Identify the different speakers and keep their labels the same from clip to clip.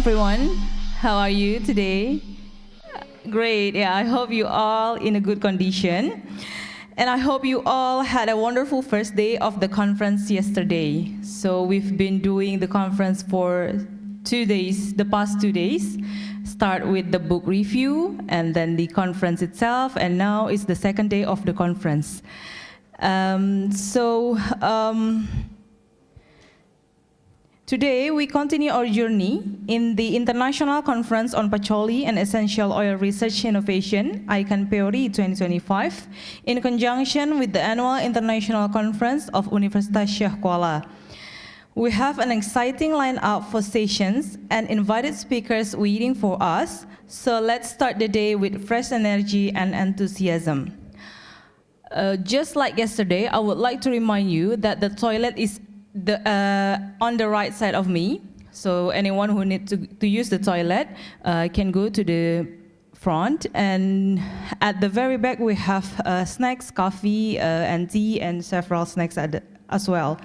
Speaker 1: everyone. How are you today? Great. Yeah, I hope you all in a good condition. And I hope you all had a wonderful first day of the conference yesterday. So we've been doing the conference for 2 days, the past 2 days. Start with the book review and then the conference itself, and now it's the second day of the conference. Today, we continue our journey in the International Conference on Petroleum and Essential Oil Research Innovation, ICONPEORI 2025, in conjunction with the annual International Conference of Universitas Syekh Kuala. We have an exciting lineup for sessions and invited speakers waiting for us, so let's start the day with fresh energy and enthusiasm. Just like yesterday, I would like to remind you that the toilet is on the right side of me, so anyone who needs to use the toilet can go to the front, and at the very back we have snacks, coffee and tea, and several snacks as well.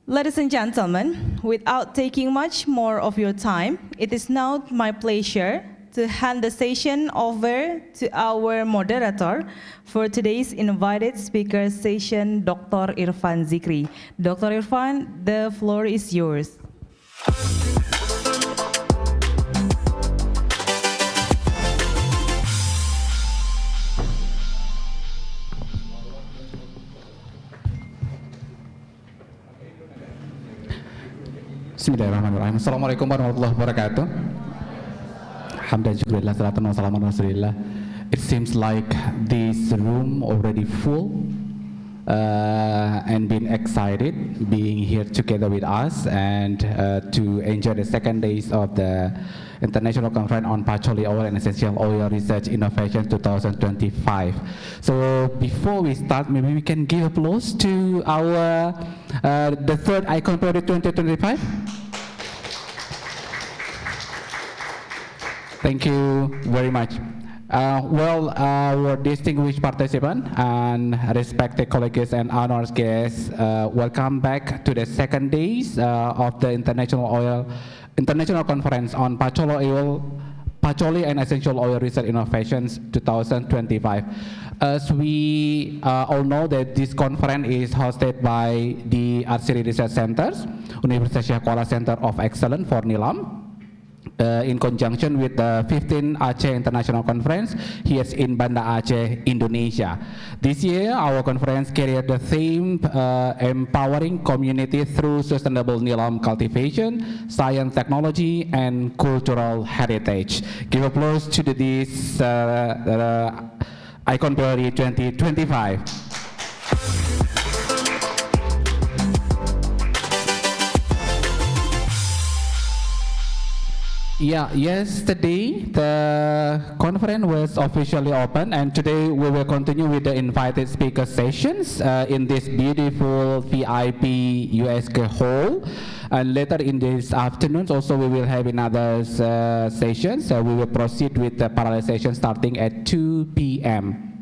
Speaker 1: Ladies and gentlemen, without taking much more of your time, it is now my pleasure to hand the session over to our moderator for today's invited speaker session, Dr. Irfan Zikri. Dr. Irfan, the floor is yours.
Speaker 2: Bismillahirrahmanirrahim. Assalamualaikum warahmatullahi wabarakatuh. Alhamdulillah, salatu wassalamu ala rasulillah. It seems like this room already full and been excited being here together with us and to enjoy the second days of the International Conference on Petroleum Oil and Essential Oil Research Innovation 2025. So before we start, maybe we can give applause to our the third ICONPEORI 2025. Thank you very much. Our distinguished participants and respected colleagues and honored guests, welcome back to the second days of the International Conference on Petroleum and Essential Oil Research Innovations 2025. As we all know that this conference is hosted by the Archery Research Centers, Universitas Syekh Kuala Center of Excellence for Nilam, in conjunction with the 15th Aceh International Conference here in Banda Aceh, Indonesia. This year, our conference carried the theme Empowering Community Through Sustainable Nilam Cultivation, Science, Technology, and Cultural Heritage. Give applause to this ICONPEORI 2025. Yeah, yesterday the conference was officially open, and today we will continue with the invited speaker sessions in this beautiful VIP USK hall. And later in this afternoon also we will have another session, so we will proceed with the parallel session starting at 2 p.m.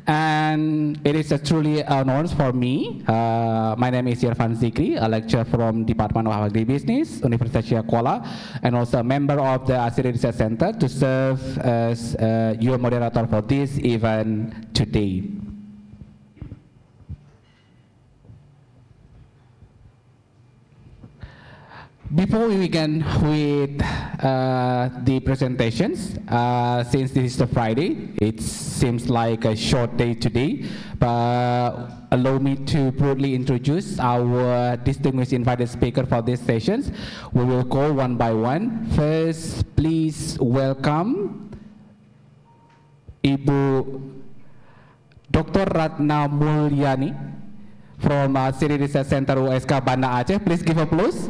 Speaker 2: And it is a truly honor for me. My name is Irfan Zikri, a lecturer from Department of Agribusiness, Universitas Syekh Kuala, and also a member of the Archery Research Center to serve as your moderator for this event today. Before we begin with the presentations, since this is the Friday, it seems like a short day today, but allow me to broadly introduce our distinguished invited speaker for these sessions. We will go one by one. First, please welcome Ibu Dr. Ratna Mulyani from Archery Research Center USK Banda Aceh. Please give applause.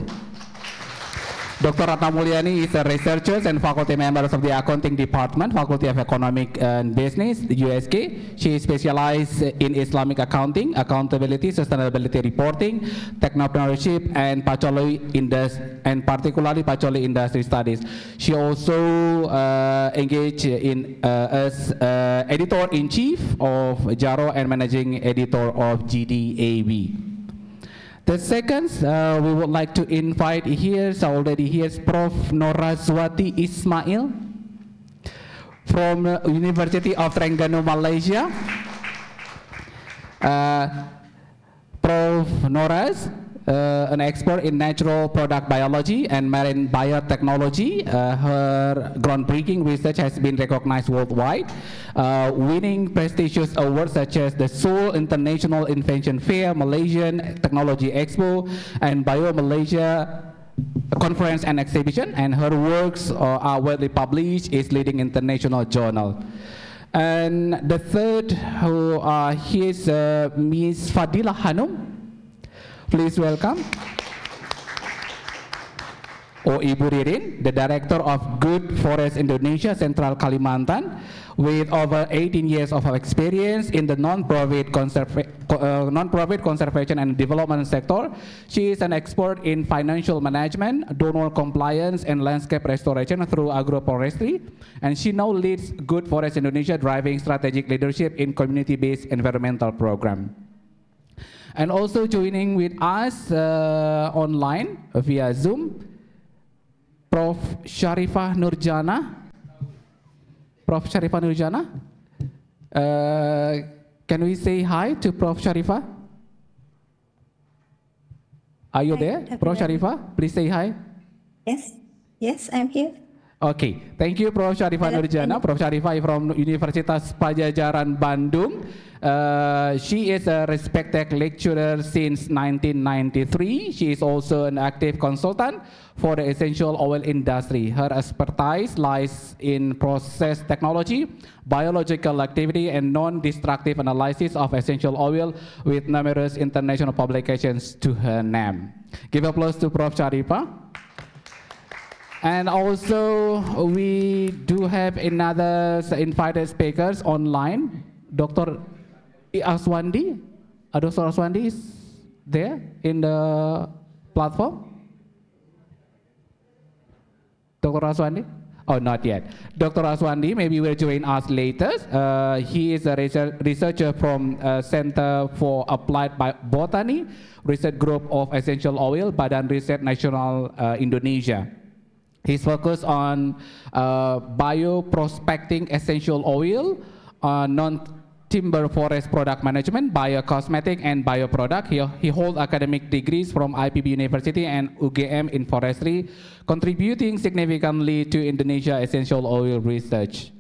Speaker 2: Dr. Ratna Mulyani is a researcher and faculty member of the Accounting Department, Faculty of Economic and Business, USK. She specializes in Islamic accounting, accountability, sustainability reporting, technopreneurship, and particularly petroleum industry studies. She also engaged in as editor-in-chief of JARO and managing editor of GDAB. The second, we would like to invite here's Prof. Norazwati Ismail from University of Terengganu, Malaysia. Prof. Noraz, an expert in natural product biology and marine biotechnology. Her groundbreaking research has been recognized worldwide, winning prestigious awards such as the Seoul International Invention Fair, Malaysian Technology Expo, and Bio Malaysia Conference and Exhibition. And her works are widely published in leading international journal. And the third, here's Ms. Fadila Hanum. Please welcome. Or Ibu Ririn, the Director of Good Forest Indonesia, Central Kalimantan, with over 18 years of experience in the non-profit conservation and development sector. She is an expert in financial management, donor compliance, and landscape restoration through agroforestry. And she now leads Good Forest Indonesia, driving strategic leadership in community-based environmental program. And also joining with us online via Zoom, Prof. Sharifah Nurjana. Prof. Sharifah Nurjana, can we say hi to Prof. Sharifah? Are you there, Prof. Sharifah? Please say hi.
Speaker 3: Yes, I'm here.
Speaker 2: Okay, thank you, Prof. Sharifah Nurjana. Prof. Sharifah from Universitas Pajajaran, Bandung. She is a respected lecturer since 1993. She is also an active consultant for the essential oil industry. Her expertise lies in process technology, biological activity, and non-destructive analysis of essential oil, with numerous international publications to her name. Give applause to Prof. Sharifah. And also, we do have another invited speakers online, Dr. Aswandi. Dr. Aswandi is there in the platform? Dr. Aswandi? Oh, not yet. Dr. Aswandi maybe will join us later. He is a researcher from Center for Applied Botany, Research Group of Essential Oil, Badan Riset Nasional Indonesia. He's focused on bioprospecting essential oil, non-timber forest product management, biocosmetic, and bioproduct. He holds academic degrees from IPB University and UGM in forestry, contributing significantly to Indonesia essential oil research.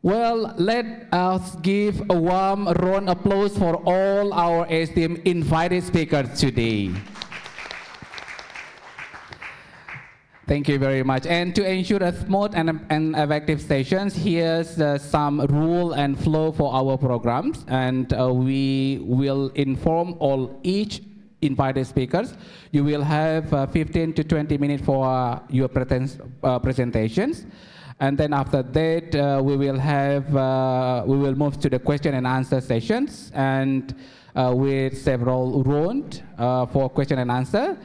Speaker 2: Well, let us give a warm round of applause for all our esteemed invited speakers today. Thank you very much. And to ensure a smooth and effective sessions, here's some rule and flow for our programs. And we will inform each invited speakers. You will have 15 to 20 minutes for your presentations. And then after that, we will move to the question and answer sessions, and with several rounds for question and answer.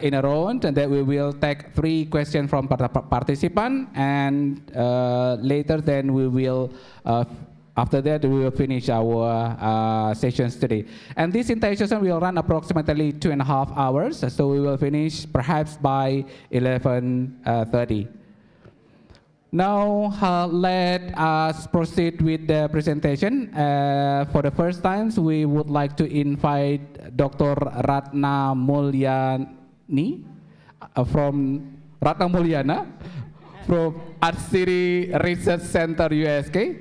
Speaker 2: In a round, and then we will take 3 questions from participants, and later then we will, after that we will finish our sessions today. And this entire session will run approximately 2.5 hours, so we will finish perhaps by 11:30. Now let us proceed with the presentation. For the first time, we would like to invite Dr. Ratna Mulyani from Artsiri Research Center, USK.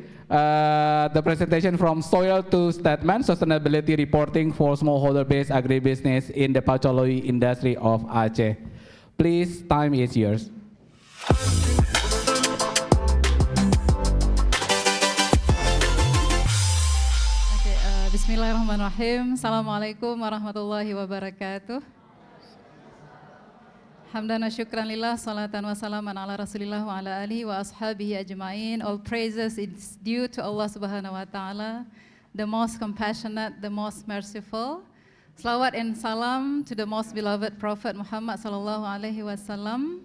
Speaker 2: The presentation from Soil to Statement, Sustainability Reporting for Smallholder-Based Agribusiness in the Pacholoi Industry of Aceh. Please, time is yours.
Speaker 4: Bismillahirrahmanirrahim. Assalamualaikum warahmatullahi wabarakatuh. Hamdan wa syukran lillah, salatan wa salaman ala rasulillah wa ala alihi wa ashabihi ajma'in. All praises is due to Allah subhanahu wa ta'ala, the most compassionate, the most merciful. Salawat and salam to the most beloved Prophet Muhammad sallallahu alaihi wasallam,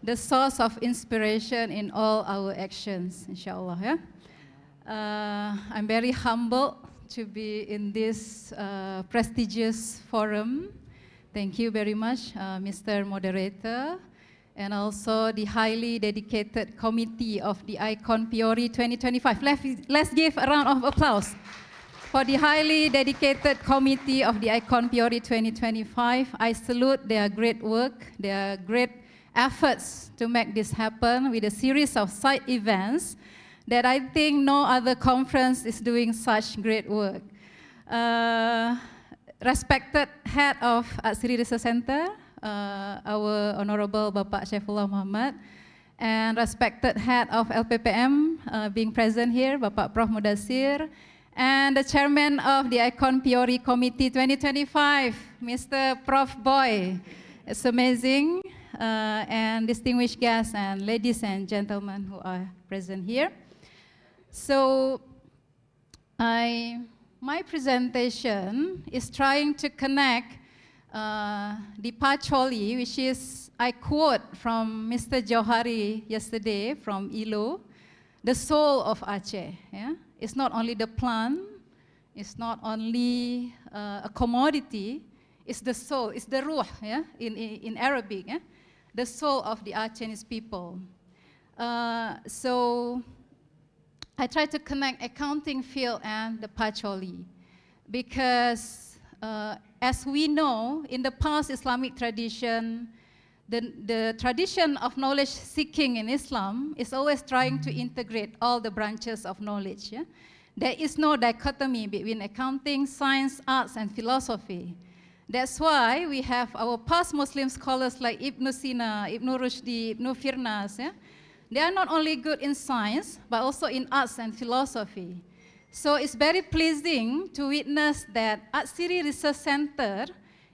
Speaker 4: the source of inspiration in all our actions, insyaAllah. I'm very humbled to be in this prestigious forum. Thank you very much, Mr. Moderator, and also the highly dedicated committee of the ICONPEORI 2025. Let's give a round of applause for the highly dedicated committee of the ICONPEORI 2025. I salute their great work, their great efforts to make this happen with a series of side events that I think no other conference is doing such great work. Respected head of ICONPEORI Research Center, our Honorable Bapak Syaifullah Muhammad, and respected head of LPPM being present here, Bapak Prof. Mudassir, and the chairman of the ICONPEORI Committee 2025, Mr. Prof. Boy. It's amazing, and distinguished guests and ladies and gentlemen who are present here. So, my presentation is trying to connect the Pacholi, which is, I quote from Mr. Johari yesterday from ILO, the soul of Aceh. Yeah? It's not only the plant, it's not only a commodity, it's the soul, it's the ruh, yeah? in Arabic, yeah? The soul of the Acehese people. So I try to connect accounting field and the Pacholi because as we know, in the past Islamic tradition, the tradition of knowledge seeking in Islam is always trying to integrate all the branches of knowledge. Yeah? There is no dichotomy between accounting, science, arts, and philosophy. That's why we have our past Muslim scholars like Ibn Sina, Ibn Rushdi, Ibn Firnas. Yeah? They are not only good in science, but also in arts and philosophy. So it's very pleasing to witness that ICONPEORI Research Center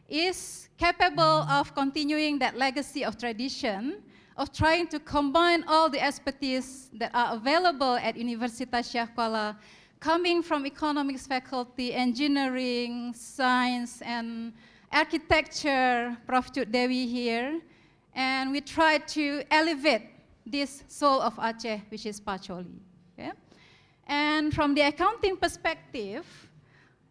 Speaker 4: is capable of continuing that legacy of tradition, of trying to combine all the expertise that are available at Universitas Syah Kuala, coming from economics faculty, engineering, science, and architecture, Prof. Chut Dewi here, and we try to elevate this soul of Aceh, which is Pacholi. Okay? And from the accounting perspective,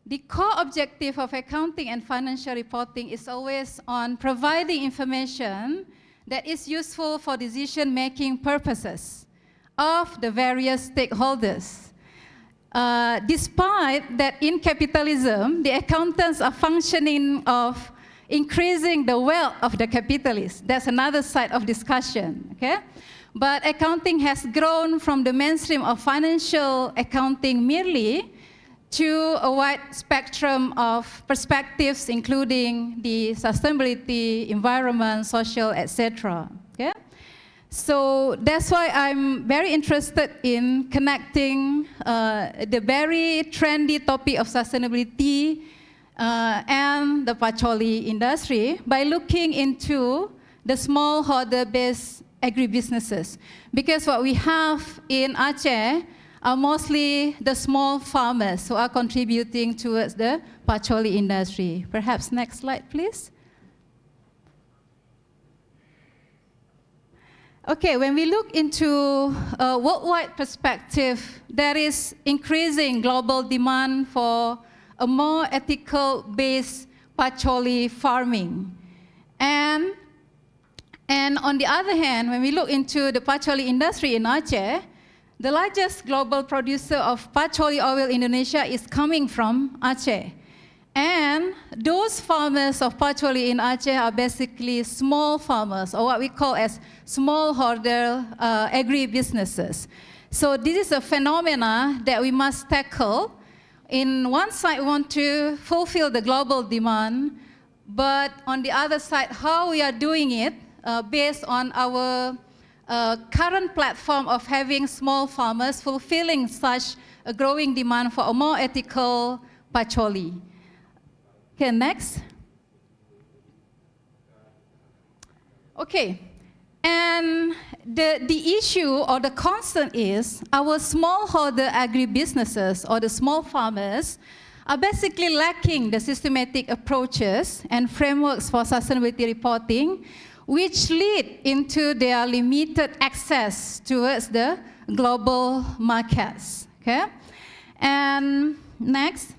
Speaker 4: the core objective of accounting and financial reporting is always on providing information that is useful for decision-making purposes of the various stakeholders. Despite that in capitalism, the accountants are functioning of increasing the wealth of the capitalists. That's another side of discussion, okay? But accounting has grown from the mainstream of financial accounting merely to a wide spectrum of perspectives, including the sustainability, environment, social, etc. Okay? So that's why I'm very interested in connecting the very trendy topic of sustainability and the Pacholi industry by looking into the smallholder-based agribusinesses. Because what we have in Aceh are mostly the small farmers who are contributing towards the Pacholi industry. Perhaps next slide, please. Okay, when we look into a worldwide perspective, there is increasing global demand for a more ethical-based Pacholi farming. And on the other hand, when we look into the Pacholi industry in Aceh, the largest global producer of Pacholi oil in Indonesia is coming from Aceh. And those farmers of Pacholi in Aceh are basically small farmers, or what we call as smallholder agribusinesses. So this is a phenomena that we must tackle. In one side, we want to fulfill the global demand, but on the other side, how we are doing it based on our current platform of having small farmers fulfilling such a growing demand for a more ethical Pacholi. Okay, next. Okay, and the issue or the concern is our smallholder agribusinesses or the small farmers are basically lacking the systematic approaches and frameworks for sustainability reporting, which lead into their limited access towards the global markets. Okay? And Next.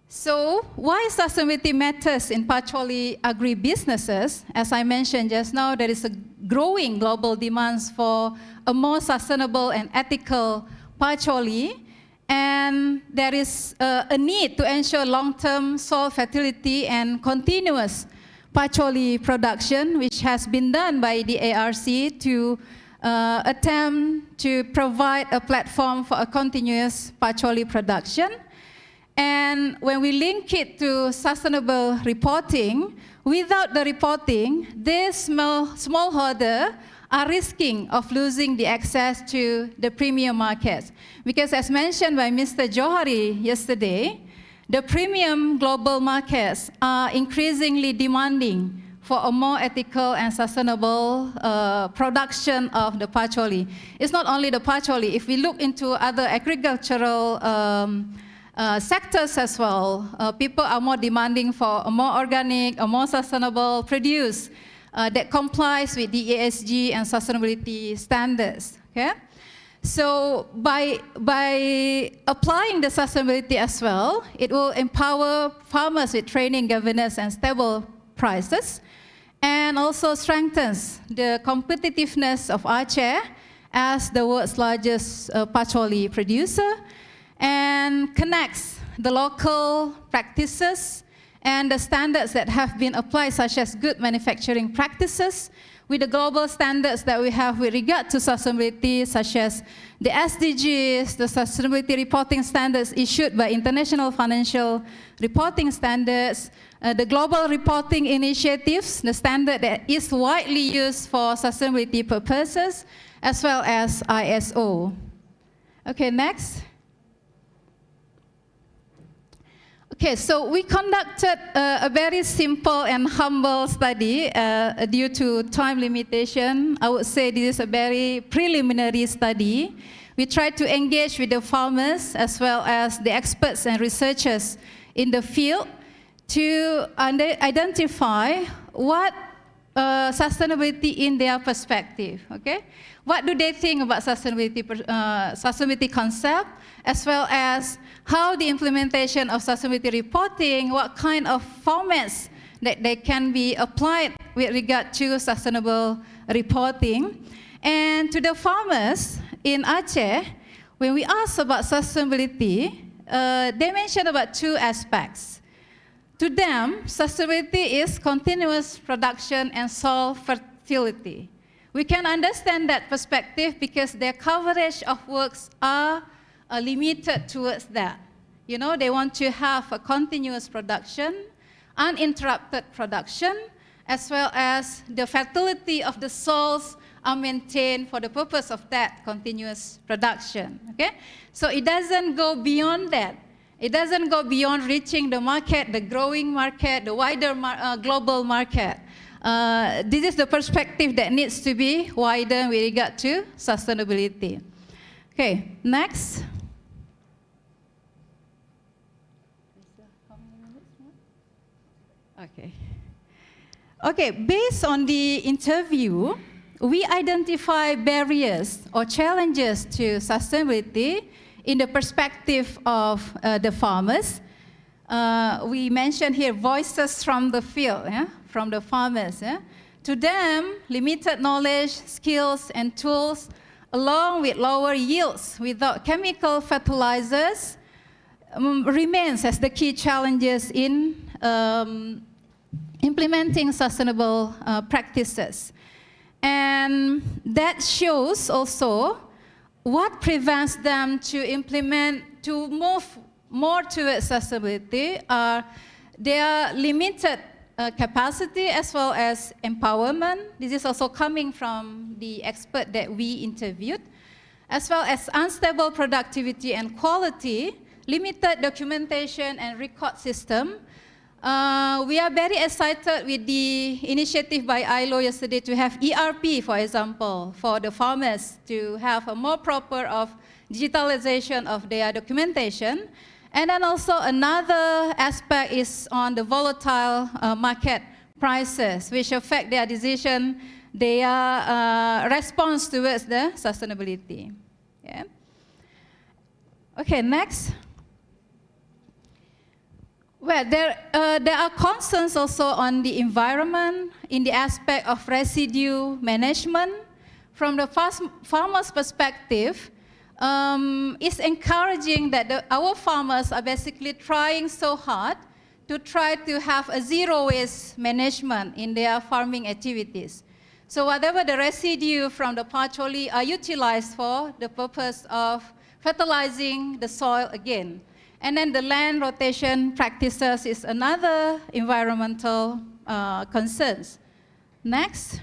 Speaker 4: So why sustainability matters in Pacholi agribusinesses? As I mentioned just now, there is a growing global demand for a more sustainable and ethical Pacholi, and there is a need to ensure long-term soil fertility and continuous Pacholi production, which has been done by the ARC to attempt to provide a platform for a continuous Pacholi production. And when we link it to sustainable reporting, without the reporting, these smallholder are risking of losing the access to the premium markets. Because as mentioned by Mr. Johari yesterday, the premium global markets are increasingly demanding for a more ethical and sustainable production of the Pacholi. It's not only the Pacholi. If we look into other agricultural sectors as well, people are more demanding for a more organic, a more sustainable produce that complies with the ESG and sustainability standards. Okay? So by applying the sustainability as well, it will empower farmers with training, governance, and stable prices, and also strengthens the competitiveness of Aceh as the world's largest Pacholi producer, and connects the local practices and the standards that have been applied, such as good manufacturing practices, with the global standards that we have with regard to sustainability, such as the SDGs, the sustainability reporting standards issued by International Financial Reporting Standards, the global reporting initiatives, the standard that is widely used for sustainability purposes, as well as ISO. Okay, next. Okay, so we conducted a very simple and humble study due to time limitation. I would say this is a very preliminary study. We tried to engage with the farmers as well as the experts and researchers in the field to identify what sustainability in their perspective, okay? What do they think about sustainability concept, as well as how the implementation of sustainability reporting, what kind of formats that they can be applied with regard to sustainable reporting. And to the farmers in Aceh, when we asked about sustainability, they mentioned about two aspects. To them, sustainability is continuous production and soil fertility. We can understand that perspective because their coverage of works are limited towards that. You know, they want to have a continuous production, uninterrupted production, as well as the fertility of the soils are maintained for the purpose of that continuous production. Okay? So it doesn't go beyond that. It doesn't go beyond reaching the market, the growing market, the wider global market. This is the perspective that needs to be widened with regard to sustainability. Okay, next. Okay, based on the interview, we identify barriers or challenges to sustainability in the perspective of the farmers. We mentioned here voices from the field, yeah? From the farmers. Yeah? To them, limited knowledge, skills, and tools, along with lower yields without chemical fertilizers, remains as the key challenges in implementing sustainable practices. And that shows also what prevents them to implement, to move more towards sustainability are their limited capacity as well as empowerment. This is also coming from the expert that we interviewed, as well as unstable productivity and quality, limited documentation and record system. We are very excited with the initiative by ILO yesterday to have ERP, for example, for the farmers to have a more proper of digitalization of their documentation. And then also another aspect is on the volatile market prices, which affect their decision, their response towards the sustainability. Yeah. Okay, next. Well, there are concerns also on the environment in the aspect of residue management. From the farmer's perspective, it's encouraging that our farmers are basically trying so hard to try to have a zero waste management in their farming activities. So whatever the residue from the patchouli are utilized for the purpose of fertilizing the soil again. And then the land rotation practices is another environmental concerns. Next.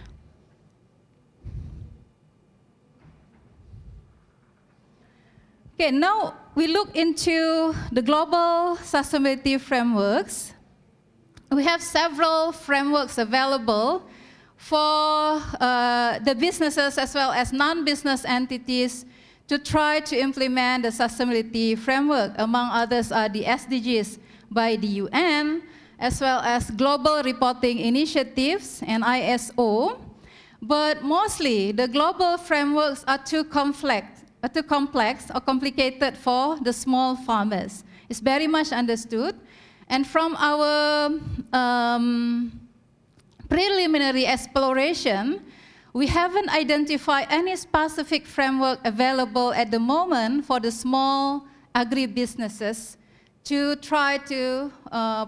Speaker 4: Okay, now we look into the global sustainability frameworks. We have several frameworks available for the businesses as well as non-business entities to try to implement the sustainability framework. Among others are the SDGs by the UN, as well as global reporting initiatives and ISO. But mostly, the global frameworks are too complex or complicated for the small farmers. It's very much understood. And from our preliminary exploration, we haven't identified any specific framework available at the moment for the small agribusinesses to try to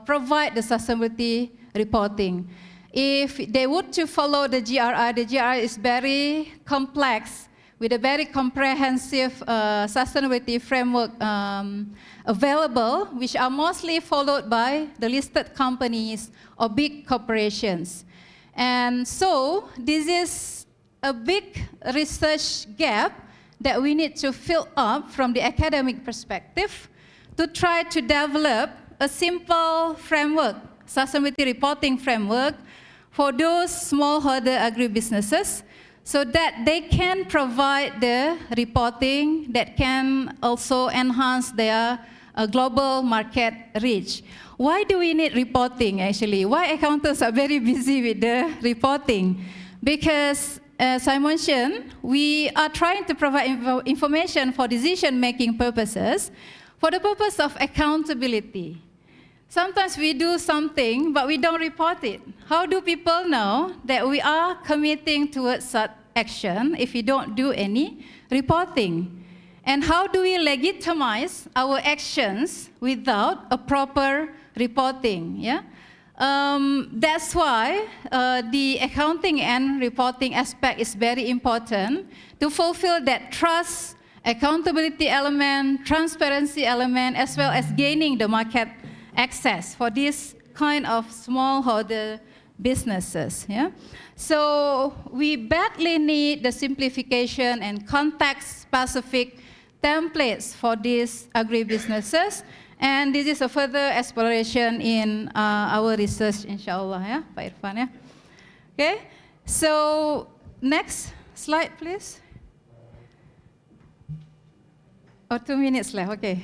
Speaker 4: provide the sustainability reporting. If they would to follow the GRI is very complex with a very comprehensive sustainability framework available, which are mostly followed by the listed companies or big corporations. And so this is a big research gap that we need to fill up from the academic perspective to try to develop a simple framework, sustainability reporting framework for those smallholder agribusinesses so that they can provide the reporting that can also enhance their global market reach. Why do we need reporting actually? Why accountants are very busy with the reporting? Because as I mentioned, we are trying to provide information for decision-making purposes for the purpose of accountability. Sometimes we do something, but we don't report it. How do people know that we are committing towards such action if we don't do any reporting? And how do we legitimize our actions without a proper reporting? Yeah? That's why the accounting and reporting aspect is very important to fulfill that trust, accountability element, transparency element, as well as gaining the market access for this kind of smallholder businesses. Yeah? So we badly need the simplification and context-specific templates for these agribusinesses. And this is a further exploration in our research, inshallah, yeah, Pak Irfan, yeah. Okay, so next slide, please. Or 2 minutes left, okay.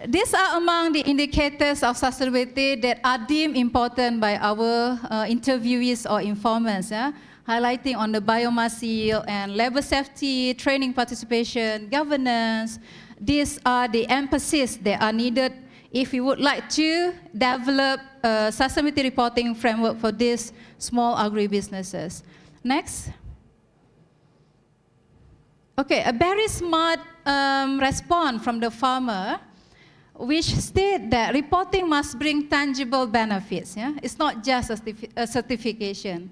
Speaker 4: These are among the indicators of sustainability that are deemed important by our interviewees or informants, yeah? Highlighting on the biomass yield and labor safety, training participation, governance. These are the emphasis that are needed if we would like to develop a sustainability reporting framework for these small agribusinesses. Next. Okay, a very smart response from the farmer, which state that reporting must bring tangible benefits. Yeah? It's not just a certification.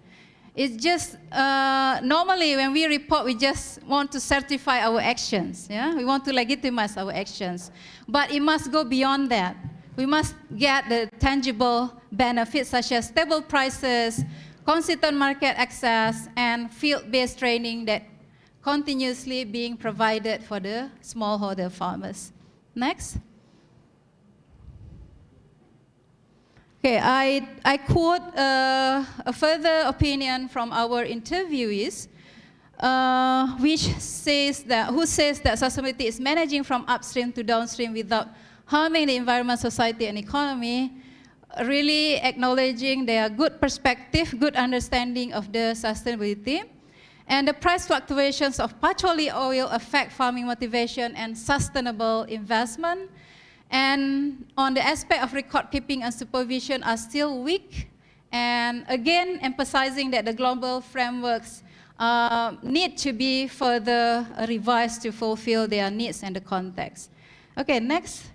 Speaker 4: It's just, normally when we report, we just want to certify our actions. Yeah? We want to legitimize our actions. But it must go beyond that. We must get the tangible benefits such as stable prices, consistent market access, and field-based training that continuously being provided for the smallholder farmers. Next. Okay, I quote a further opinion from our interviewees, which says that, sustainability is managing from upstream to downstream without harming the environment, society, and economy, really acknowledging their good perspective, good understanding of the sustainability. And the price fluctuations of Pacholi oil affect farming motivation and sustainable investment. And on the aspect of record keeping and supervision are still weak. And again, emphasizing that the global frameworks need to be further revised to fulfill their needs and the context. Okay, next.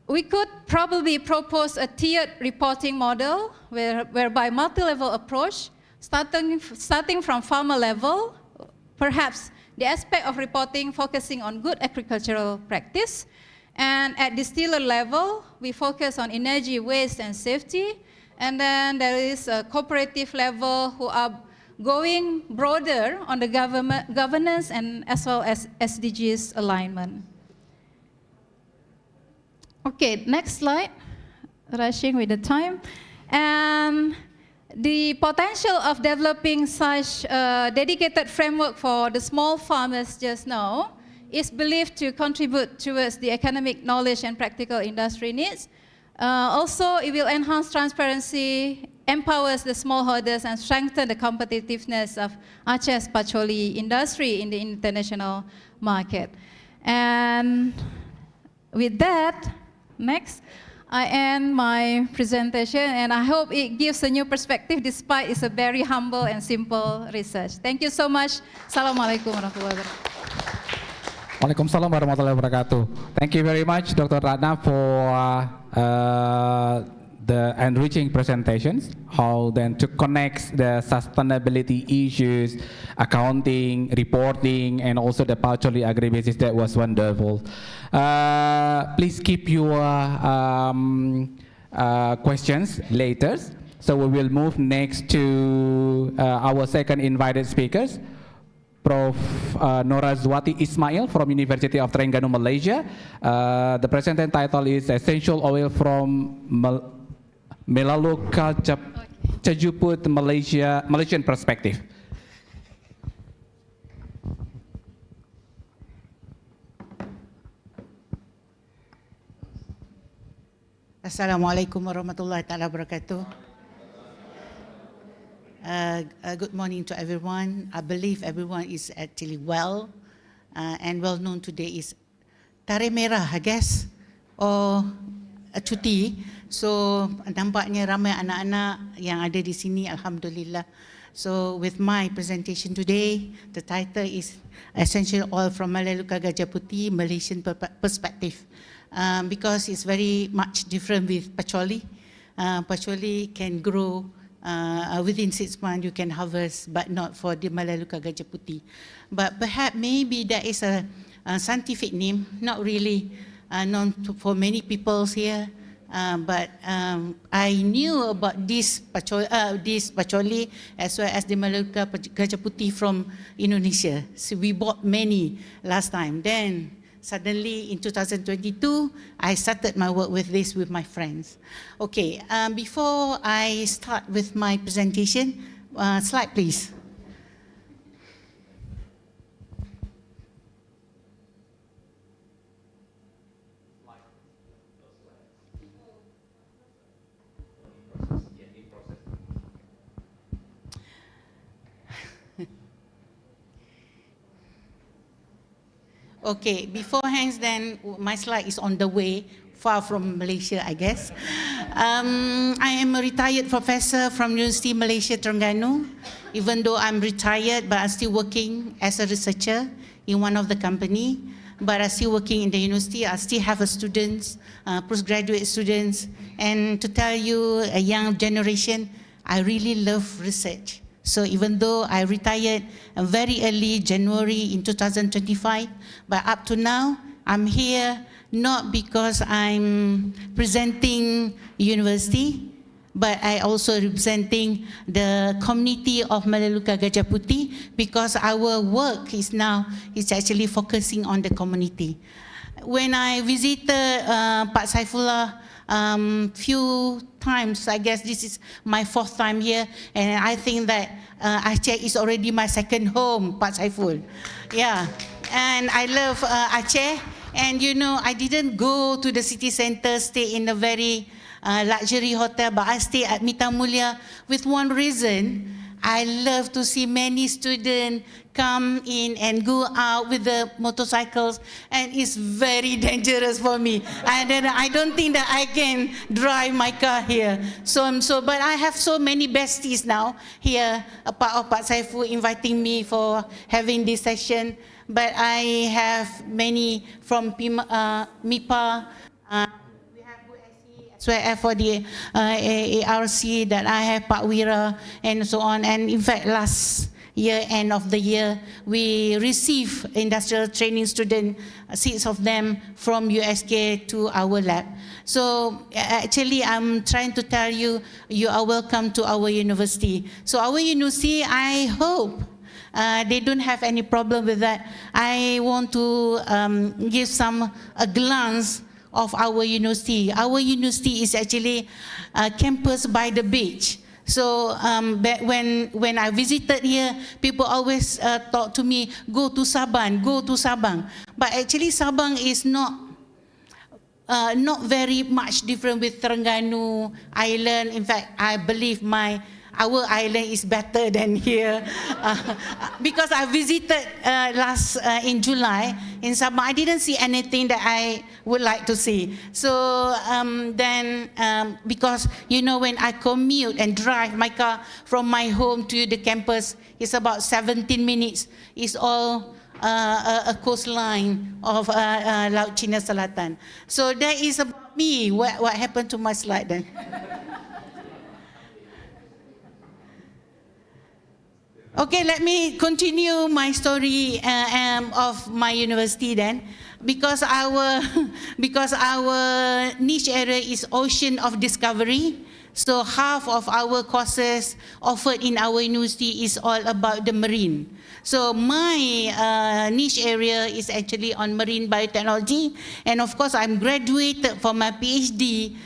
Speaker 4: We could probably propose a tiered reporting model whereby multi-level approach, starting from farmer level, perhaps the aspect of reporting focusing on good agricultural practice, and at distiller level, we focus on energy, waste, and safety, and then there is a cooperative level who are going broader on the governance and as well as SDGs alignment. Okay, next slide. Rushing with the time. And the potential of developing such a dedicated framework for the small farmers just now is believed to contribute towards the economic knowledge and practical industry needs. Also, it will enhance transparency, empowers the smallholders, and strengthen the competitiveness of Aceh's Pacholi industry in the international market. And with that, next, I end my presentation, and I hope it gives a new perspective despite it's a very humble and simple research. Thank you so much. Assalamualaikum warahmatullahi wabarakatuh.
Speaker 2: Waalaikumsalam warahmatullahi wabarakatuh. Thank you very much, Dr. Ratna, for the enriching presentations, how then to connect the sustainability issues, accounting, reporting, and also the Pacholi agribusiness. That was wonderful. Please keep your questions later. So we will move next to our second invited speakers, Prof. Norazwati Ismail from University of Terengganu, Malaysia. The presentation title is Essential Oil from Melaleuca Cajuput, Malaysian Perspective.
Speaker 5: Assalamualaikum warahmatullahi wabarakatuh. Good morning to everyone. I believe everyone is actually well and well known today is Tari Merah, I guess, or cuti. So nampaknya ramai anak-anak yang ada di sini, alhamdulillah. So with my presentation today, the title is Essential Oil from Melaleuca Gajah Putih, Malaysian Perspective. Because it's very much different with Pacholi. Pacholi can grow within 6 months, you can harvest, but not for the Melaleuca Gajah Putih. But perhaps maybe there is a scientific name, not really known for many people here. But I knew about this Pacholi as well as the Melaleuca Gajah Putih from Indonesia. So we bought many last time. Then suddenly in 2022, I started my work with this with my friends. Okay, before I start with my presentation, slide please. Okay, beforehand then, my slide is on the way, far from Malaysia, I guess. I am a retired professor from University Malaysia, Terengganu. Even though I'm retired, but I'm still working as a researcher in one of the company. But I'm still working in the university. I still have students, postgraduate students. And to tell you, a young generation, I really love research. So even though I retired very early, January in 2025, but up to now, I'm here not because I'm presenting university, but I also representing the community of Melaleuca Gajah Putih because our work is actually focusing on the community. When I visited Pak Saifullah few times, I guess this is my 4th time here, and I think that Aceh is already my second home, Pak Saiful. Yeah, and I love Aceh, and you know, I didn't go to the city center, stay in a very luxury hotel, but I stay at Mita Mulia with one reason. I love to see many students come in and go out with the motorcycles, and it's very dangerous for me. And then I don't think that I can drive my car here. But I have so many besties now here, a part of Pak Saiful inviting me for having this session. But I have many from MIPA. So for the ARC that I have Pak Wira and so on. And in fact, last year, end of the year, we received industrial training students, 6 of them from USK to our lab. So actually, I'm trying to tell you, you are welcome to our university. So our university, I hope they don't have any problem with that. I want to give a glance of our university. Our university is actually a campus by the beach. So when I visited here, people always talk to me, go to Sabang, go to Sabang. But actually Sabang is not very much different with Terengganu Island. In fact, I believe our island is better than here because I visited in July in Sabah. I didn't see anything that I would like to see. So because when I commute and drive my car from my home to the campus, it's about 17 minutes. It's all a coastline of Laut Cina Selatan. So that is about me. What happened to my slide then? Okay, let me continue my story of my university then. Because our niche area is ocean of discovery, so half of our courses offered in our university is all about the marine. So my niche area is actually on marine biotechnology, and of course I'm graduated for my PhD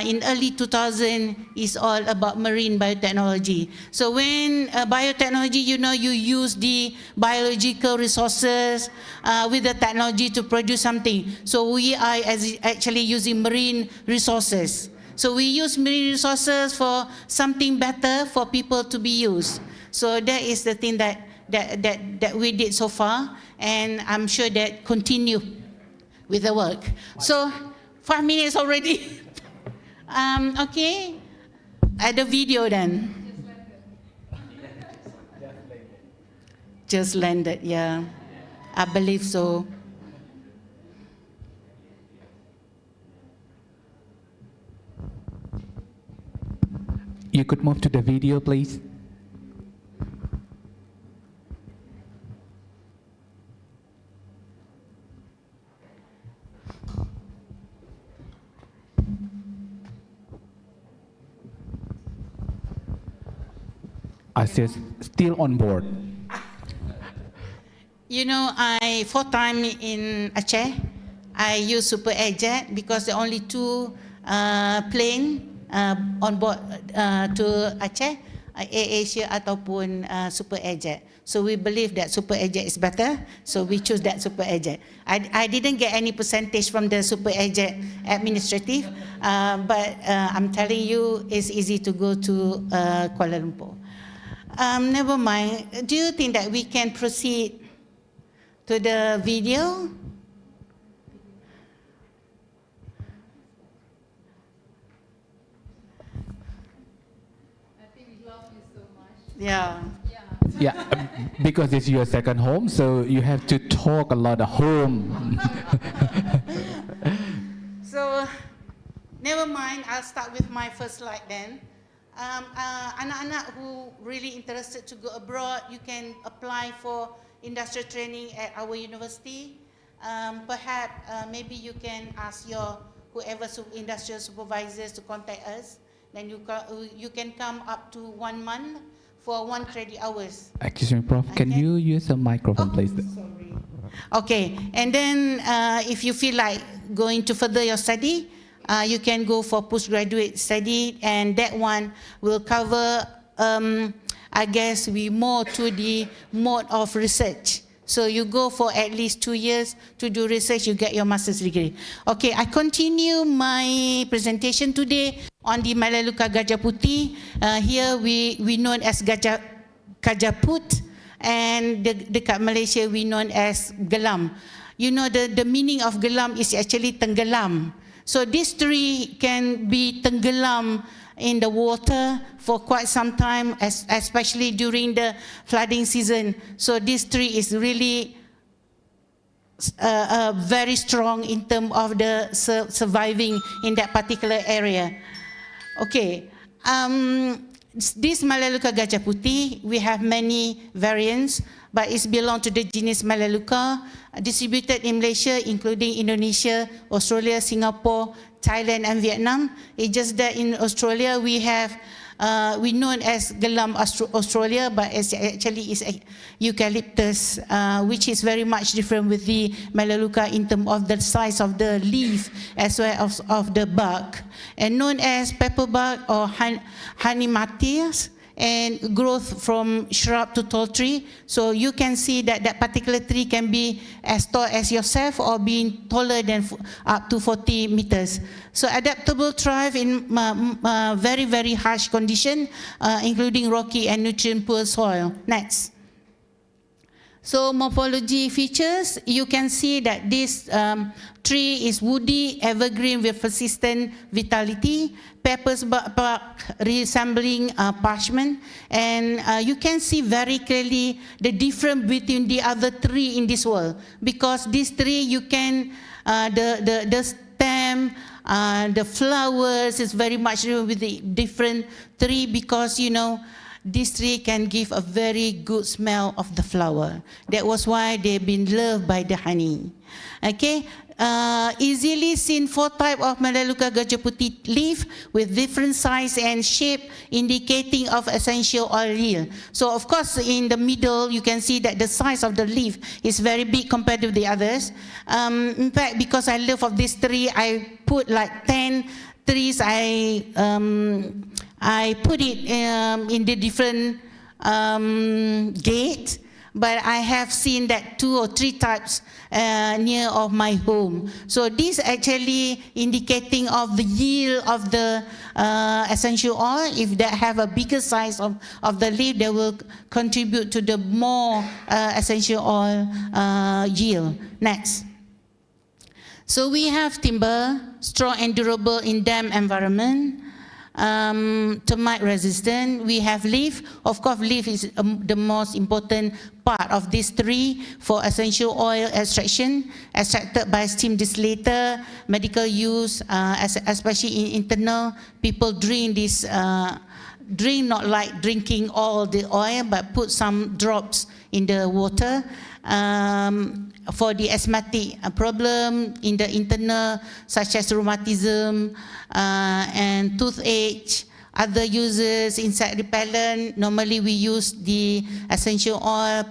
Speaker 5: in early 2000 is all about marine biotechnology. So when biotechnology, you use the biological resources with the technology to produce something. So we are actually using marine resources. So we use marine resources for something better for people to be used. So that is the thing that we did so far, and I'm sure that continue with the work. So 5 minutes already. Okay, the video then. Just landed, yeah. I believe so.
Speaker 2: You could move to the video, please. I still on board.
Speaker 5: I 4 times in Aceh, I use Super Air Jet because the only 2 plane on board to Aceh, AirAsia ataupun Super Air Jet. So we believe that Super Air Jet is better, so we choose that Super Air Jet. I didn't get any percentage from the Super Air Jet administrative, but I'm telling you, it's easy to go to Kuala Lumpur. Never mind. Do you think that we can proceed to the video?
Speaker 4: I think we love you so much.
Speaker 5: Yeah.
Speaker 2: Yeah, because it's your second home, so you have to talk a lot at home.
Speaker 5: So, never mind. I'll start with my first slide then. Anak-anak who really interested to go abroad, you can apply for industrial training at our university. Perhaps maybe you can ask your whoever industrial supervisors to contact us. Then you can come up to 1 month for 1 credit hours.
Speaker 2: Excuse me, Prof. Can you use a microphone, please?
Speaker 5: Sorry. Okay, and then if you feel like going to further your study, you can go for postgraduate study, and that one will cover, I guess, we more to the mode of research. So you go for at least 2 years to do research, you get your master's degree. Okay, I continue my presentation today on the Melaleuca gajah putih. Here we known as gajah put, and dekat Malaysia we known as gelam. You know the meaning of gelam is actually tenggelam. So this tree can be tenggelam in the water for quite some time, especially during the flooding season. So this tree is really very strong in terms of the surviving in that particular area. Okay, this Melaleuca gajah putih, we have many variants, but it belongs to the genus Melaleuca, distributed in Malaysia, including Indonesia, Australia, Singapore, Thailand, and Vietnam. It's just that in Australia we have we known as gelam Australia, but it's actually is eucalyptus, which is very much different with the Melaleuca in terms of the size of the leaf as well as of the bark, and known as pepperbark or honey matias, and growth from shrub to tall tree. So you can see that that particular tree can be as tall as yourself or being taller than up to 40 meters. So adaptable thrive in very, very harsh condition, including rocky and nutrient poor soil. Next. So morphology features, you can see that this tree is woody, evergreen with persistent vitality, papers bark resembling parchment, and you can see very clearly the difference between the other tree in this world, because this tree you can, the stem, the flowers is very much with the different tree, because you know, this tree can give a very good smell of the flower. That was why they've been loved by the honey. Okay, easily seen 4 types of Melaleuca gajah putih leaf with different size and shape, indicating of essential oil yield. So of course, in the middle, you can see that the size of the leaf is very big compared to the others. In fact, because I love of this tree, I put like 10 trees. I put it in the different gate, but I have seen that 2 or 3 types near of my home. So this actually indicating of the yield of the essential oil. If they have a bigger size of the leaf, they will contribute to the more essential oil yield. Next. So we have timber, strong and durable in damp environment. Termite resistant. We have leaf. Of course, leaf is the most important part of this tree for essential oil extraction, extracted by steam distillator, medical use, especially in internal. People drink this, drink not like drinking all the oil, but put some drops in the water. For the asthmatic problem in the internal, such as rheumatism and toothache, other uses, insect repellent. Normally we use the essential oil,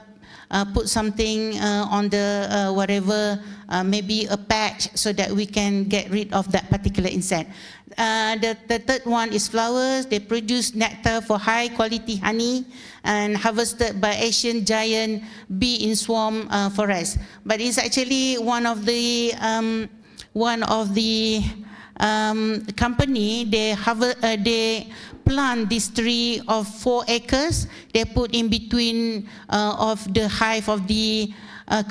Speaker 5: put something on the whatever, maybe a patch, so that we can get rid of that particular insect. The third one is flowers. They produce nectar for high quality honey and harvested by Asian giant bee in swarm forest. But it's actually one of the company, they plant this tree of 4 acres. They put in between of the hive of the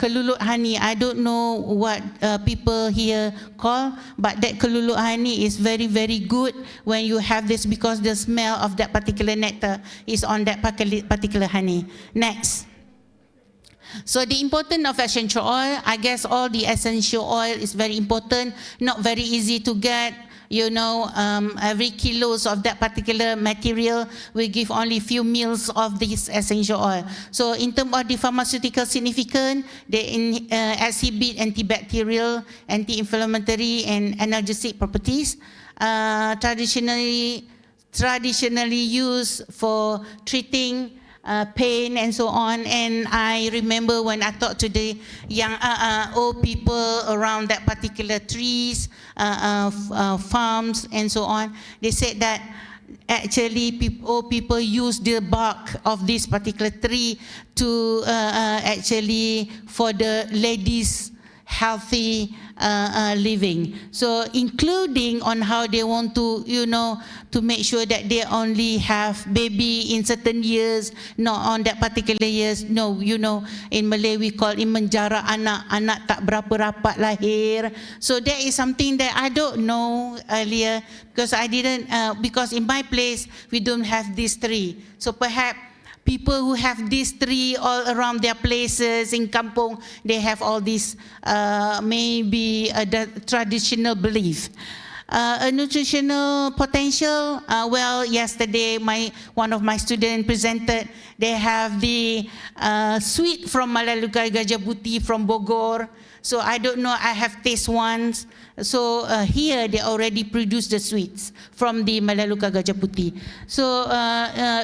Speaker 5: kelulut honey. I don't know what people here call, but that kelulut honey is very, very good when you have this, because the smell of that particular nectar is on that particular honey. Next. So the importance of essential oil, I guess all the essential oil is very important, not very easy to get. You know, every kilos of that particular material will give only few mils of this essential oil. So in terms of the pharmaceutical significance, they exhibit antibacterial, anti-inflammatory, and analgesic properties. Traditionally used for treating pain and so on. And I remember when I talked to the young old people around that particular trees, farms and so on, they said that actually people use the bark of this particular tree to actually for the ladies healthy living. So including on how they want to, to make sure that they only have baby in certain years, not on that particular years. No, in Malay we call it menjara anak tak berapa rapat lahir. So that is something that I don't know earlier because I didn't, because in my place we don't have these three. So perhaps people who have these three all around their places in kampung, they have all this maybe the traditional belief. A nutritional potential, well, yesterday one of my students presented, they have the sweet from Malaluka Gajah Putih from Bogor. So I don't know, I have tasted once. So here they already produce the sweets from the Malaluka Gajah Putih. So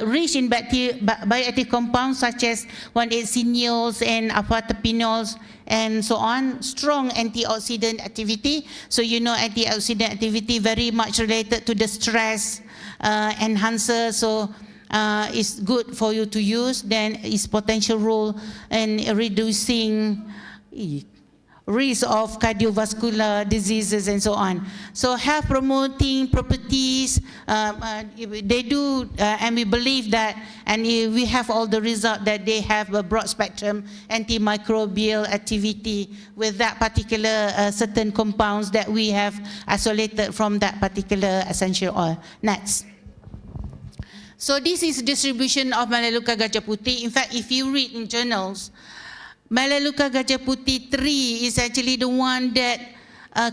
Speaker 5: rich in bioactive compounds such as 1,8-cineols and alpha-terpenols and so on, strong antioxidant activity. So antioxidant activity very much related to the stress enhancer. So it's good for you to use. Then its potential role in reducing risk of cardiovascular diseases and so on. So health promoting properties, they do, and we believe that, and we have all the result that they have a broad spectrum antimicrobial activity with that particular certain compounds that we have isolated from that particular essential oil. Next. So this is distribution of Malaluka Gajah Putih. In fact, if you read in journals, Malaluka Gajah Putih 3 is actually the one that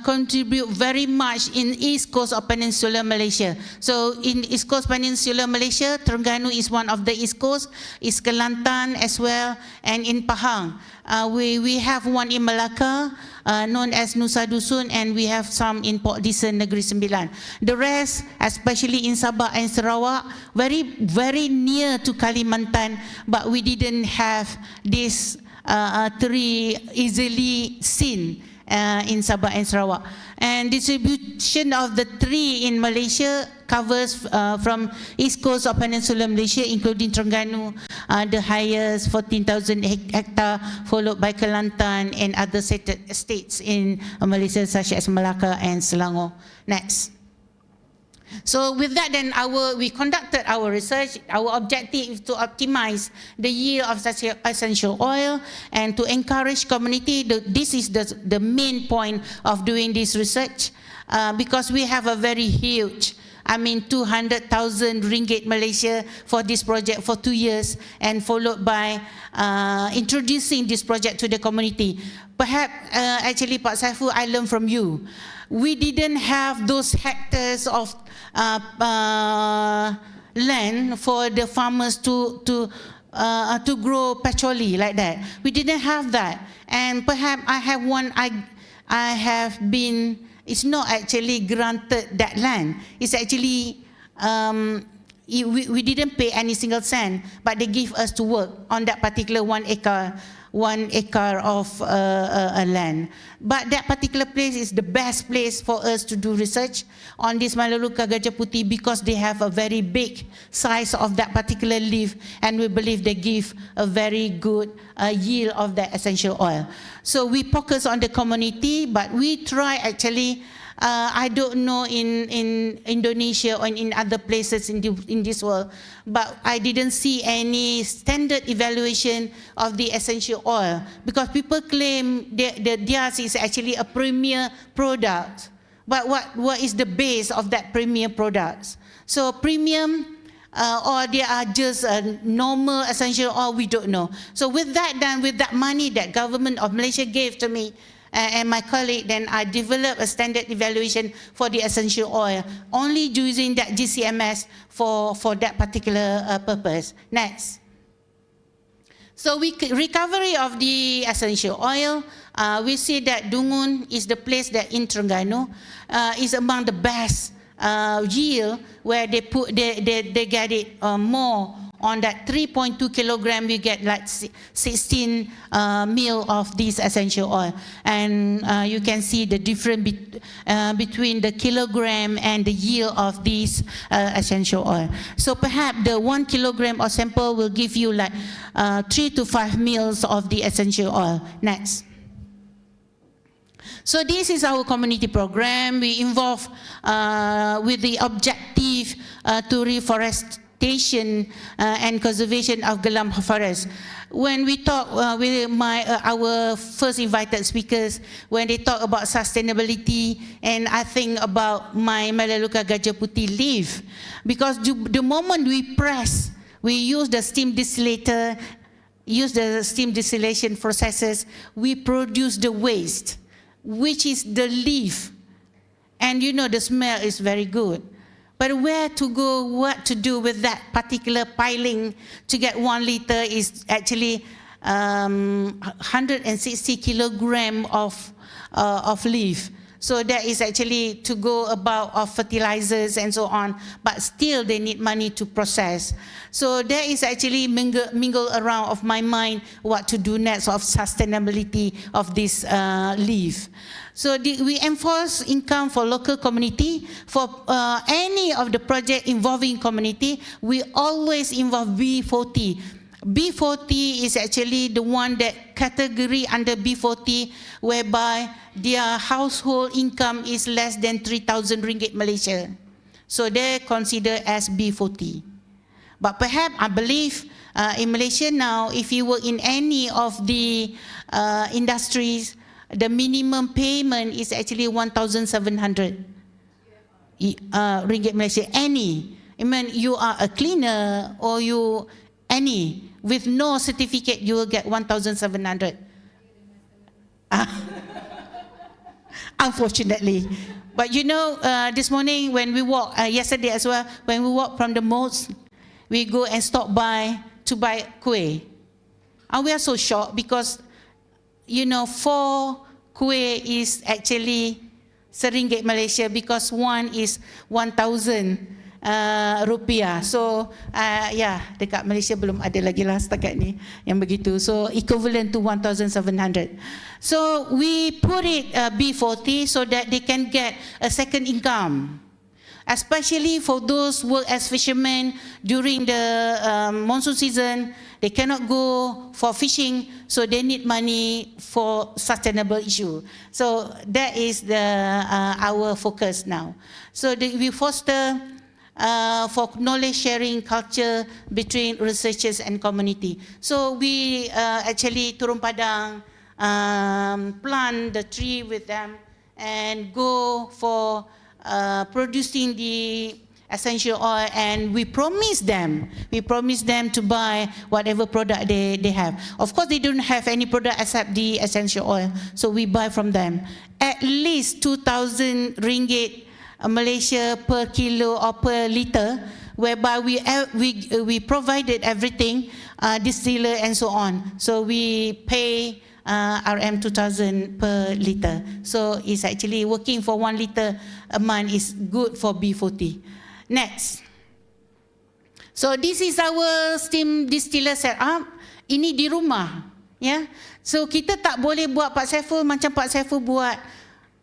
Speaker 5: contribute very much in East Coast of Peninsular Malaysia. So in East Coast Peninsular Malaysia, Terengganu is one of the East Coast, is Kelantan as well, and in Pahang. We have one in Melaka, known as Nusa Dusun, and we have some in Port Dickson, Negeri Sembilan. The rest, especially in Sabah and Sarawak, very near to Kalimantan, but we didn't have this three easily seen in Sabah and Sarawak. And distribution of the tree in Malaysia covers from East Coast of Peninsular Malaysia, including Terengganu, the highest 14,000 hectare, followed by Kelantan and other states in Malaysia such as Melaka and Selangor. Next. So with that, then we conducted our research. Our objective is to optimize the yield of such essential oil and to encourage community. This is the main point of doing this research because we have a very huge, 200,000 ringgit Malaysia for this project for 2 years, and followed by introducing this project to the community. Perhaps, actually, Pak Saiful, I learned from you. We didn't have those hectares of land for the farmers to grow patchouli like that. We didn't have that, and perhaps I have one. I have been. It's not actually granted that land. It's actually we didn't pay any single cent, but they give us to work on that particular 1 acre of land. But that particular place is the best place for us to do research on this Malaluka Gajah Putih because they have a very big size of that particular leaf, and we believe they give a very good yield of that essential oil. So we focus on the community, but we try actually, I don't know in Indonesia or in other places in this world, but I didn't see any standard evaluation of the essential oil because people claim theirs is actually a premier product. But what is the base of that premier products? So premium or they are just a normal essential oil, we don't know. So with that money that government of Malaysia gave to me, and my colleague, then I developed a standard evaluation for the essential oil, only using that GCMS for that particular purpose. Next. So recovery of the essential oil, we see that Dungun is the place that in Terengganu is among the best yield where they get it more on that 3.2 kilogram, we get like 16 mil of this essential oil. And you can see the difference between the kilogram and the yield of this essential oil. So perhaps the 1 kilogram of sample will give you like 3 to 5 mils of the essential oil. Next. So this is our community program. We involve with the objective to reforestation and conservation of Gelam forest. When we talk with our first invited speakers, when they talk about sustainability, and I think about my Melaleuca Gajah Putih leaf, because the moment we press, we use the steam distillator, use the steam distillation processes, we produce the waste, which is the leaf. And you know the smell is very good. But where to go, what to do with that particular piling to get 1 liter is actually 160 kilogram of leaf. So that is actually to go about of fertilizers and so on, but still they need money to process. So that is actually mingle around of my mind what to do next of sustainability of this leaf. So we enforce income for local community. For any of the project involving community, we always involve B40. B40 is actually the one that category under B40 whereby their household income is less than 3,000 ringgit Malaysia. So they're considered as B40. But perhaps I believe in Malaysia now, if you work in any of the industries, the minimum payment is actually 1,700 ringgit Malaysia. Any. I mean, you are a cleaner or you, any. With no certificate, you will get 1,700. Unfortunately. But you know, this morning when we walk, yesterday as well, when we walk from the mosque, we go and stop by to buy kuih. And we are so shocked because, you know, 4 kuih is actually RM1 Malaysia because one is 1,000 rupiah. So yeah, dekat Malaysia belum ada lagi lah setakat ni yang begitu. So equivalent to 1,700. So we put it B40 so that they can get a second income, especially for those work as fishermen during the monsoon season. They cannot go for fishing, so they need money for sustainable issue. So that is our focus now. So we foster for knowledge sharing culture between researchers and community. So we actually turun padang, plant the tree with them and go for producing the essential oil, and we promise them to buy whatever product they have. Of course, they don't have any product except the essential oil, so we buy from them. At least 2,000 ringgit Malaysia per kilo or per liter, whereby we provided everything, distiller and so on. So we pay RM 2,000 per liter. So it's actually working for 1 liter a month is good for B40. Next. So this is our steam distiller setup. Ini di rumah, ya. So kita tak boleh buat Pak Saiful macam Pak Saiful buat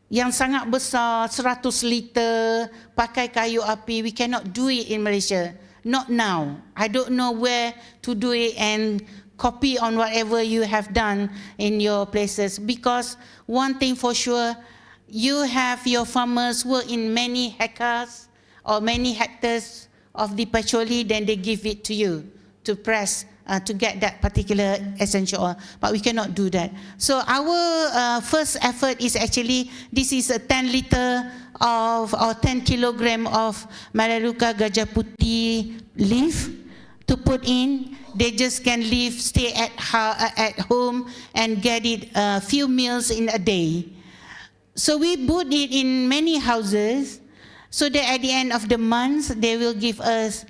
Speaker 5: yang sangat besar 100 liter pakai kayu api. We cannot do it in Malaysia. Not now. I don't know where to do it and copy on whatever you have done in your places, because one thing for sure, you have your farmers work in many hectares or many hectares of the patchouli, then they give it to you to press to get that particular essential oil. But we cannot do that. So our first effort is actually, this is a 10 liter of or 10 kilogram of Melaleuca Gajah Putih leaf to put in. They just can live, stay at home and get it a few meals in a day. So we put it in many houses, so that at the end of the month, they will give us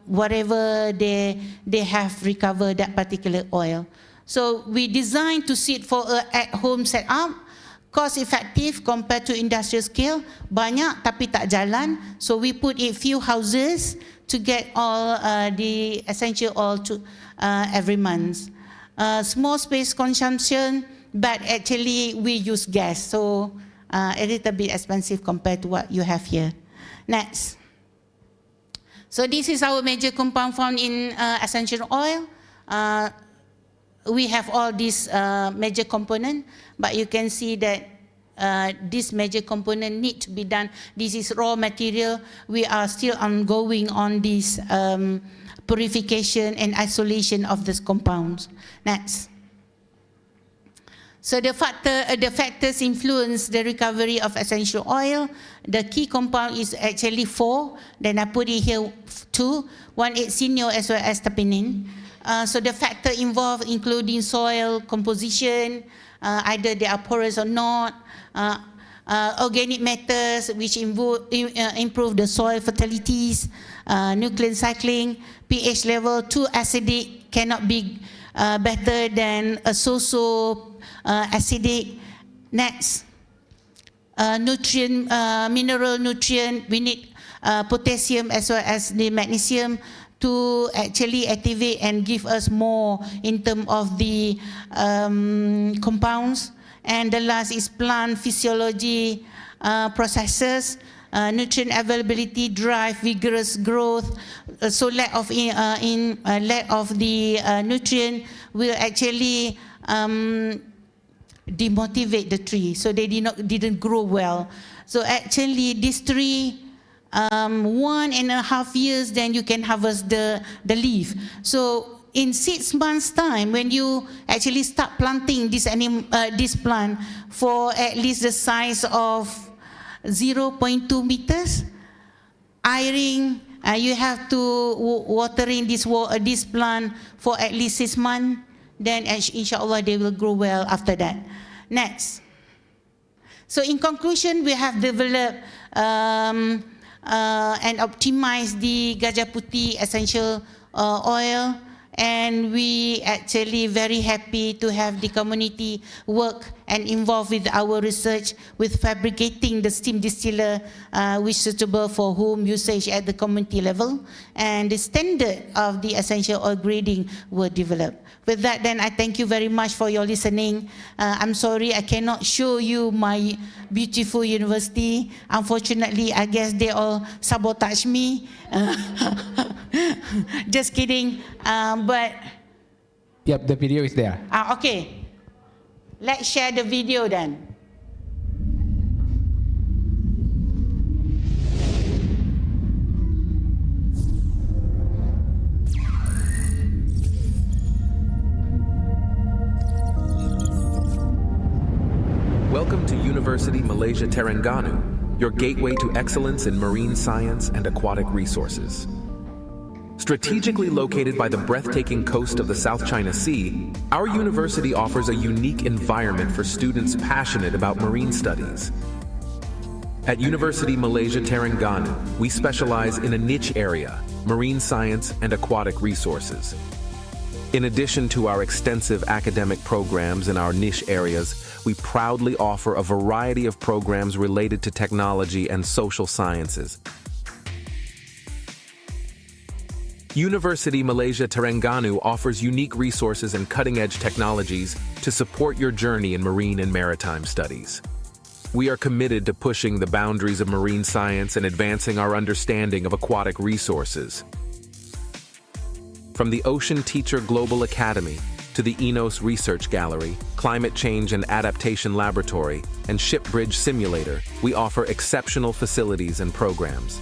Speaker 5: whatever they have recovered that particular oil. So we designed to sit for a at-home setup, cost-effective compared to industrial scale, banyak tapi tak jalan. So we put in few houses to get all the essential oil to every month. Small space consumption, but actually we use gas, so a little bit expensive compared to what you have here. Next. So this is our major compound found in essential oil. We have all these major component, but you can see that this major component need to be done. This is raw material. We are still ongoing on this purification and isolation of these compounds. Next. So the factors influence the recovery of essential oil. The key compound is actually 4. Then I put it here 2. 1,8-cineol as well as terpenin. So the factor involved including soil composition, either they are porous or not, organic matters which improve the soil fertilities, nuclear cycling, pH level. Too acidic cannot be better than a so-so acidic. Next, mineral nutrient, we need potassium as well as the magnesium to actually activate and give us more in terms of the compounds. And the last is plant physiology processes, nutrient availability, drive vigorous growth. So lack of the nutrient will actually demotivate the tree, so they didn't grow well. So actually this tree, 1.5 years, then you can harvest the leaf. So in 6 months time, when you actually start planting this plant for at least the size of 0.2 meters, airing, you have to watering this plant for at least 6 months, then inshallah they will grow well after that. Next. So in conclusion, we have developed and optimized the Gajah Putih essential oil, and we actually very happy to have the community work and involved with our research with fabricating the steam distiller which is suitable for home usage at the community level, and the standard of the essential oil grading were developed. With that, then I thank you very much for your listening. I'm sorry I cannot show you my beautiful university. Unfortunately, I guess they all sabotage me. Just kidding. But
Speaker 2: Yep, the video is there.
Speaker 5: okay. Let's share the video then.
Speaker 6: Welcome to University Malaysia Terengganu, your gateway to excellence in marine science and aquatic resources. Strategically located by the breathtaking coast of the South China Sea, our university offers a unique environment for students passionate about marine studies. At University Malaysia Terengganu, we specialize in a niche area, marine science and aquatic resources. In addition to our extensive academic programs in our niche areas, we proudly offer a variety of programs related to technology and social sciences. University Malaysia Terengganu offers unique resources and cutting-edge technologies to support your journey in marine and maritime studies. We are committed to pushing the boundaries of marine science and advancing our understanding of aquatic resources. From the Ocean Teacher Global Academy to the ENOS Research Gallery, Climate Change and Adaptation Laboratory, and Ship Bridge Simulator, we offer exceptional facilities and programs.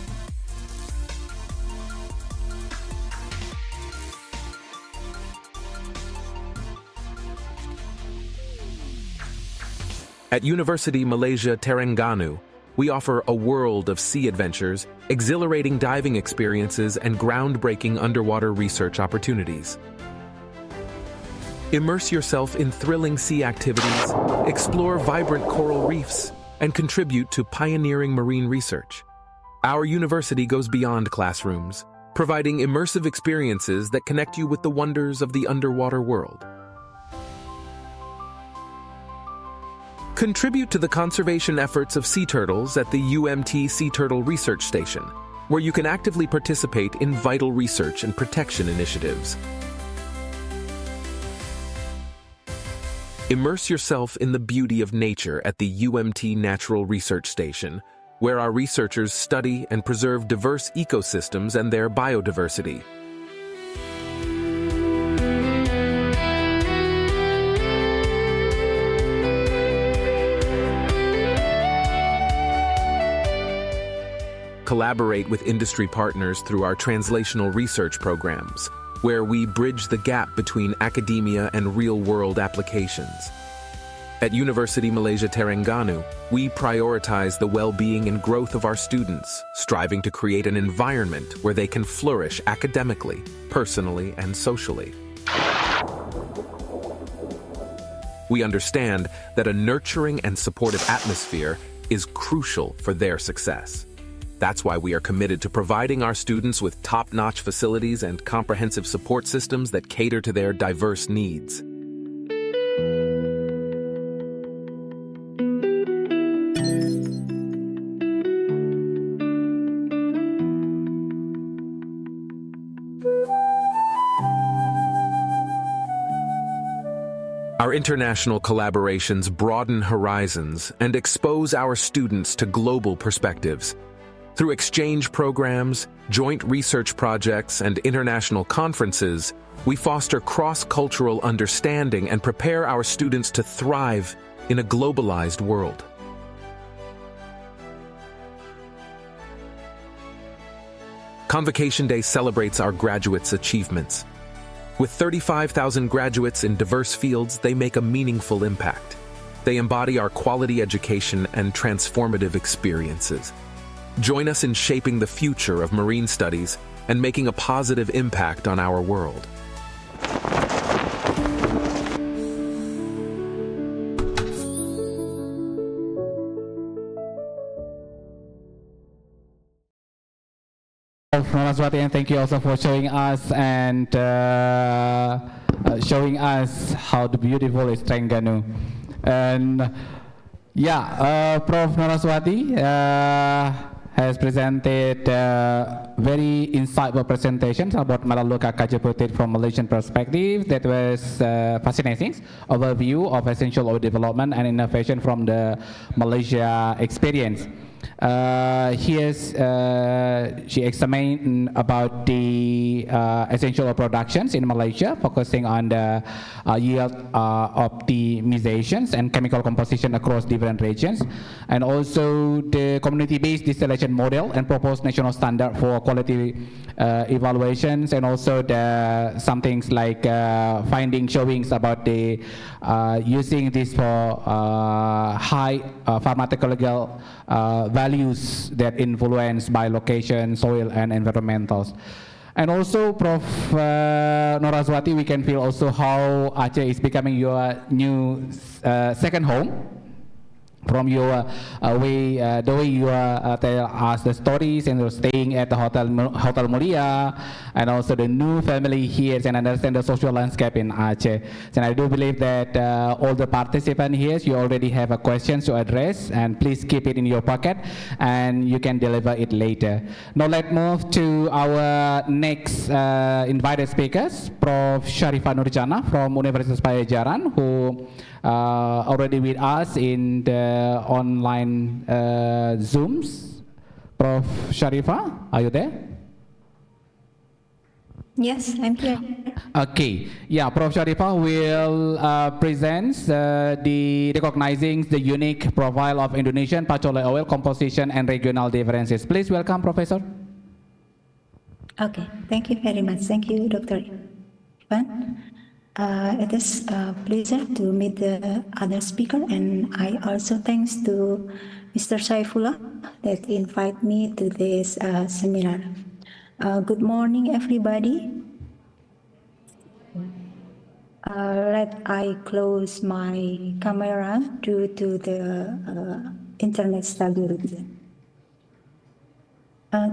Speaker 6: At University Malaysia Terengganu, we offer a world of sea adventures, exhilarating diving experiences, and groundbreaking underwater research opportunities. Immerse yourself in thrilling sea activities, explore vibrant coral reefs, and contribute to pioneering marine research. Our university goes beyond classrooms, providing immersive experiences that connect you with the wonders of the underwater world. Contribute to the conservation efforts of sea turtles at the UMT Sea Turtle Research Station, where you can actively participate in vital research and protection initiatives. Immerse yourself in the beauty of nature at the UMT Natural Research Station, where our researchers study and preserve diverse ecosystems and their biodiversity. Collaborate with industry partners through our translational research programs, where we bridge the gap between academia and real-world applications. At University Malaysia Terengganu, we prioritize the well-being and growth of our students, striving to create an environment where they can flourish academically, personally, and socially. We understand that a nurturing and supportive atmosphere is crucial for their success. That's why we are committed to providing our students with top-notch facilities and comprehensive support systems that cater to their diverse needs. Our international collaborations broaden horizons and expose our students to global perspectives. Through exchange programs, joint research projects, and international conferences, we foster cross-cultural understanding and prepare our students to thrive in a globalized world. Convocation Day celebrates our graduates' achievements. With 35,000 graduates in diverse fields, they make a meaningful impact. They embody our quality education and transformative experiences. Join us in shaping the future of marine studies and making a positive impact on our world.
Speaker 2: Naraswati, and thank you also for showing us and showing us how the beautiful is Terengganu. And yeah, Prof. Naraswati has presented very insightful presentations about Melaleuca Kaja Putih from Malaysian perspective. That was fascinating overview of essential oil development and innovation from the Malaysia experience. She explained about the essential oil productions in Malaysia, focusing on the yield optimizations and chemical composition across different regions, and also the community-based distillation model and proposed national standard for quality evaluations, and also some things like finding showings about the using this for high pharmacological values that influence by location, soil, and environmentals. And also, Prof. Naraswati, we can feel also how Aceh is becoming your new second home. From your the way you tell us the stories, and you're staying at the Hotel Mulia, and also the new family here, and understand the social landscape in Aceh. And I do believe that all the participants here, you already have a question to address, and please keep it in your pocket, and you can deliver it later. Now let's move to our next invited speakers, Prof. Sharifah Nurjana from Universitas Pajajaran, who already with us in the online Zooms. Prof. Sharifah, are you there?
Speaker 3: Yes, I'm here.
Speaker 2: Okay, yeah, Prof. Sharifah will present the recognizing the unique profile of Indonesian petroleum oil composition and regional differences. Please welcome, Professor.
Speaker 3: Okay, thank you very much. Thank you, Dr. Ivan. It is a pleasure to meet the other speaker, and I also thanks to Mr. Saifullah that invite me to this seminar. Good morning, everybody. Let I close my camera due to the internet stability.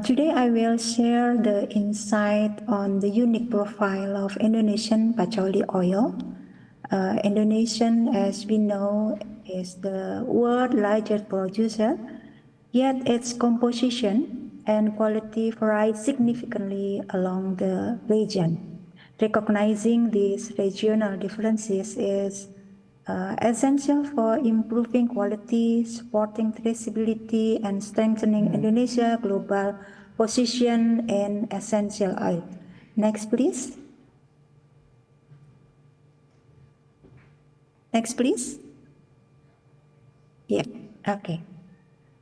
Speaker 3: Today I will share the insight on the unique profile of Indonesian petroleum oil. Indonesian, as we know, is the world's largest producer, yet its composition and quality vary significantly along the region. Recognizing these regional differences is essential for improving quality, supporting traceability, and strengthening Indonesia's global position in essential oil. Next, please. Next, please. Yeah, okay.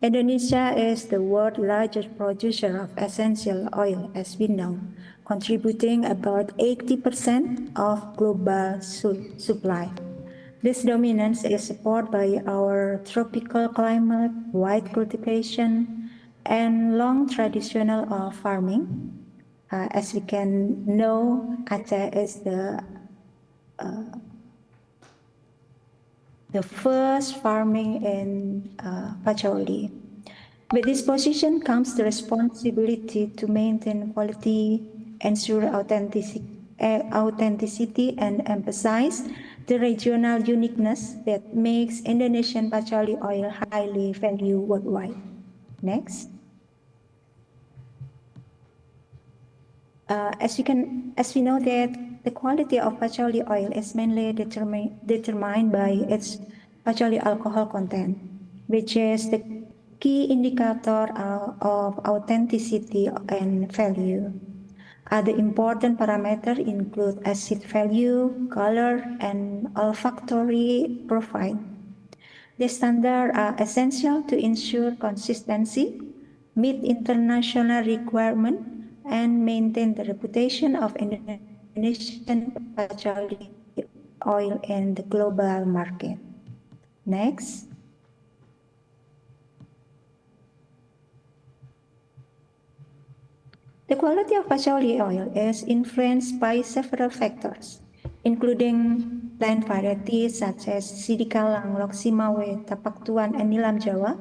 Speaker 3: Indonesia is the world's largest producer of essential oil, as we know, contributing about 80% of global supply. This dominance is supported by our tropical climate, wide cultivation, and long traditional farming. As we can know, Aceh is the first farming in Pachauli. With this position comes the responsibility to maintain quality, ensure authenticity, and emphasize the regional uniqueness that makes Indonesian Pachauli oil highly valued worldwide. Next. As we know that the quality of Pachauli oil is mainly determined by its Pachauli alcohol content, which is the key indicator of authenticity and value. Other important parameters include acid value, color, and olfactory profile. These standards are essential to ensure consistency, meet international requirements, and maintain the reputation of Indonesian Pachauli oil in the global market. Next. The quality of Pachauli oil is influenced by several factors, including plant varieties such as Sidikalang, Loximawe, Tapak Tuan, and Nilam Jawa,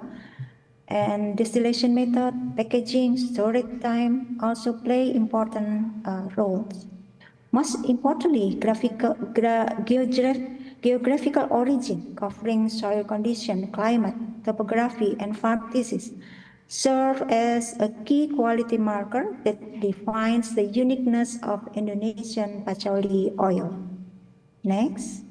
Speaker 3: and distillation method, packaging, storage time also play important roles. Most importantly, geographical origin, covering soil condition, climate, topography, and farm disease, serve as a key quality marker that defines the uniqueness of Indonesian Pachauli oil. Next.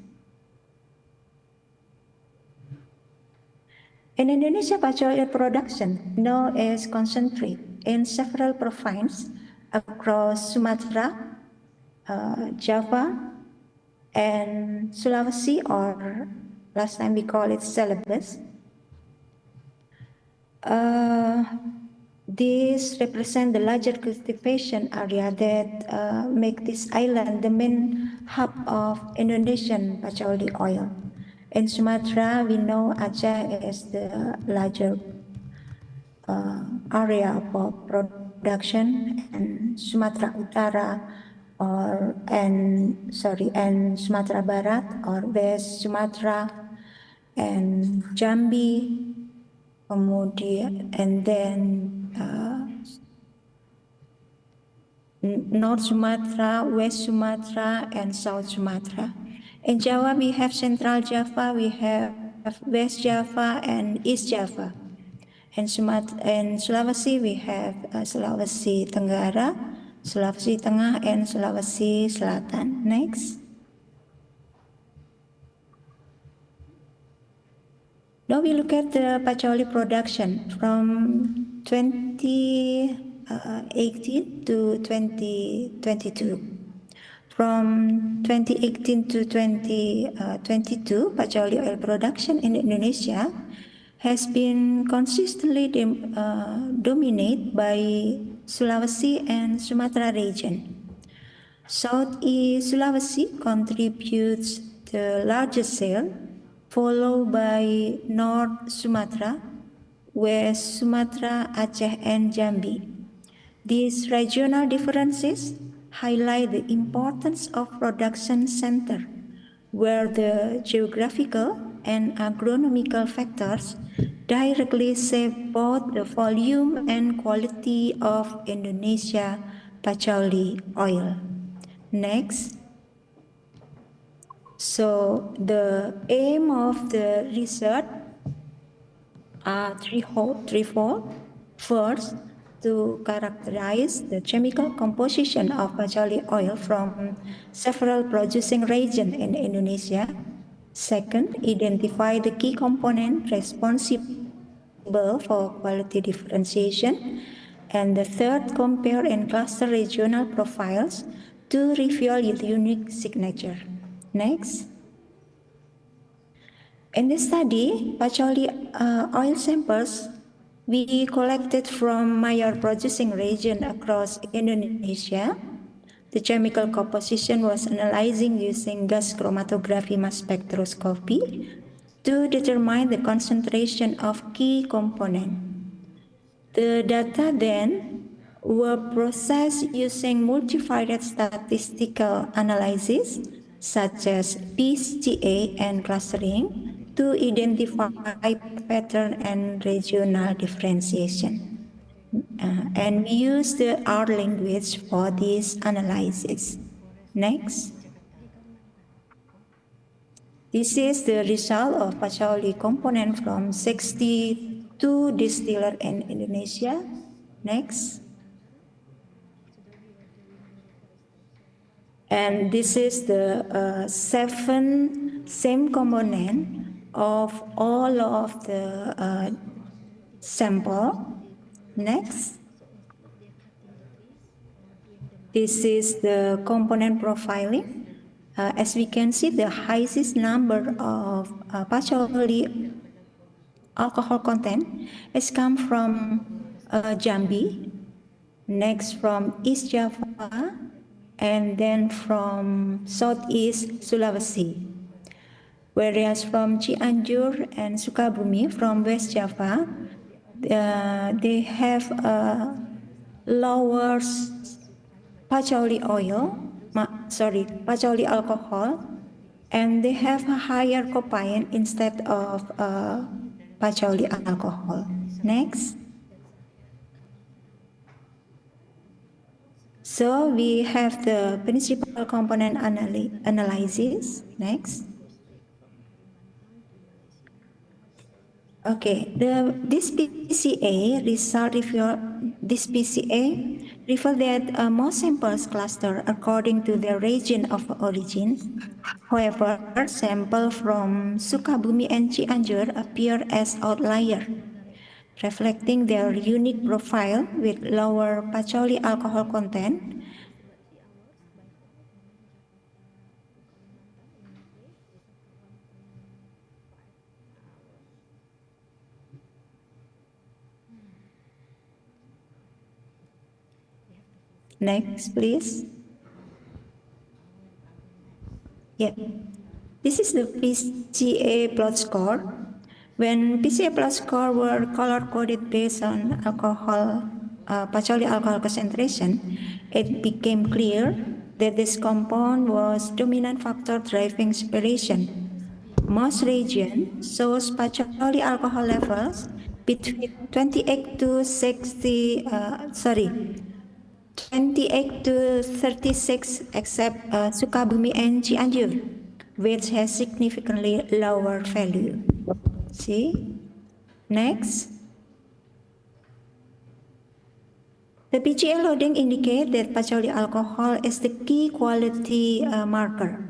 Speaker 3: In Indonesia, Pachauli production now is concentrated in several provinces across Sumatra, Java, and Sulawesi, or last time we call it Celebes. These represent the larger cultivation area that make this island the main hub of Indonesian Pachauli oil. In Sumatra, we know Aceh is the larger area for production, and Sumatra Utara and Sumatra Barat or West Sumatra and Jambi, kemudian and then North Sumatra, West Sumatra, and South Sumatra. In Java, we have Central Java, we have West Java, and East Java. In Sulawesi, we have Sulawesi Tenggara, Sulawesi Tengah, and Sulawesi Selatan. Next. Now we look at the Pachauli production from 2018 to 2022. From 2018 to 2022, Pachauli oil production in Indonesia has been consistently dominated by Sulawesi and Sumatra region. Southeast Sulawesi contributes the largest share, followed by North Sumatra, West Sumatra, Aceh, and Jambi. These regional differences highlight the importance of production center, where the geographical and agronomical factors directly shape both the volume and quality of Indonesia Pachauli oil. Next. So the aim of the research are threefold. First, to characterize the chemical composition of Pacholi oil from several producing regions in Indonesia. Second, identify the key component responsible for quality differentiation. And the third, compare and cluster regional profiles to reveal its unique signature. Next. In this study, Pacholi oil samples we collected from major producing regions across Indonesia. The chemical composition was analyzing using gas chromatography mass spectroscopy to determine the concentration of key components. The data then were processed using multivariate statistical analysis such as PCA and clustering to identify pattern and regional differentiation. And we use the R language for this analysis. Next. This is the result of Pacholi component from 62 distillers in Indonesia. Next. And this is the same component of all of the sample. Next. This is the component profiling. As we can see, the highest number of Pacholi alcohol content has come from Jambi, next from East Java, and then from Southeast Sulawesi. Whereas from Cianjur and Sukabumi from West Java, they have a lower Pacholi Pacholi alcohol, and they have a higher copain instead of Pacholi alcohol. Next. So we have the principal component analysis. Next. Okay, this PCA reveal that most samples cluster according to their region of origin. However, samples from Sukabumi and Cianjur appear as outlier, reflecting their unique profile with lower Pacholi alcohol content. Next, please. Yeah. This is the PCA plot score. When PCA plot score were color-coded based on alcohol, Pacholi alcohol concentration, it became clear that this compound was dominant factor driving separation. Most regions shows Pacholi alcohol levels between 28 to 36 except Sukabumi and Cianjur, which has significantly lower value. See? Next. The PCA loading indicates that Pacholi alcohol is the key quality marker,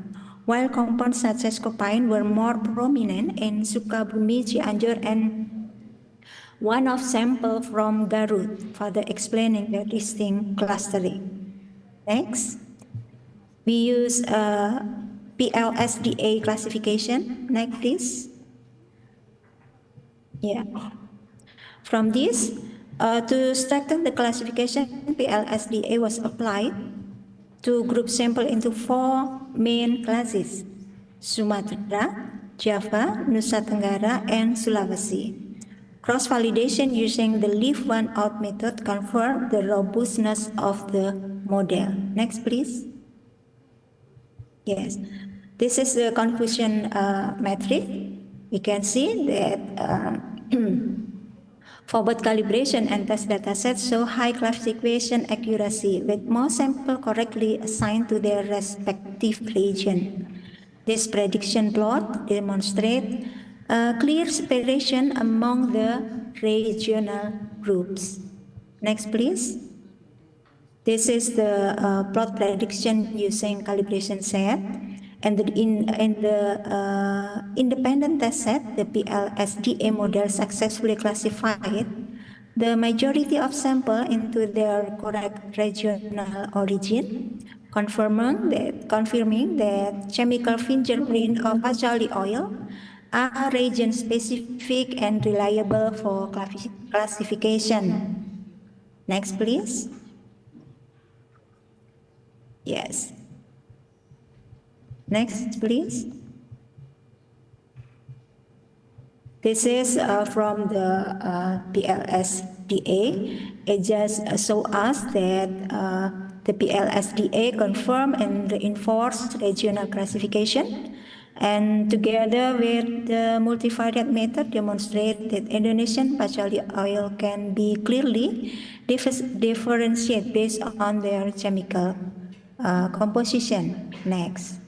Speaker 3: while compounds such as copain were more prominent in Sukabumi, Cianjur, and one of sample from Garut, further explaining the distinct clustering. Next, we use PLSDA classification. Next, please. Yeah. From this, to strengthen the classification, PLSDA was applied to group sample into 4 main classes: Sumatra, Java, Nusa Tenggara, and Sulawesi. Cross-validation using the leave one out method confirmed the robustness of the model. Next, please. Yes, this is the confusion metric. We can see that forward calibration and test datasets show high classification accuracy with most samples correctly assigned to their respective region. This prediction plot demonstrates a clear separation among the regional groups. Next, please. This is the plot prediction using calibration set. And in the independent test set, the PLSDA model successfully classified the majority of sample into their correct regional origin, confirming that chemical fingerprint of patchouli oil are region-specific and reliable for classification. Next, please. Yes. Next, please. This is from the PLSDA. It just shows us that the PLSDA confirm and reinforce regional classification, and together with the multivariate method demonstrate that Indonesian patchouli oil can be clearly differentiated based on their chemical composition. Next.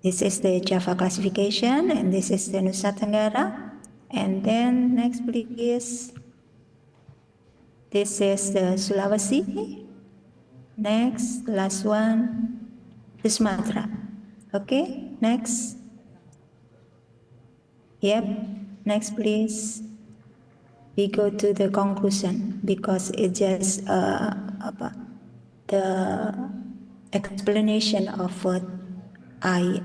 Speaker 3: This is the Java classification, and this is the Nusa Tenggara. And then next, please. This is the Sulawesi. Next, last one, the Sumatra. Okay, next. Yep, next, please. We go to the conclusion because it just the explanation of what I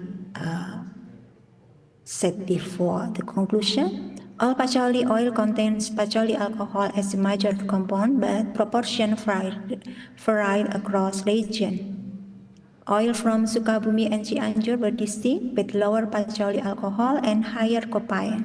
Speaker 3: said before. The conclusion: all patchouli oil contains patchouli alcohol as a major compound, but proportion varied across region. Oil from Sukabumi and Cianjur were distinct with lower patchouli alcohol and higher copain.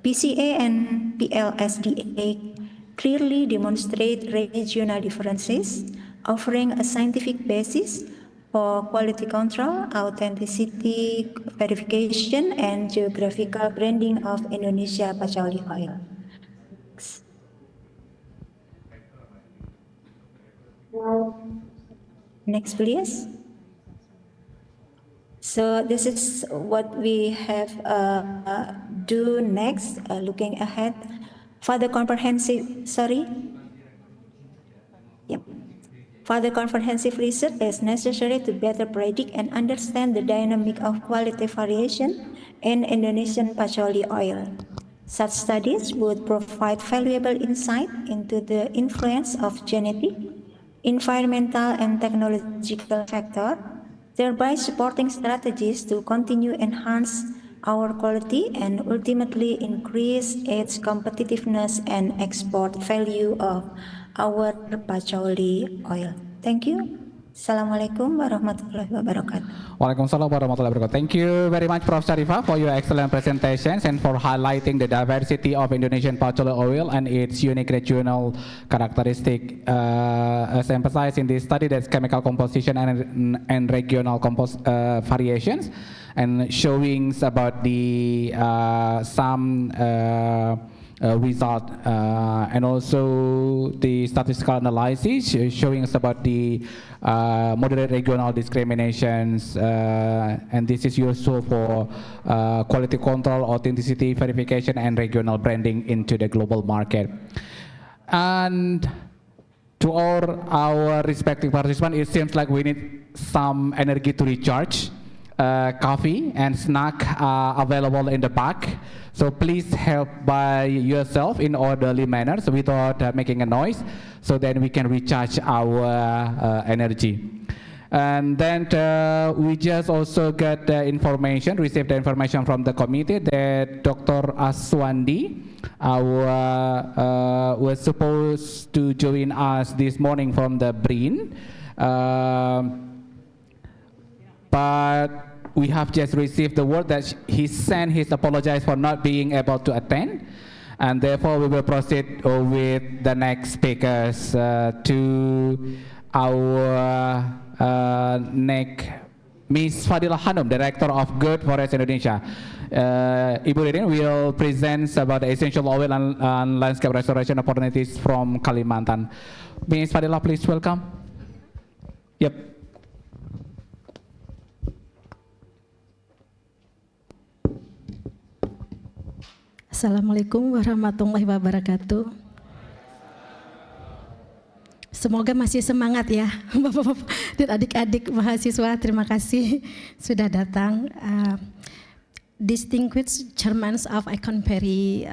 Speaker 3: PCA and PLSDA clearly demonstrate regional differences, offering a scientific basis for quality control, authenticity verification, and geographical branding of Indonesia patchouli oil. Next, please. So this is what we have do next, looking ahead. Further comprehensive research is necessary to better predict and understand the dynamic of quality variation in Indonesian patchouli oil. Such studies would provide valuable insight into the influence of genetic, environmental, and technological factors, thereby supporting strategies to continue enhance our quality and ultimately increase its competitiveness and export value of our patchouli oil. Thank you. Assalamualaikum warahmatullahi wabarakatuh.
Speaker 2: Waalaikumsalam warahmatullahi wabarakatuh. Thank you very much, Prof. Sharifah, for your excellent presentations and for highlighting the diversity of Indonesian patchouli oil and its unique regional characteristic. As emphasized in this study, that's chemical composition and regional variations, and showings about the some result and also the statistical analysis showing us about the moderate regional discriminations, and this is useful for quality control, authenticity verification, and regional branding into the global market. And to all our respective participants, it seems like we need some energy to recharge. Coffee and snack are available in the back, so please help by yourself in orderly manner, so without making a noise, so then we can recharge our energy. And then we just also got the information, received the information from the committee that Dr. Aswandi was supposed to join us this morning from the BRIN, but we have just received the word that he sent his apologies for not being able to attend, and therefore we will proceed with the next speakers to our next Ms. Fadilah Hanum, Director of Good Forest Indonesia. Ibu Ririn will present about the essential oil and landscape restoration opportunities from Kalimantan. Ms. Fadilah, please welcome. Yep.
Speaker 7: Assalamualaikum warahmatullahi wabarakatuh. Semoga masih semangat ya, Bapak-bapak dan adik-adik mahasiswa. Terima kasih sudah datang. Distinguished Chairman of ICONPEORI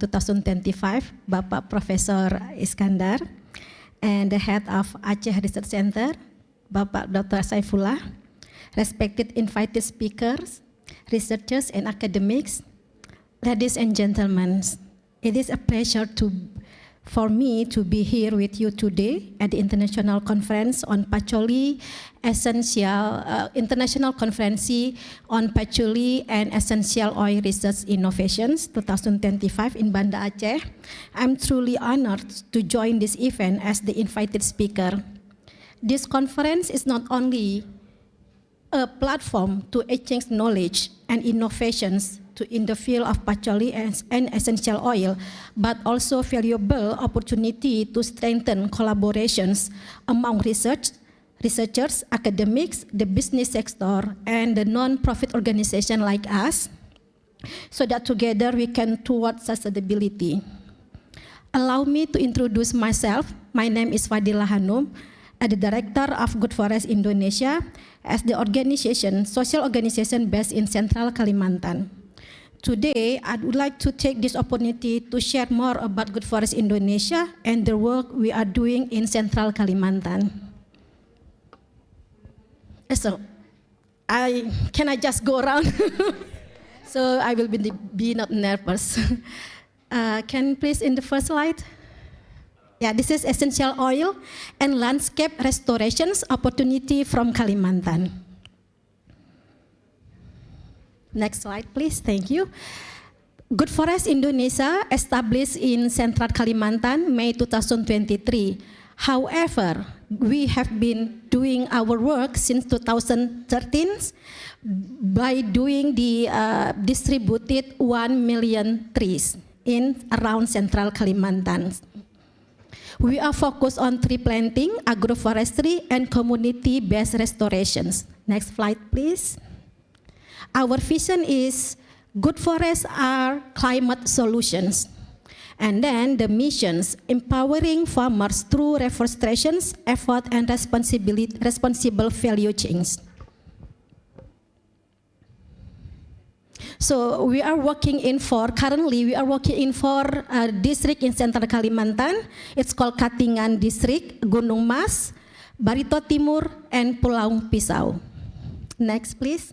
Speaker 7: 2025, Bapak Profesor Iskandar, and the Head of Aceh Research Center, Bapak Dr. Saifullah, respected invited speakers, researchers and academics, ladies and gentlemen, it is a pleasure for me to be here with you today at the International Conference on Patchouli, International Conference on Patchouli and Essential Oil Research Innovations 2025 in Banda Aceh. I'm truly honored to join this event as the invited speaker. This conference is not only a platform to exchange knowledge and innovations in the field of patchouli and essential oil, but also valuable opportunity to strengthen collaborations among researchers, academics, the business sector, and the non-profit organization like us, so that together we can toward sustainability. Allow me to introduce myself. My name is Fadila Hanum, the Director of Good Forest Indonesia, as the social organization based in Central Kalimantan. Today, I would like to take this opportunity to share more about Good Forest Indonesia and the work we are doing in Central Kalimantan. So, can I just go around? So I will be not nervous. Can you please in the first slide? Yeah, this is essential oil and landscape restorations opportunity from Kalimantan. Next slide, please. Thank you. Good Forest Indonesia established in Central Kalimantan, May 2023. However, we have been doing our work since 2013 by doing the distributed 1 million trees in around Central Kalimantan. We are focused on tree planting, agroforestry, and community-based restorations. Next slide, please. Our vision is good forests are climate solutions. And then the missions, empowering farmers through reforestation, effort, and responsible value chains. So we are working currently we are working in four districts in Central Kalimantan. It's called Katingan District, Gunung Mas, Barito Timur, and Pulau Pisau. Next, please.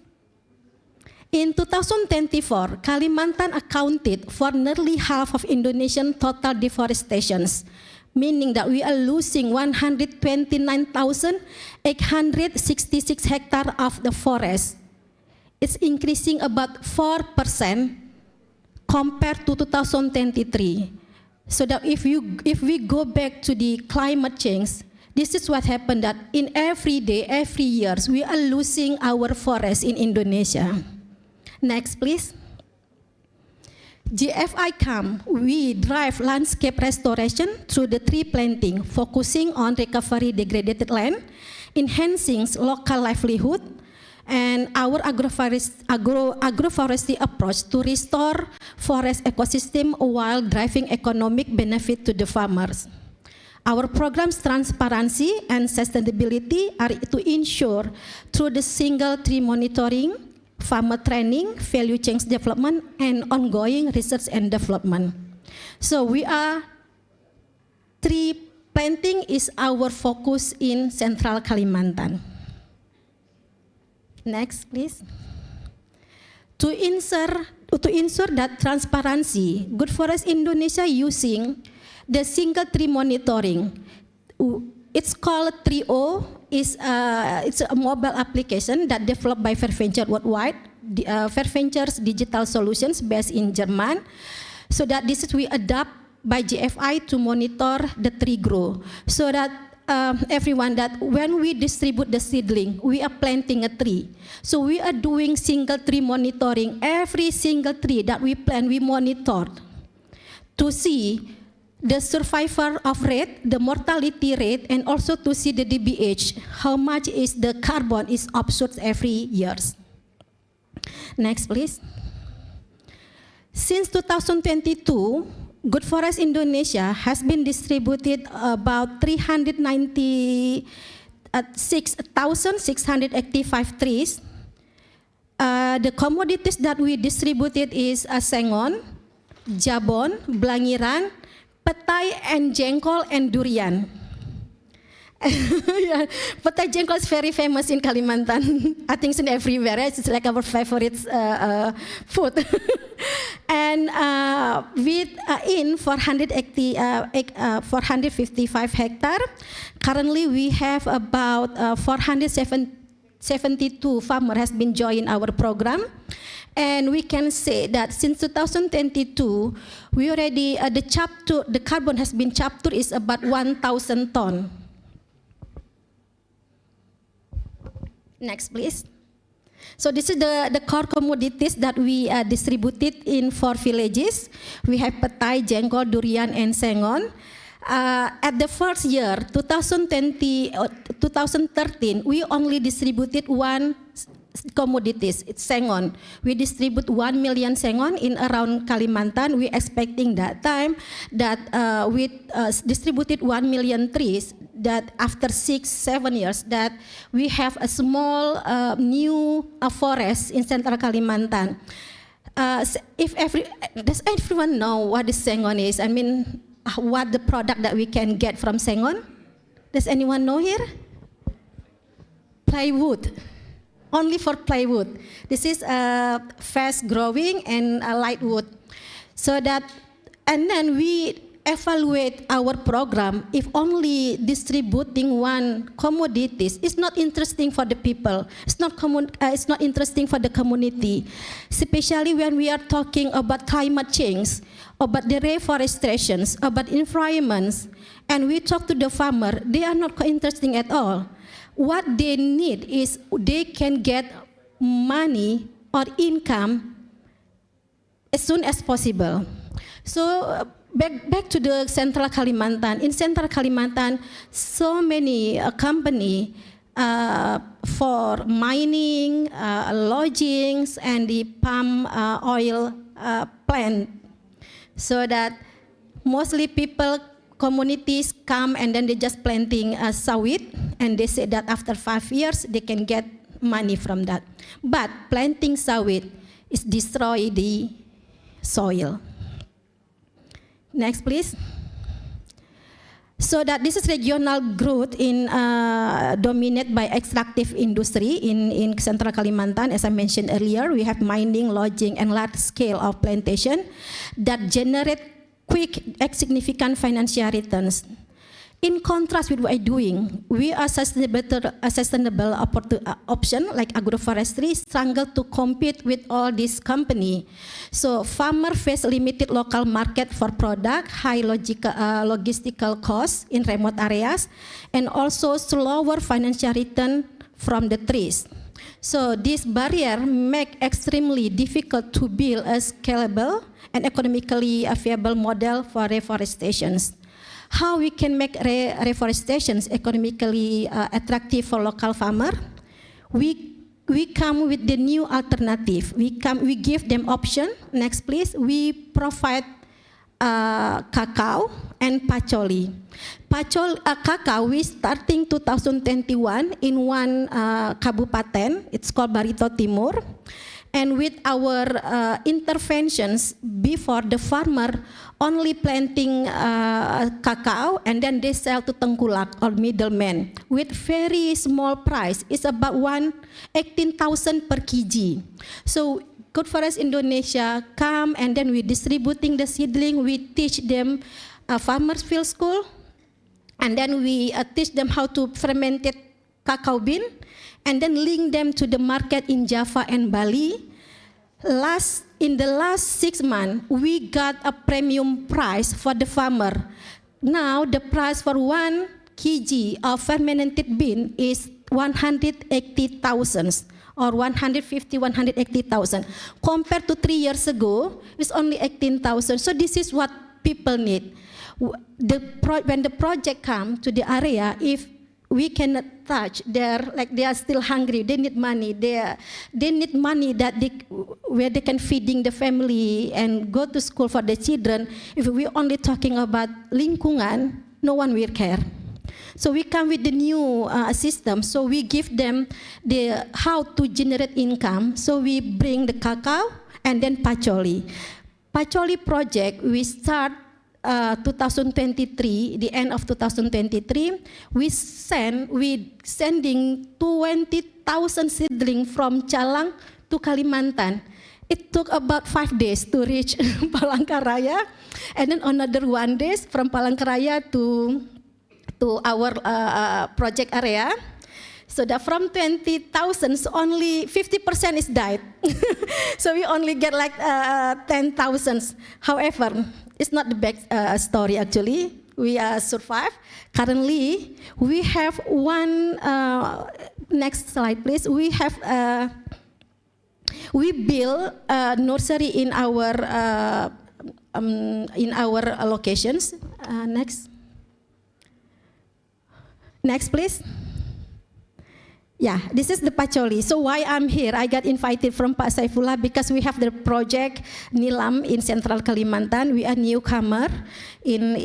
Speaker 7: In 2024, Kalimantan accounted for nearly half of Indonesian total deforestations, meaning that we are losing 129,866 hectares of the forest. It's increasing about 4% compared to 2023. So that if we go back to the climate change, this is what happened, that in every year, we are losing our forests in Indonesia. Next, please. GFI CAM, we drive landscape restoration through the tree planting, focusing on recovery degraded land, enhancing local livelihood, and our agroforestry approach to restore forest ecosystem while driving economic benefit to the farmers. Our program's transparency and sustainability are to ensure through the single tree monitoring, farmer training, value chain development, and ongoing research and development. So tree planting is our focus in Central Kalimantan. Next, please. To ensure that transparency, Good Forest Indonesia using the single tree monitoring. It's called 3O. It's a mobile application that developed by Fairventure worldwide. Fairventure's digital solutions based in German. So that this is we adapt by GFI to monitor the tree grow. So that everyone, that when we distribute the seedling, we are planting a tree. So we are doing single tree monitoring. Every single tree that we plant, we monitor to see the survivor of rate, the mortality rate, and also to see the DBH, how much is the carbon is absorbed every year. Next, please. Since 2022, Good Forest Indonesia has been distributed about 396,685 trees. The commodities that we distributed is sengon, jabon, belangiran, petai, and jengkol and durian. Yeah, petai jengkol is very famous in Kalimantan. I think it's everywhere. It's like our favorite food. And in 455 hectare, currently we have about 472 farmers has been joined our program. And we can say that since 2022, we already, the carbon has been captured is about 1,000 ton. Next, please. So this is the core commodities that we distributed in 4 villages. We have petai, jengkol, durian, and sengon. At the first year, 2013, we only distributed 1 commodities, it's sengon. We distribute 1 million sengon in around Kalimantan. We expecting that time that we distributed 1 million trees, that after 6-7 years that we have a small new forest in central Kalimantan. Does everyone know what the sengon is? I mean, what the product that we can get from sengon? Does anyone know here? Plywood. Only for plywood. This is fast growing and light wood. So that, and then we evaluate our program. If only distributing 1 commodities is not interesting for the people. It's not interesting for the community. Especially when we are talking about climate change, about the reforestations, about environments, and we talk to the farmer, they are not interesting at all. What they need is they can get money or income as soon as possible. So back to the Central Kalimantan. In Central Kalimantan, so many company for mining, lodgings, and the palm oil plant. So that mostly people, communities come and then they just planting sawit, and they say that after 5 years they can get money from that. But planting sawit is destroy the soil. Next, please. So that this is regional growth in dominated by extractive industry in Central Kalimantan. As I mentioned earlier, we have mining, lodging, and large scale of plantation that generate quick and significant financial returns. In contrast with what I'm doing, we are sustainable option like agroforestry struggle to compete with all these company. So farmer face limited local market for product, high logistical costs in remote areas, and also slower financial return from the trees. So this barrier make extremely difficult to build a scalable and economically viable model for reforestations. How we can make reforestations economically attractive for local farmer? We come with the new alternative. We give them option. Next, please. We provide cacao and pacholi. Cacao we starting 2021 in 1 kabupaten. It's called Barito Timur. And with our interventions before, the farmer only planting cacao and then they sell to tengkulak or middleman with very small price. It's about 18,000 per kg. So Good Forest Indonesia come and then we distributing the seedling. We teach them farmers field school, and then we teach them how to fermented cacao bean, and then link them to the market in Java and Bali. In the last 6 months, we got a premium price for the farmer. Now the price for 1 kg of fermented bean is 180,000 or 180,000. Compared to 3 years ago, it's only 18,000. So this is what people need. When the project come to the area, if we cannot touch. They are still hungry. They need money. They need money where they can feeding the family and go to school for the children. If we only talking about lingkungan, no one will care. So we come with the new system. So we give them the how to generate income. So we bring the cacao and then pacholi. Pacholi project we start 2023, the end of 2023. We sending 20,000 seedling from Calang to Kalimantan. It took about 5 days to reach Palangkaraya, and then another 1 day from Palangkaraya to our project area. So that from 20,000, only 50% is died. So we only get like 10,000. However, it's not the best story actually. We survived. Currently, we have one. Next slide, please. We build a nursery in our locations. Next, please. Yeah, this is the pacholi. So why I'm here? I got invited from Pak Saifullah because we have the project Nilam in Central Kalimantan. We are newcomer in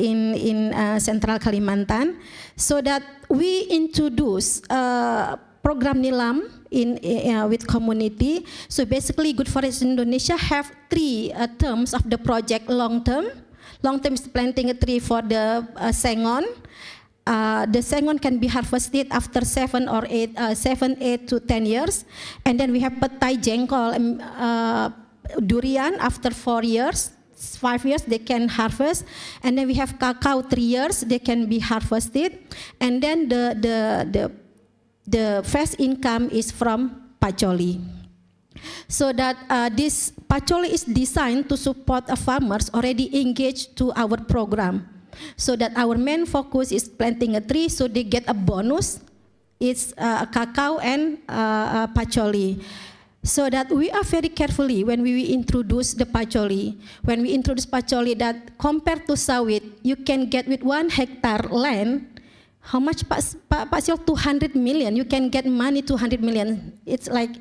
Speaker 7: Central Kalimantan, so that we introduce program Nilam with community. So basically, Good Forest Indonesia have 3 terms of the project. Long term is planting a tree for the sengon. The sengon can be harvested after 7 or 8 to 10 years, and then we have petai jengkol, durian after 4 years, 5 years they can harvest, and then we have cacao 3 years they can be harvested, and then the first income is from pacholi. So that this pacholi is designed to support farmers already engaged to our program. So that our main focus is planting a tree, so they get a bonus. It's cacao and pacholi. So that we are very carefully when we introduce the pacholi. When we introduce pacholi, that compared to sawit, you can get with 1 hectare land. How much, Pak Sil? 200 million. You can get money 200 million. It's like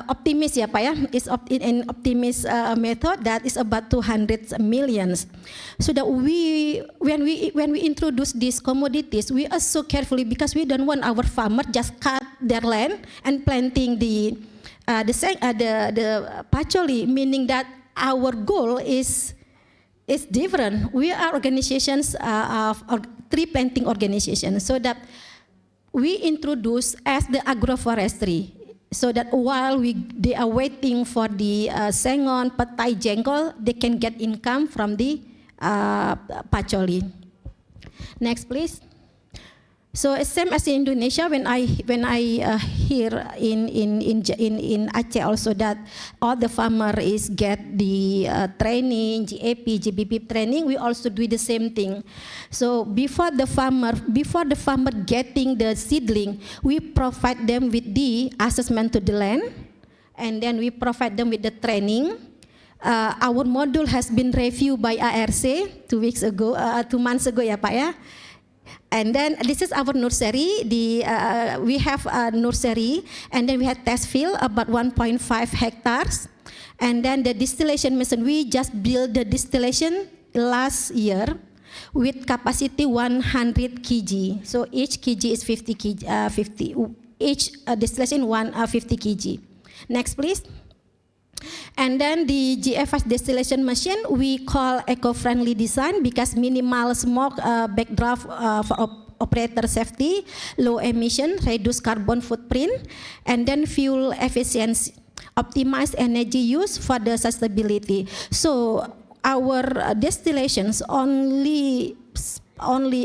Speaker 7: optimis ya Pak ya, is an optimist method that is about 200 millions. So that when we introduce these commodities, we are so carefully because we don't want our farmer just cut their land and planting the pacholi, meaning that our goal is different. We are organizations of tree planting organizations, so that we introduce as the agroforestry. So that while they are waiting for the sengon, petai, jengkol, they can get income from the pacholi. Next, please. So same as in Indonesia, when I hear in Aceh also that all the farmer is get the training, GAP, GBP training, we also do the same thing. So before the farmer getting the seedling, we provide them with the assessment to the land, and then we provide them with the training. Our module has been reviewed by ARC 2 months ago ya Pak ya. And then this is our nursery. We have a nursery, and then we have test field about 1.5 hectares. And then the distillation machine, we just built the distillation last year with capacity 100 kg. So each kg is 50 kg. Each distillation 50 kg. Next, please. And then the GFS distillation machine we call eco-friendly design because minimal smoke backdraft for operator safety, low emission, reduce carbon footprint, and then fuel efficiency, optimize energy use for the sustainability. So our distillations only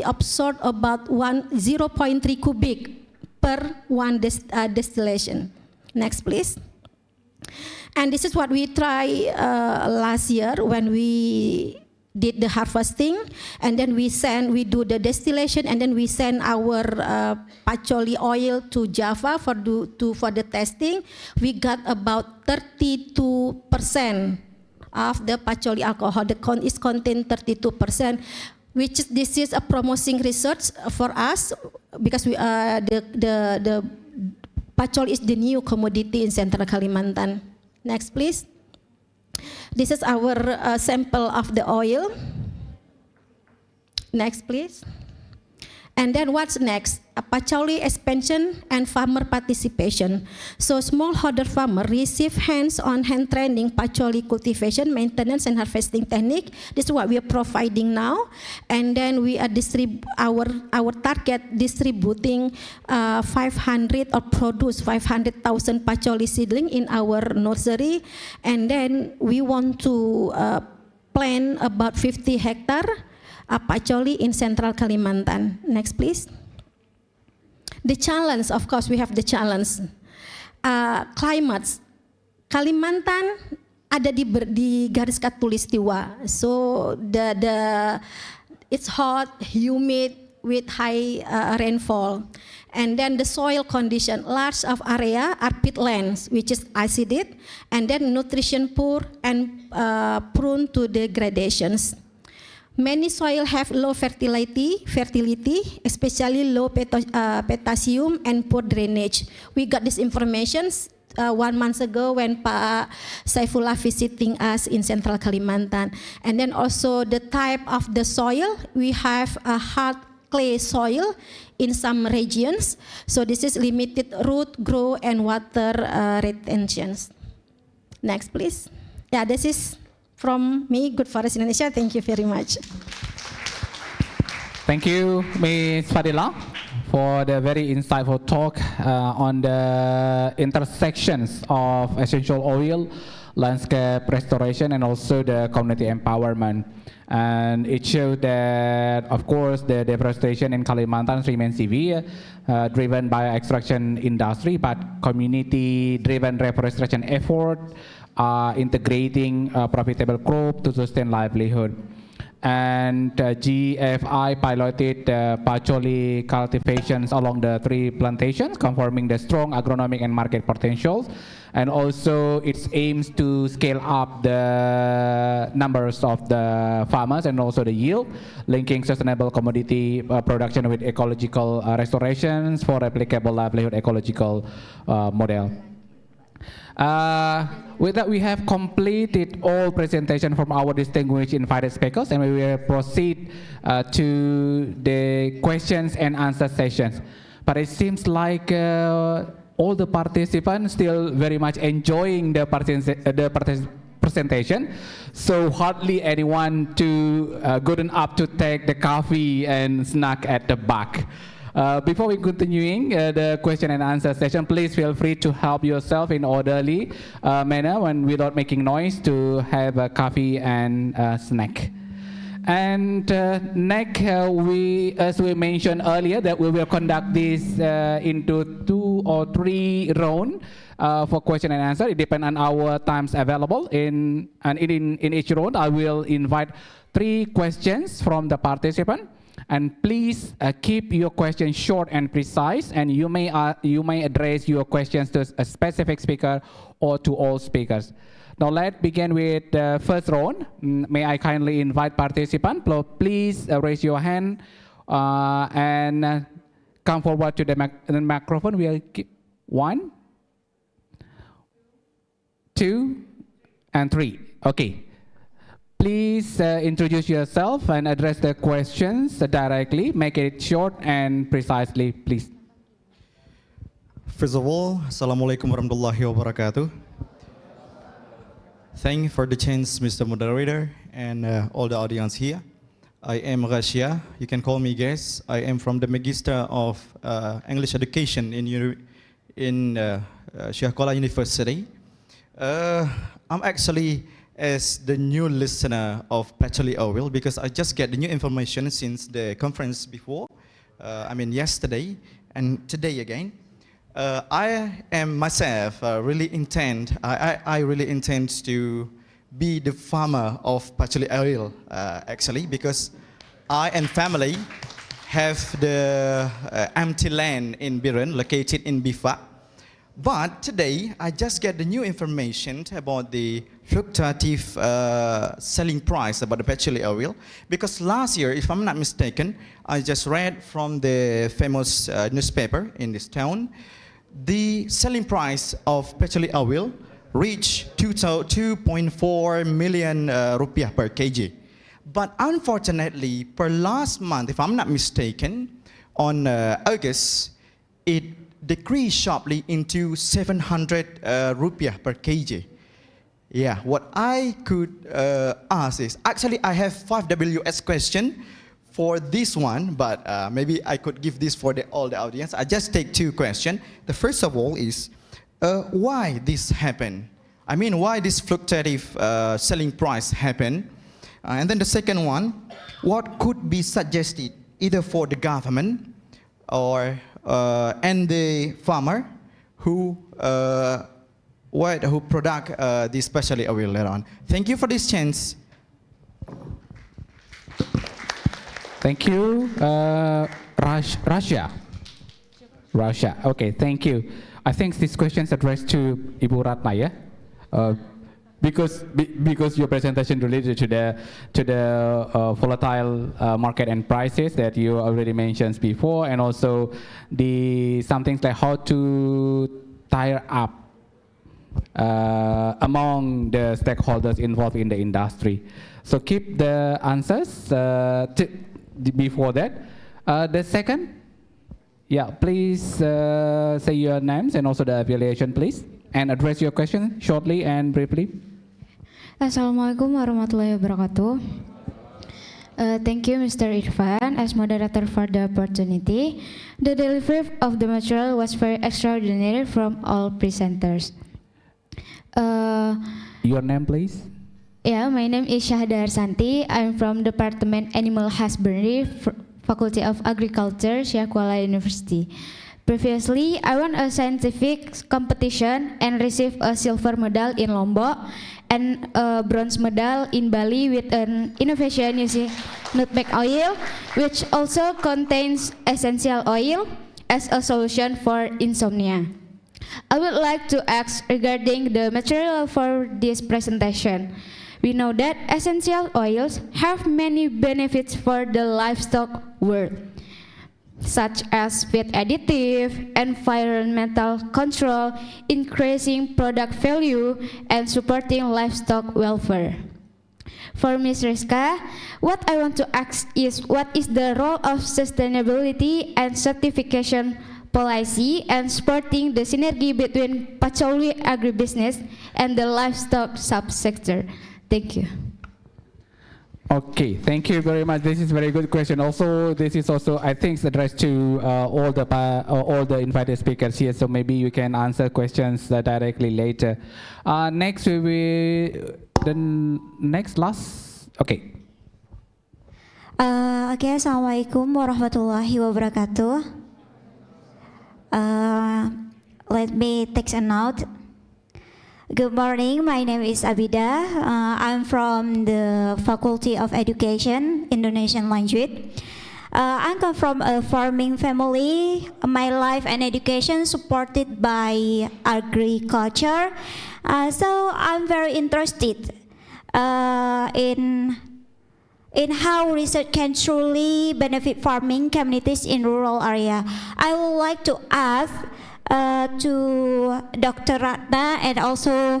Speaker 7: absorb about 0.3 cubic per one distillation. Next, please. And this is what we tried last year when we did the harvesting, and then we do the distillation, and then we send our pacholi oil to Java for the testing. We got about 32% of the pacholi alcohol. The is contained 32%. which this is a promising research for us because we the pacol is the new commodity in Central Kalimantan. Next, please. This is our sample of the oil. Next, please. And then what's next? A pacoli expansion and farmer participation. So smallholder farmer receive hands-on hand training pacoli cultivation, maintenance and harvesting technique. This is what we are providing now. And then we are our target distributing 500 or produce 500,000 pacoli seedling in our nursery. And then we want to plant about 50 hectare pacoli in Central Kalimantan. Next, please. The challenge, of course, we have the challenge. Climates. Kalimantan ada di garis khatulistiwa. So it's hot, humid, with high rainfall. And then the soil condition, large of area are peatlands, which is acidic, and then nutrition poor and prone to degradations. Many soil have low fertility, especially low potassium and poor drainage. We got this information 1 month ago when Pak Saifullah visiting us in Central Kalimantan. And then also the type of the soil, we have a hard clay soil in some regions. So this is limited root growth and water retentions. Next, please. Yeah, this is from me, Good Forest Indonesia. Thank you very much.
Speaker 2: Thank you, Ms. Fadila, for the very insightful talk on the intersections of essential oil, landscape restoration, and also the community empowerment. And it showed that, of course, the deforestation in Kalimantan remains severe, driven by extraction industry, but community-driven reforestation effort integrating profitable crop to sustain livelihood. And GFI piloted pacoli cultivations along the 3 plantations, confirming the strong agronomic and market potentials. And also it aims to scale up the numbers of the farmers and also the yield, linking sustainable commodity production with ecological restorations for replicable livelihood ecological model. With that, we have completed all presentation from our distinguished invited speakers, and we will proceed to the questions and answer sessions. But it seems like all the participants still very much enjoying the presentation, so hardly anyone good enough to take the coffee and snack at the back. Before we continuing the question and answer session, please feel free to help yourself in orderly manner when without making noise to have a coffee and snack. And next, as we mentioned earlier, that we will conduct this into 2 or 3 rounds for question and answer. It depends on our times available. In each round, I will invite 3 questions from the participant. And please keep your questions short and precise, and you may address your questions to a specific speaker or to all speakers. Now let's begin with the first round. May I kindly invite participants, please raise your hand and come forward to the microphone. We'll keep 1, 2, and 3. Okay. Please introduce yourself and address the questions directly. Make it short and precisely, please.
Speaker 8: First of all, Assalamualaikum warahmatullahi wabarakatuh. Thank you for the chance, Mr. Moderator, and all the audience here. I am Rasya. You can call me Guess. I am from the Magister of English Education in Syakola University. I'm actually as the new listener of pacoli oil because I just get the new information since the conference before, yesterday and today again. I am myself I really intend to be the farmer of pacoli oil actually, because I and family have the empty land in Biren located in Bifa. But today, I just get the new information about the fluctuative selling price about the petroleum oil. Because last year, if I'm not mistaken, I just read from the famous newspaper in this town, the selling price of petroleum oil reached 2.4 million rupiah per kg. But unfortunately, per last month, if I'm not mistaken, on August, it decreased sharply into 700 rupiah per kg. Yeah, what I could ask is, actually I have 5 WS question for this one, but maybe I could give this for all the audience. I just take 2 questions. The first of all is, why this happened? I mean, why this fluctuative selling price happened? And then the second one, what could be suggested either for the government or and the farmer who product this specialty oil later on. Thank you for this chance.
Speaker 2: Thank you, Russia. Okay, thank you. I think this question is addressed to Ibu Ratna, yeah? Because your presentation related to the volatile market and prices that you already mentioned before, and also the something like how to tie up among the stakeholders involved in the industry. So keep the answers before that. The second, yeah, please say your names and also the affiliation, please, and address your question shortly and briefly.
Speaker 9: Assalamualaikum warahmatullahi wabarakatuh. Thank you, Mr. Irfan, as moderator for the opportunity. The delivery of the material was very extraordinary from all presenters.
Speaker 2: Your name, please?
Speaker 9: Yeah, my name is Syahda Arsanti. I'm from Department Animal Husbandry, Faculty of Agriculture, Syekh Kuala University. Previously, I won a scientific competition and received a silver medal in Lombok and a bronze medal in Bali with an innovation using nutmeg oil, which also contains essential oil as a solution for insomnia. I would like to ask regarding the material for this presentation. We know that essential oils have many benefits for the livestock world, such as feed additive, environmental control, increasing product value, and supporting livestock welfare. For Ms. Rizka, what I want to ask is, what is the role of sustainability and certification policy and supporting the synergy between Pachauli agribusiness and the livestock subsector? Thank you.
Speaker 2: Okay, thank you very much. This is a very good question. Also, this is also, I think, addressed to all the invited speakers here. So maybe you can answer questions directly later. Next, we will Okay.
Speaker 10: Okay, Assalamualaikum warahmatullahi wabarakatuh. Let me take a note. Good morning, my name is Abida. I'm from the Faculty of Education, Indonesian language. I come from a farming family. My life and education supported by agriculture. So I'm very interested in how research can truly benefit farming communities in rural area. I would like to ask to Dr. Ratna and also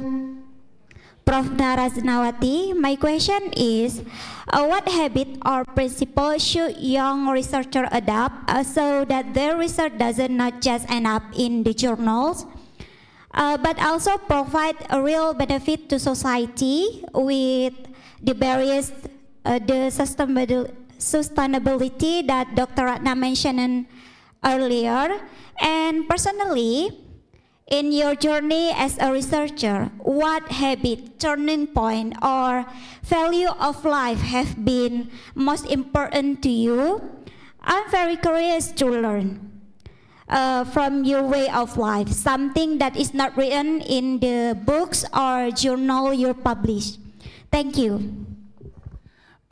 Speaker 10: Prof. Naraznawati. My question is, what habit or principle should young researchers adopt so that their research doesn't not just end up in the journals, but also provide a real benefit to society with the various the sustainability that Dr. Ratna mentioned earlier? And personally, in your journey as a researcher, what habit, turning point, or value of life have been most important to you? I'm very curious to learn from your way of life, something that is not written in the books or journal you publish. Thank you.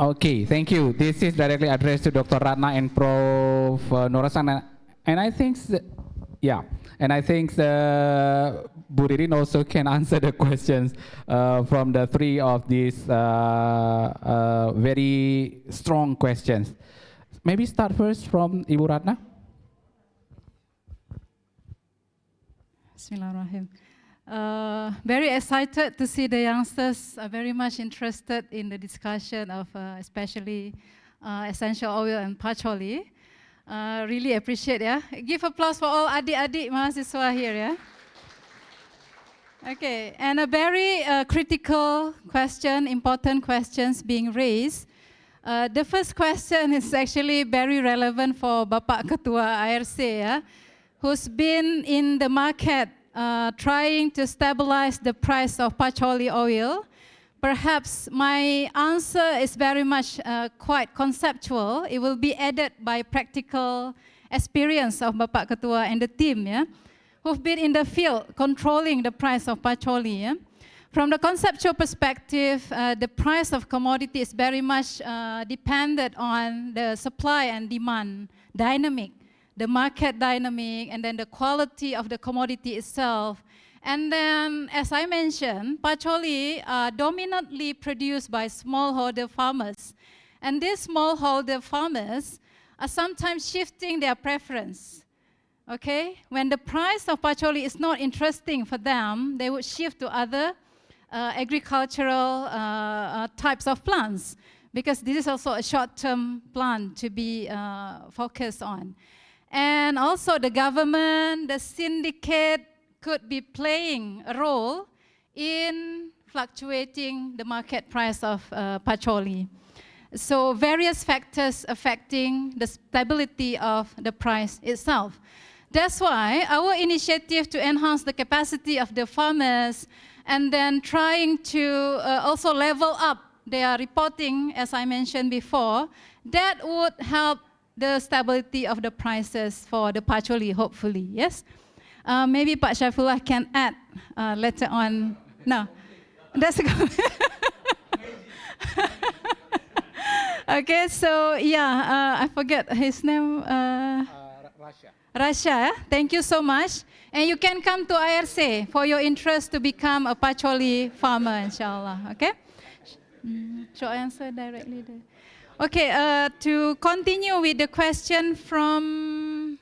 Speaker 2: Okay, thank you. This is directly addressed to Dr. Ratna and Prof. Norasana. And I think Yeah, and I think the Buririn also can answer the questions from the three of these very strong questions. Maybe start first from Ibu Ratna.
Speaker 4: Bismillahirrahmanirrahim. Very excited to see the youngsters are very much interested in the discussion of especially essential oil and pacholi. Really appreciate, yeah. Give applause for all adik-adik mahasiswa here, yeah. Okay, and a very critical question, important questions being raised. The first question is actually very relevant for Bapak Ketua IRC, yeah, who's been in the market trying to stabilize the price of pacholi oil. Perhaps my answer is very much quite conceptual. It will be added by practical experience of Bapak Ketua and the team, yeah, who've been in the field controlling the price of pacholi. Yeah. From the conceptual perspective, the price of commodity is very much dependent on the supply and demand dynamic, the market dynamic, and then the quality of the commodity itself. And then, as I mentioned, pacholi are dominantly produced by smallholder farmers. And these smallholder farmers are sometimes shifting their preference. Okay? When the price of pacholi is not interesting for them, they would shift to other agricultural types of plants, because this is also a short-term plan to be focused on. And also the government, the syndicate could be playing a role in fluctuating the market price of pacholi. So various factors affecting the stability of the price itself. That's why our initiative to enhance the capacity of the farmers and then trying to also level up their reporting, as I mentioned before, that would help the stability of the prices for the pacholi, hopefully, yes? Maybe Pak Syaifullah can add later on. No, that's good. Okay, so yeah, I forget his name. Rasha, thank you so much. And you can come to IRC for your interest to become a pacholi farmer, inshallah, okay? Shall I answer directly there? Okay, to continue with the question from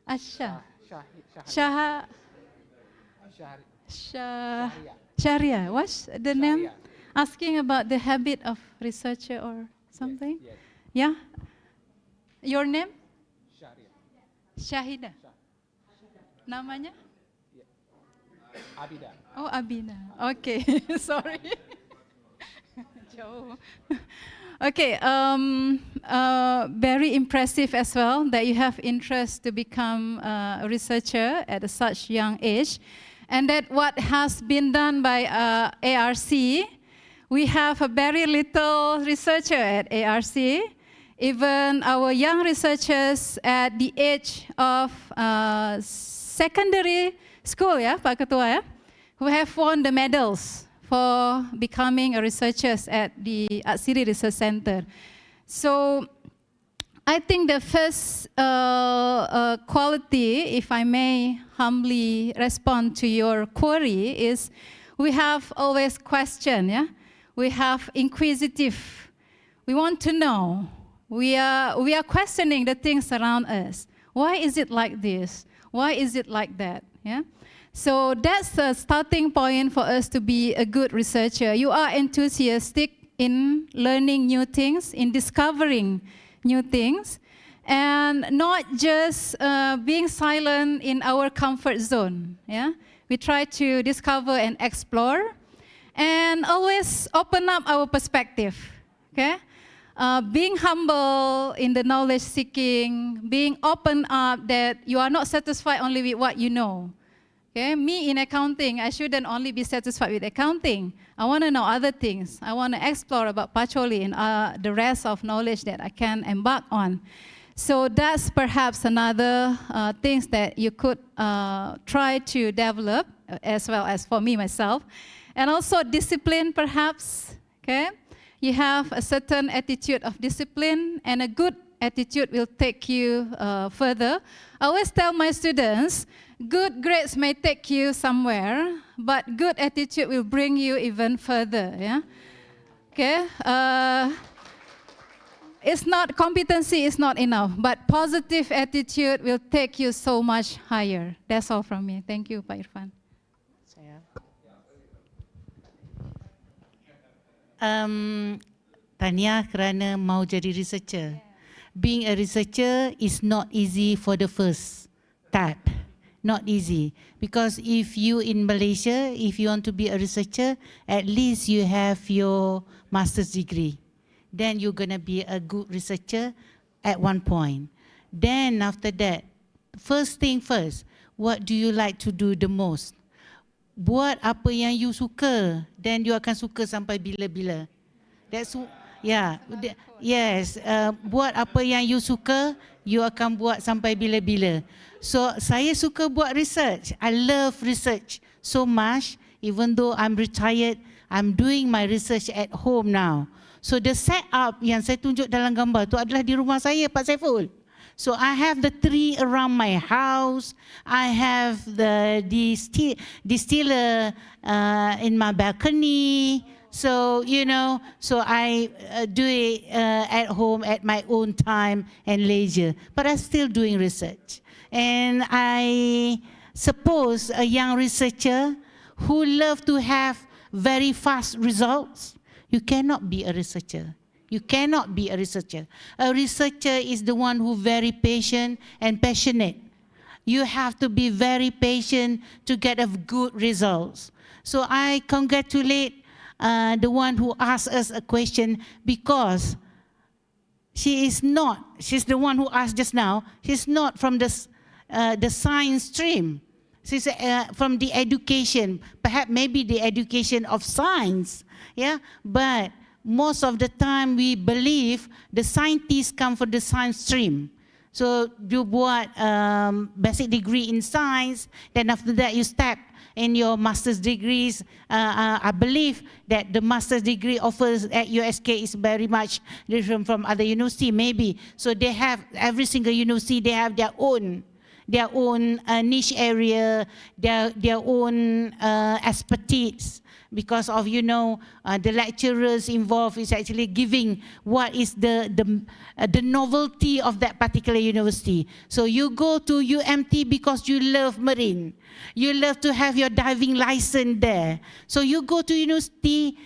Speaker 4: Asha. Sharia, what's the name? Asking about the habit of researcher or something? Yeah? Your name? Syahida. Namanya?
Speaker 2: Abida.
Speaker 4: Oh, Abida. Okay, sorry. Jauh. Okay, very impressive as well that you have interest to become a researcher at such young age. And that what has been done by ARC, we have a very little researcher at ARC. Even our young researchers at the age of secondary school, yeah, Pak Ketua, yeah, who have won the medals for becoming a researchers at the Atsiri Research Center. So I think the first quality, if I may humbly respond to your query, is we have always question, yeah? We have inquisitive. We want to know. We are questioning the things around us. Why is it like this? Why is it like that? Yeah? So that's a starting point for us to be a good researcher. You are enthusiastic in learning new things, in discovering new things, and not just being silent in our comfort zone. Yeah? We try to discover and explore, and always open up our perspective. Okay? Being humble in the knowledge seeking, being open up that you are not satisfied only with what you know. Okay? Me in accounting, I shouldn't only be satisfied with accounting. I want to know other things. I want to explore about pacholi and the rest of knowledge that I can embark on. So that's perhaps another things that you could try to develop, as well as for me myself. And also discipline, perhaps. Okay? You have a certain attitude of discipline and a good attitude will take you further. I always tell my students, good grades may take you somewhere, but good attitude will bring you even further. Yeah. Okay. It's not competency is not enough, but positive attitude will take you so much higher. That's all from me. Thank you, Pak Irfan.
Speaker 5: Tahniah kerana mau jadi researcher. Being a researcher is not easy for the first start. Not easy. Because if you in Malaysia, if you want to be a researcher, at least you have your master's degree. Then you're going to be a good researcher at one point. Then after that, first thing first, what do you like to do the most? Buat apa yang you suka, then you akan suka sampai bila-bila. That's yeah, yes. Buat apa yang you suka, you akan buat sampai bila-bila. So saya suka buat research. I love research so much. Even though I'm retired, I'm doing my research at home now. So the setup yang saya tunjuk dalam gambar tu adalah di rumah saya, Pak Saiful. So I have the tree around my house. I have the distiller in my balcony. So you know, so I do it at home at my own time and leisure. But I'm still doing research, and I suppose a young researcher who love to have very fast results. You cannot be a researcher. You cannot be a researcher. A researcher is the one who very patient and passionate. You have to be very patient to get a good results. So I congratulate the one who asked us a question, because she's the one who asked just now, she's not from the science stream. She's from the education, perhaps maybe the education of science. Yeah, but most of the time we believe the scientists come from the science stream. So you buat basic degree in science, then after that you step in your master's degrees. I believe that the master's degree offers at USK is very much different from other university, maybe. So they have, every single university, they have their own niche area, their own expertise. Because of, you know, the lecturers involved is actually giving what is the novelty of that particular university. So you go to UMT because you love marine. You love to have your diving license there. So you go to university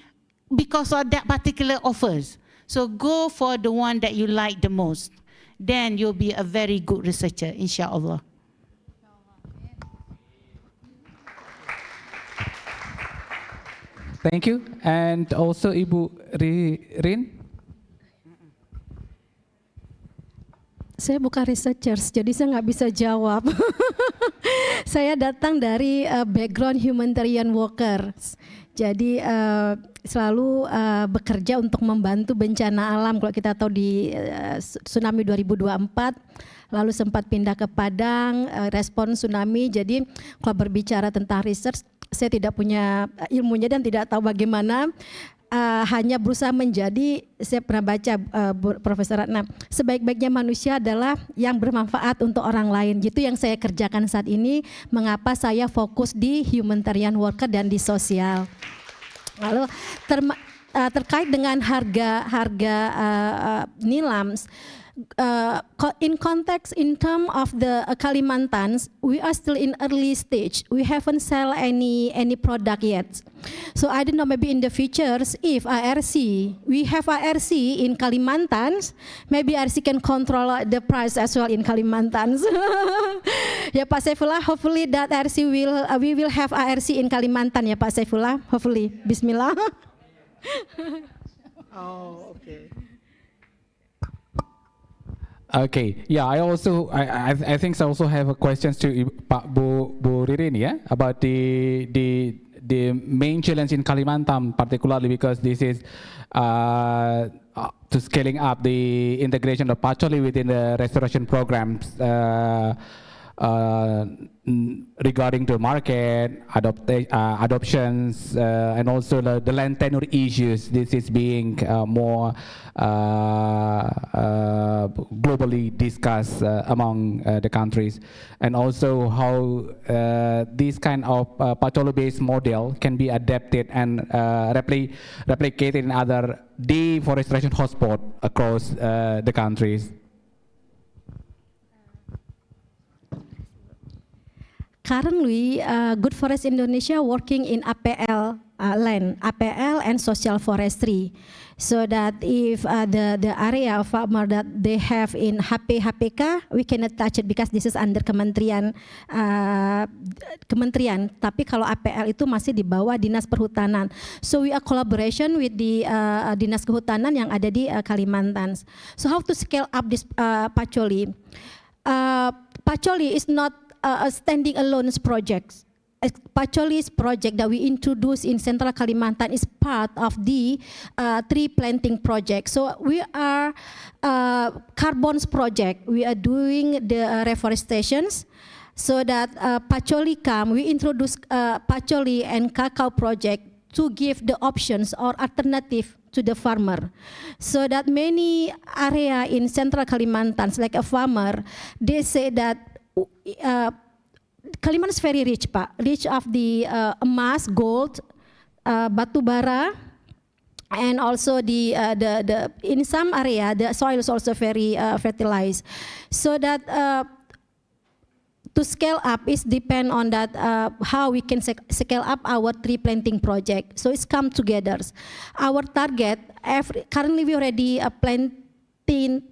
Speaker 5: because of that particular offers. So go for the one that you like the most. Then you'll be a very good researcher, insyaAllah.
Speaker 2: Thank you. And also Ibu Rin.
Speaker 7: Saya bukan researchers, jadi saya nggak bisa jawab. Saya datang dari background humanitarian workers. Jadi selalu bekerja untuk membantu bencana alam. Kalau kita tahu di tsunami 2024, lalu sempat pindah ke Padang, respon tsunami. Jadi kalau berbicara tentang research, saya tidak punya ilmunya dan tidak tahu bagaimana. Hanya berusaha menjadi, saya pernah baca Profesor Ratna, sebaik-baiknya manusia adalah yang bermanfaat untuk orang lain. Itu yang saya kerjakan saat ini, mengapa saya fokus di humanitarian worker dan di sosial. Lalu terkait dengan harga nilam, in context, in term of the Kalimantan, we are still in early stage. We haven't sell any product yet. So I don't know, maybe in the future, if IRC, we have IRC in Kalimantan, maybe IRC can control the price as well in Kalimantan. Ya Pak Saifullah, hopefully that IRC we will have IRC in Kalimantan ya Pak Saifullah, hopefully. Bismillah.
Speaker 5: Oh, okay.
Speaker 2: Okay, yeah, I think I also have a questions to Pak Bu Ririn, yeah, about the main challenge in Kalimantan, particularly because this is to scaling up the integration of Pacholi within the restoration programs. regarding the market, adoptions, and also the land tenure issues. This is being more globally discussed among the countries, and also how this kind of Pacholo-based model can be adapted and replicated in other deforestation hotspots across the countries.
Speaker 7: Currently, Good Forest Indonesia working in APL land, APL and social forestry, so that if the area of farmer that they have in HPK, we cannot touch it because this is under kementerian. Tapi kalau APL itu masih di bawah Dinas Perhutanan. So we are collaboration with the Dinas Kehutanan yang ada di Kalimantan. So how to scale up this Pacholi? Pacholi is not a standing alone project. Pacholi's project that we introduced in Central Kalimantan is part of the tree planting project. So we are carbons project. We are doing the reforestations so that Pacholi come. We introduce Pacholi and cacao project to give the options or alternative to the farmer, so that many area in Central Kalimantan, like a farmer, they say that Kalimantan is very rich, Pak. Rich of the emas, gold, batu bara, and also the in some area the soil is also very fertilized. So that to scale up is depend on that how we can scale up our tree planting project. So it's come together. Our target currently we already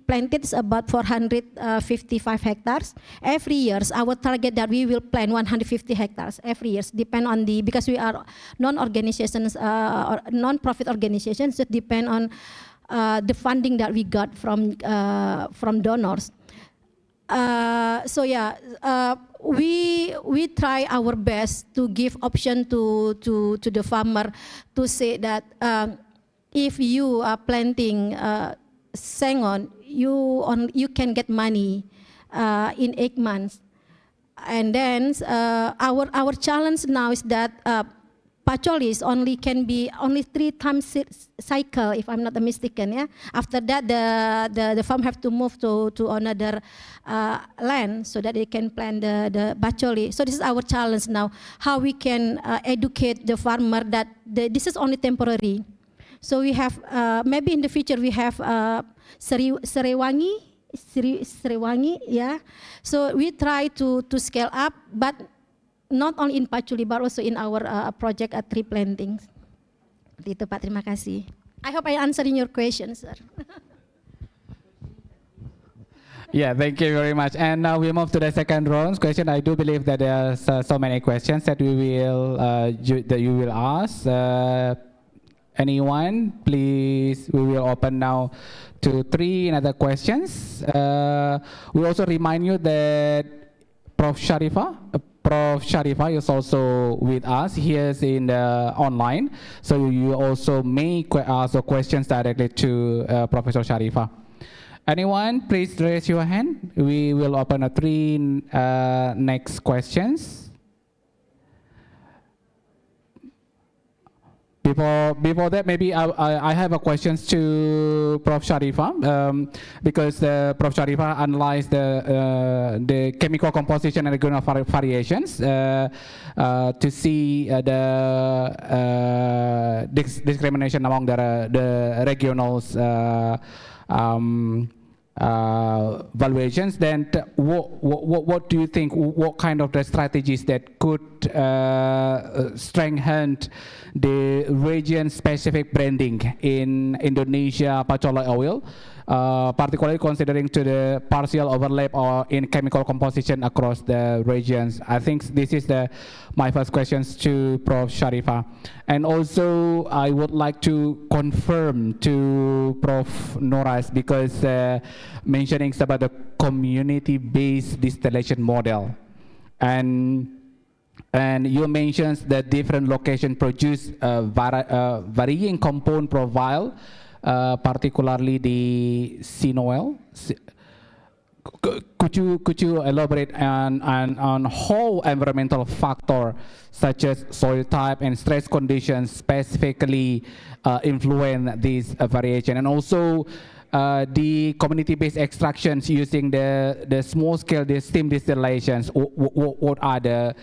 Speaker 7: planted is about 455 hectares every year. Our target that we will plant 150 hectares every year, depend on because we are non-organizations, non-profit organizations, that depend on the funding that we got from donors. So yeah, we try our best to give option to the farmer to say that if you are planting sengon, you can get money in 8 months, and then our challenge now is that Pacholis can be only 3 times cycle, if I'm not mistaken. Yeah. After that, the farm have to move to another land so that they can plant the Pacholi. So this is our challenge now: how we can educate the farmer that this is only temporary. So we have maybe in the future we have Serewangi, yeah. So we try to scale up, but not only in Pachuli but also in our project tree planting. Seperti itu, Pak. Terima kasih. I hope I answering your question, sir.
Speaker 2: Yeah, thank you very much. And now we move to the second round question. I do believe that there's so many questions that you will ask. Anyone, please, we will open now to 3 other questions. We also remind you that Prof. Sharifah is also with us here in the online. So you also may ask questions directly to Professor Sharifah. Anyone, please raise your hand. We will open 3 next questions. Before that, maybe I have a questions to Prof. Sharifah, because Prof. Sharifah analyzed the chemical composition and regional variations to see the discrimination among the regionals valuations. Then what do you think, what kind of the strategies that could strengthen the region specific branding in Indonesia Pacholo oil, particularly considering to the partial overlap or in chemical composition across the regions? I think this is my first questions to Prof. Sharifah. And also I would like to confirm to Prof. Noras, because mentioning about the community-based distillation model, and you mentioned that different location produce varying compound profile, particularly the sinoil. could you elaborate on how environmental factor such as soil type and stress conditions specifically influence this variation, and also the community-based extractions using the small-scale steam distillations? What are the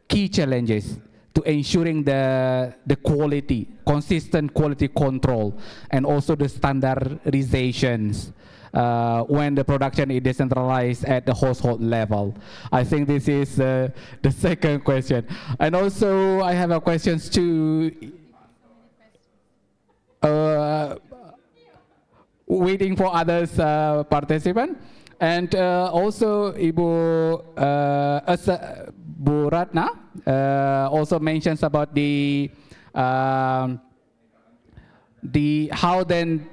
Speaker 2: key challenges to ensuring the quality, consistent quality control, and also the standardizations when the production is decentralized at the household level? I think this is the second question. And also I have a questions to waiting for others participant. And also Ibu Bu Ratna also mentions about the how then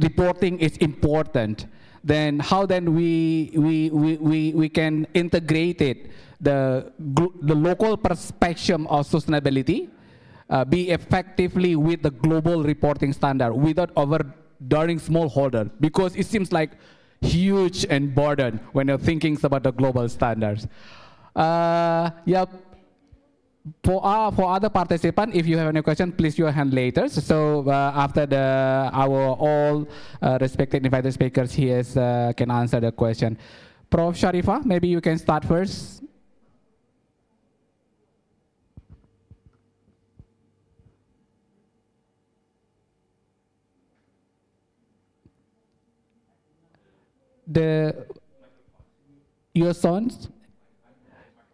Speaker 2: reporting is important. Then how then we can integrate it, the local perspective of sustainability be effectively with the global reporting standard without overburdening smallholder, because it seems like huge and burden when you're thinking about the global standards. Yeah. For other participants, if you have any question, please your hand later. So after our all respected invited speakers here can answer the question. Prof. Sharifah, maybe you can start first. Your sons,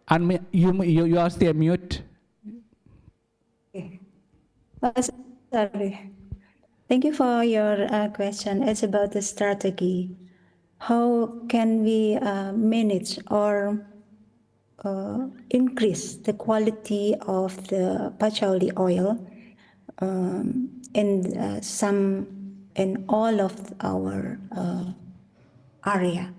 Speaker 2: and you are still mute.
Speaker 3: Sorry. Thank you for your question. It's about the strategy. How can we manage or increase the quality of the patchouli oil in all of our area?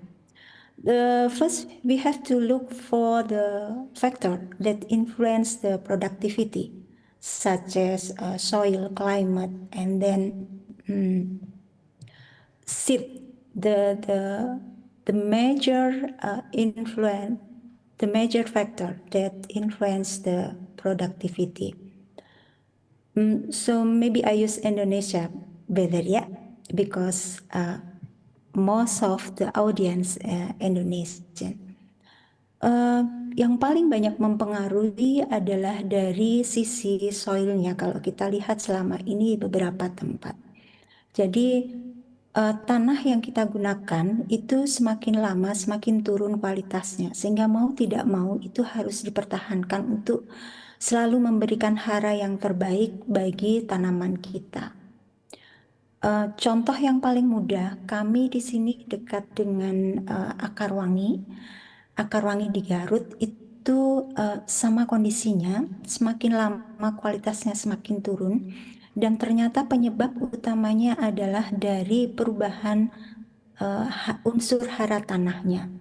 Speaker 3: First, we have to look for the factor that influence the productivity, such as soil, climate, and then seed. The major influence, the major factor that influence the productivity. So maybe I use Indonesia better, yeah, because most of the audience Indonesian. Yang paling banyak mempengaruhi adalah dari sisi soilnya. Kalau kita lihat selama ini beberapa tempat. Jadi tanah yang kita gunakan itu semakin lama semakin turun kualitasnya, sehingga mau tidak mau itu harus dipertahankan untuk selalu memberikan hara yang terbaik bagi tanaman kita. Contoh yang paling mudah, kami di sini dekat dengan akar wangi di Garut itu sama kondisinya, semakin lama kualitasnya semakin turun, dan ternyata penyebab utamanya adalah dari perubahan unsur hara tanahnya,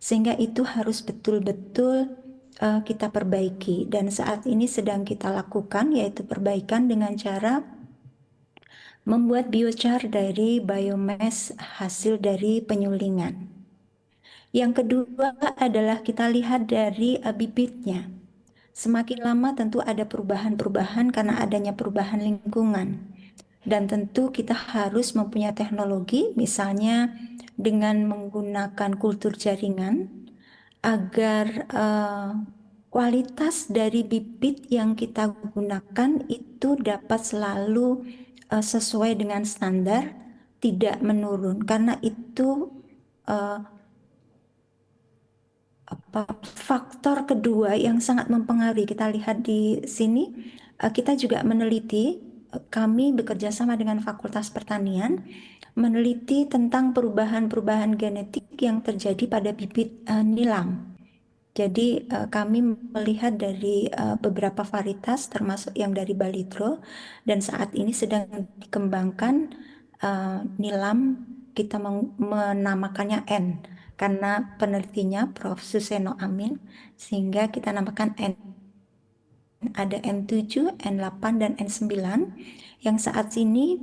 Speaker 3: sehingga itu harus betul-betul kita perbaiki, dan saat ini sedang kita lakukan, yaitu perbaikan dengan cara membuat biochar dari biomass hasil dari penyulingan. Yang kedua adalah kita lihat dari bibitnya. Semakin lama tentu ada perubahan-perubahan karena adanya perubahan lingkungan. Dan tentu kita harus mempunyai teknologi, misalnya dengan menggunakan kultur jaringan, agar kualitas dari bibit yang kita gunakan itu dapat selalu sesuai dengan standar, tidak menurun, karena itu faktor kedua yang sangat mempengaruhi. Kita lihat di sini, kita juga meneliti, kami bekerja sama dengan Fakultas Pertanian, meneliti tentang perubahan-perubahan genetik yang terjadi pada bibit nilam. Jadi kami melihat dari beberapa varietas termasuk yang dari Balitro, dan saat ini sedang dikembangkan nilam, kita menamakannya N karena penelitinya Prof. Suseno Amin, sehingga kita namakan N. Ada N7, N8, dan N9 yang saat ini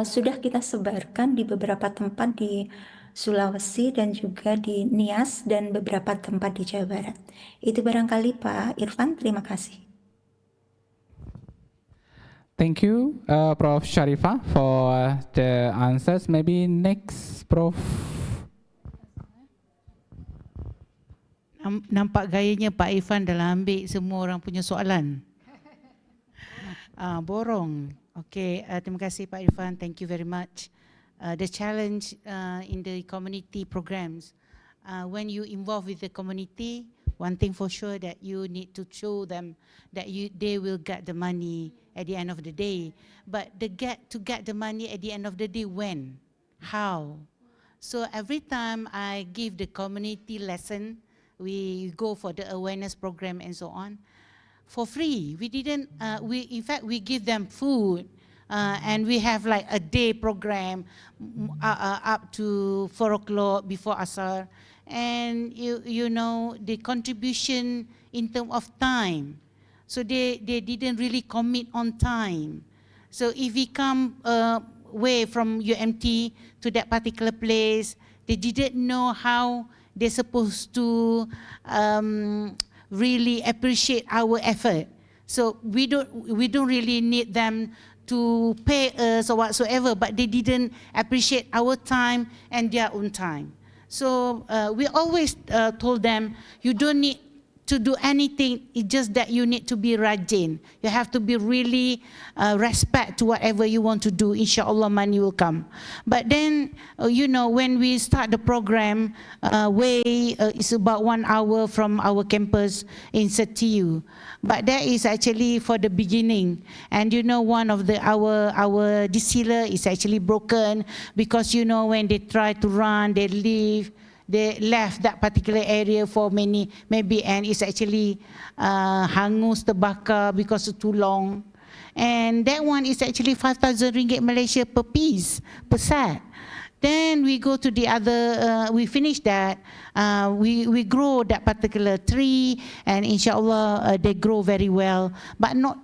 Speaker 3: sudah kita sebarkan di beberapa tempat di Sulawesi, dan juga di Nias dan beberapa tempat di Jawa Barat. Itu barangkali Pak Irfan, terima kasih.
Speaker 2: Thank you, Prof. Sharifah, for the answers. Maybe next, Prof.
Speaker 5: Nampak gayanya Pak Irfan dalam ambil semua orang punya soalan. Borong. Okay, terima kasih Pak Irfan. Thank you very much. The challenge in the community programs, when you involve with the community, one thing for sure that you need to show them that they will get the money at the end of the day. But to get the money at the end of the day, when? How? So every time I give the community lesson, we go for the awareness program and so on, for free. We didn't, in fact, we give them food, and we have like a day program up to 4 o'clock before Asar. And you know, the contribution in terms of time. So they didn't really commit on time. So if we come away from UMT to that particular place, they didn't know how they're supposed to really appreciate our effort. So we don't really need them to pay us or whatsoever, but they didn't appreciate our time and their own time. So we always told them, you don't need to do anything, it's just that you need to be rajin. You have to be really respect to whatever you want to do. Inshallah, money will come. But then, you know, when we start the program, it's about 1 hour from our campus in Setiu. But that is actually for the beginning. And you know, one of our distiller is actually broken because, you know, when they try to run, they left that particular area for maybe, and it's actually hangus, terbakar because it's too long. And that one is actually 5,000 ringgit Malaysia per piece, per set. Then we go to the other, we finish that, we grow that particular tree, and inshallah they grow very well, but not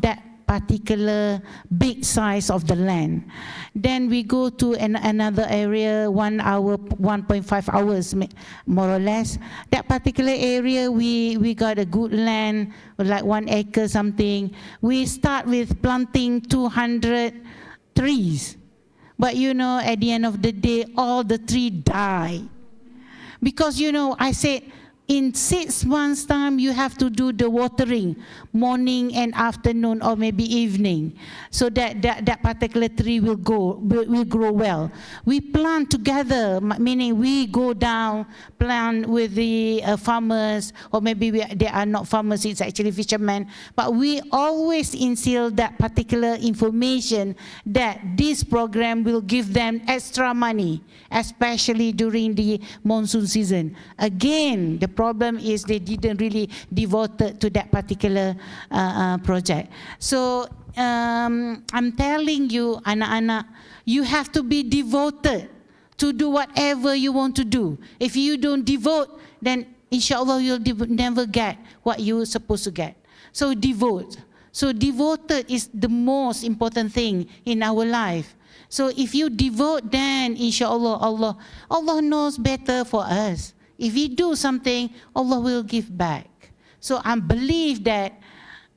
Speaker 5: that particular big size of the land. Then we go to another area, 1 hour, 1.5 hours more or less. That particular area, we got a good land, like 1 acre something. We start with planting 200 trees. But you know, at the end of the day, all the trees die. Because you know, I said, in 6 months' time, you have to do the watering, morning and afternoon, or maybe evening, so that that particular tree will grow well. We plant together, meaning we go down, plant with the farmers, or maybe they are not farmers, it's actually fishermen, but we always instill that particular information that this program will give them extra money, especially during the monsoon season. Again, the problem is they didn't really devote to that particular project. So I'm telling you, anak-anak, you have to be devoted to do whatever you want to do. If you don't devote, then inshallah you'll never get what you're supposed to get. So devote. So devoted is the most important thing in our life. So if you devote, then inshallah Allah knows better for us. If we do something, Allah will give back. So I believe that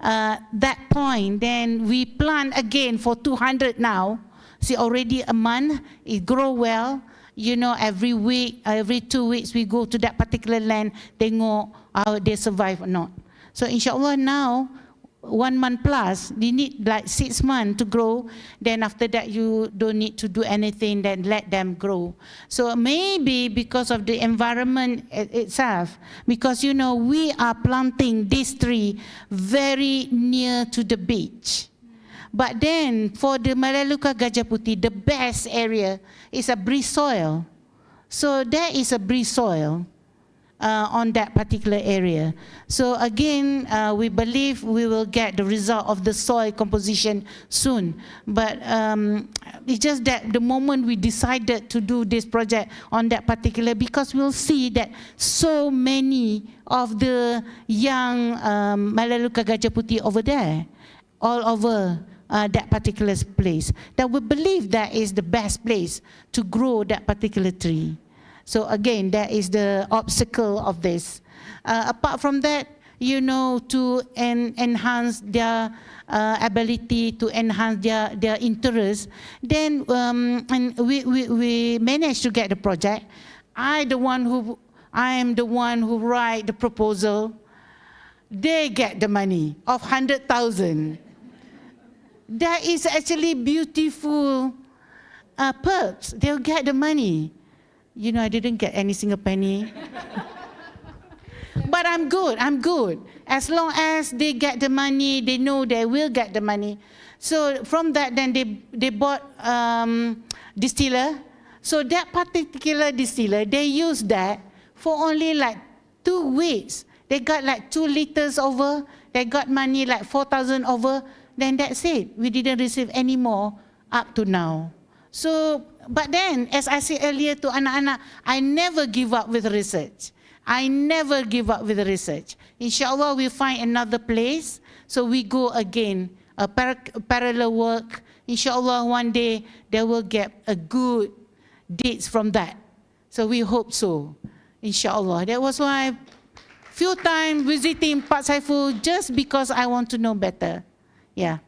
Speaker 5: that point, then we plant again for 200 now. See, already a month, it grow well. You know, every week, every 2 weeks, we go to that particular land, tengok how they survive or not. So inshallah now, 1 month plus, they need like 6 months to grow. Then after that, you don't need to do anything, then let them grow. So maybe because of the environment itself, because you know, we are planting this tree very near to the beach. But then for the Melaleuca Gajah Putih, the best area is a breeze soil. So there is a breeze soil on that particular area. So again, we believe we will get the result of the soil composition soon. But it's just that the moment we decided to do this project on that particular, because we'll see that so many of the young Melaleuca Gajah Putih over there, all over that particular place, that we believe that is the best place to grow that particular tree. So again, that is the obstacle of this. Apart from that, you know, to enhance their ability, to enhance their interest, then and we managed to get the project. I am the one who write the proposal. They get the money of 100,000. That is actually beautiful perks. They'll get the money. You know, I didn't get any single penny. But I'm good. As long as they get the money, they know they will get the money. So from that, then they bought distiller. So that particular distiller, they used that for only like 2 weeks. They got like 2 liters over. They got money like 4,000 over. Then that's it. We didn't receive any more up to now. So, but then, as I said earlier to anak-anak, I never give up with research. I never give up with research. Inshallah, we find another place. So we go again, a parallel work. Inshallah, one day they will get a good deeds from that. So we hope so. Inshallah. That was why few times visiting Pak Saiful just because I want to know better. Yeah.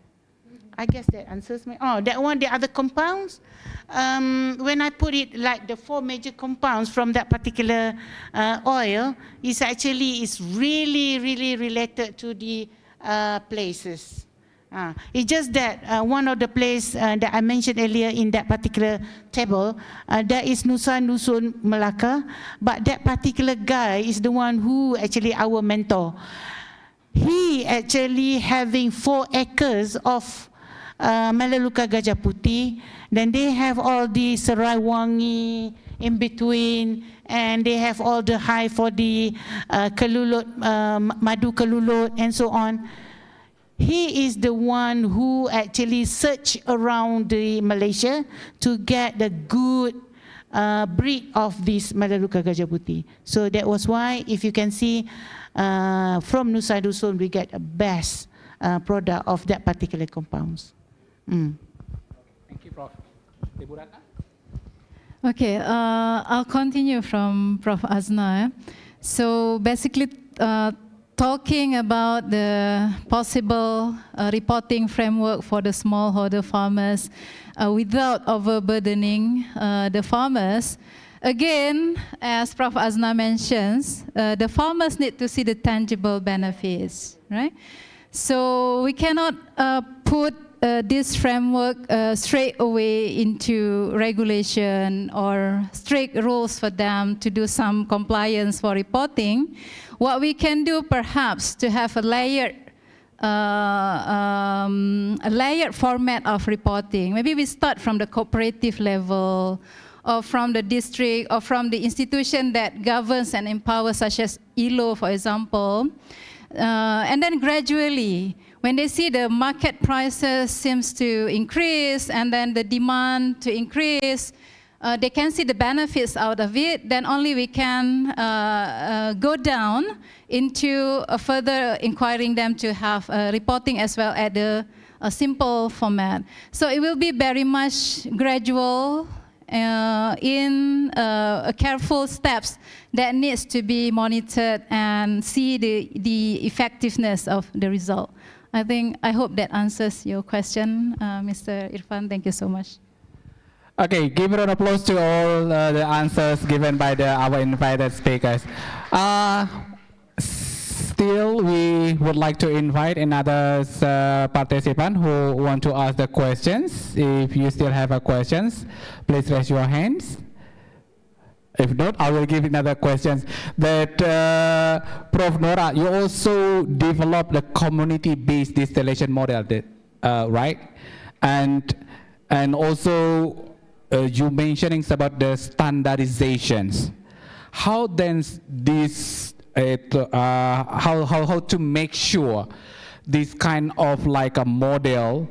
Speaker 5: I guess that answers me. Oh, that one, the other compounds. When I put it like the 4 major compounds from that particular oil, is actually really related to the places. It's just that one of the places that I mentioned earlier in that particular table, that is Nusa Dusun Melaka, but that particular guy is the one who actually our mentor. He actually having 4 acres of Melaleuca Gajah Putih, then they have all the Serai Wangi in between, and they have all the hive for the Kelulut, Madu Kelulut, and so on. He is the one who actually searched around the Malaysia to get the good breed of this Melaleuca Gajah Putih. So that was why, if you can see, from Nusa Dusun, we get a best product of that particular compounds.
Speaker 2: Thank you, Prof. Ibu Ratna?
Speaker 4: Okay, I'll continue from Prof. Azna. So basically, talking about the possible reporting framework for the smallholder farmers without overburdening the farmers. Again, as Prof. Azna mentions, the farmers need to see the tangible benefits, right? So we cannot put this framework straight away into regulation or strict rules for them to do some compliance for reporting. What we can do perhaps to have a layered format of reporting. Maybe we start from the cooperative level, or from the district, or from the institution that governs and empowers, such as ILO, for example. And then gradually, when they see the market prices seems to increase and then the demand to increase, they can see the benefits out of it, then only we can go down into further inquiring them to have reporting as well at a simple format. So it will be very much gradual in careful steps that needs to be monitored and see the effectiveness of the result. I hope that answers your question, Mr. Irfan. Thank you so much.
Speaker 2: Okay, give a round of applause to all the answers given by our invited speakers. Still, we would like to invite another participant who want to ask the questions. If you still have questions, please raise your hands. If not, I will give another questions. But Prof. Nora, you also developed the community-based distillation model, right? And also you mentioning about the standardizations. How then this how to make sure this kind of like a model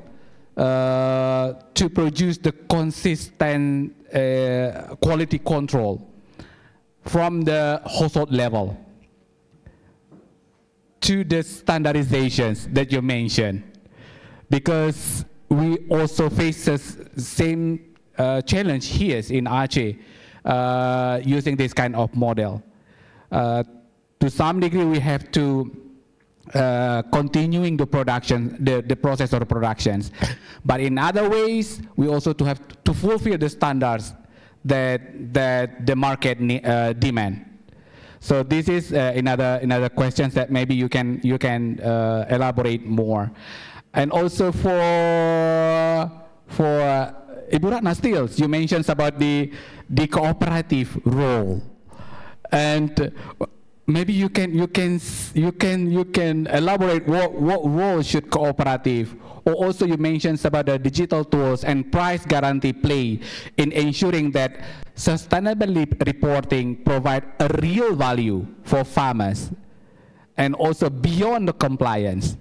Speaker 2: to produce the consistent quality control from the household level to the standardizations that you mentioned? Because we also face the same challenge here in Aceh using this kind of model. To some degree, we have to continuing the production, the process of the productions. But in other ways, we also have to fulfill the standards that the market demand. So this is another questions that maybe you can elaborate more. And also for Ibu Ratna still, you mentioned about the cooperative role, and maybe you can elaborate what role should cooperative, or also you mentioned about the digital tools and price guarantee play in ensuring that sustainability reporting provide a real value for farmers and also beyond the compliance.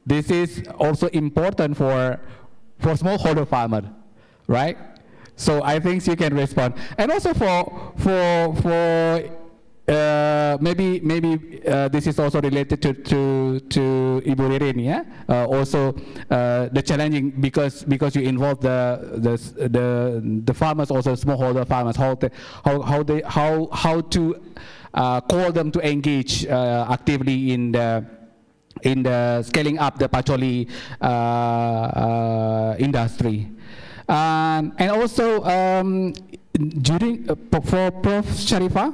Speaker 2: This is also important for smallholder farmer, right? So I think you can respond. And also maybe this is also related to Ibu Ririn, yeah. Also the challenging because you involve the farmers, also smallholder farmers, how to call them to engage actively in the scaling up the Pacholi industry, and also during for Prof. Sharifah.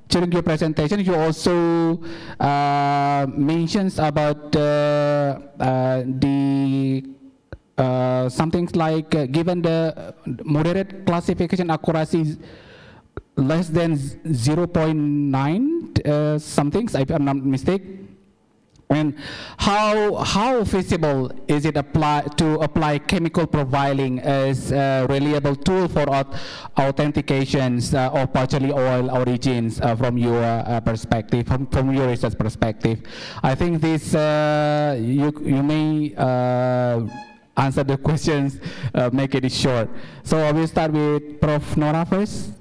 Speaker 2: During your presentation, you also mentions about some things like given the moderate classification accuracy less than 0.9 some things, if I'm not mistaken. And how feasible is it to apply chemical profiling as a reliable tool for authentications of partially oil origins from your perspective, from your research perspective? I think this you may answer the questions, make it short. So I will start with Prof. Nora first.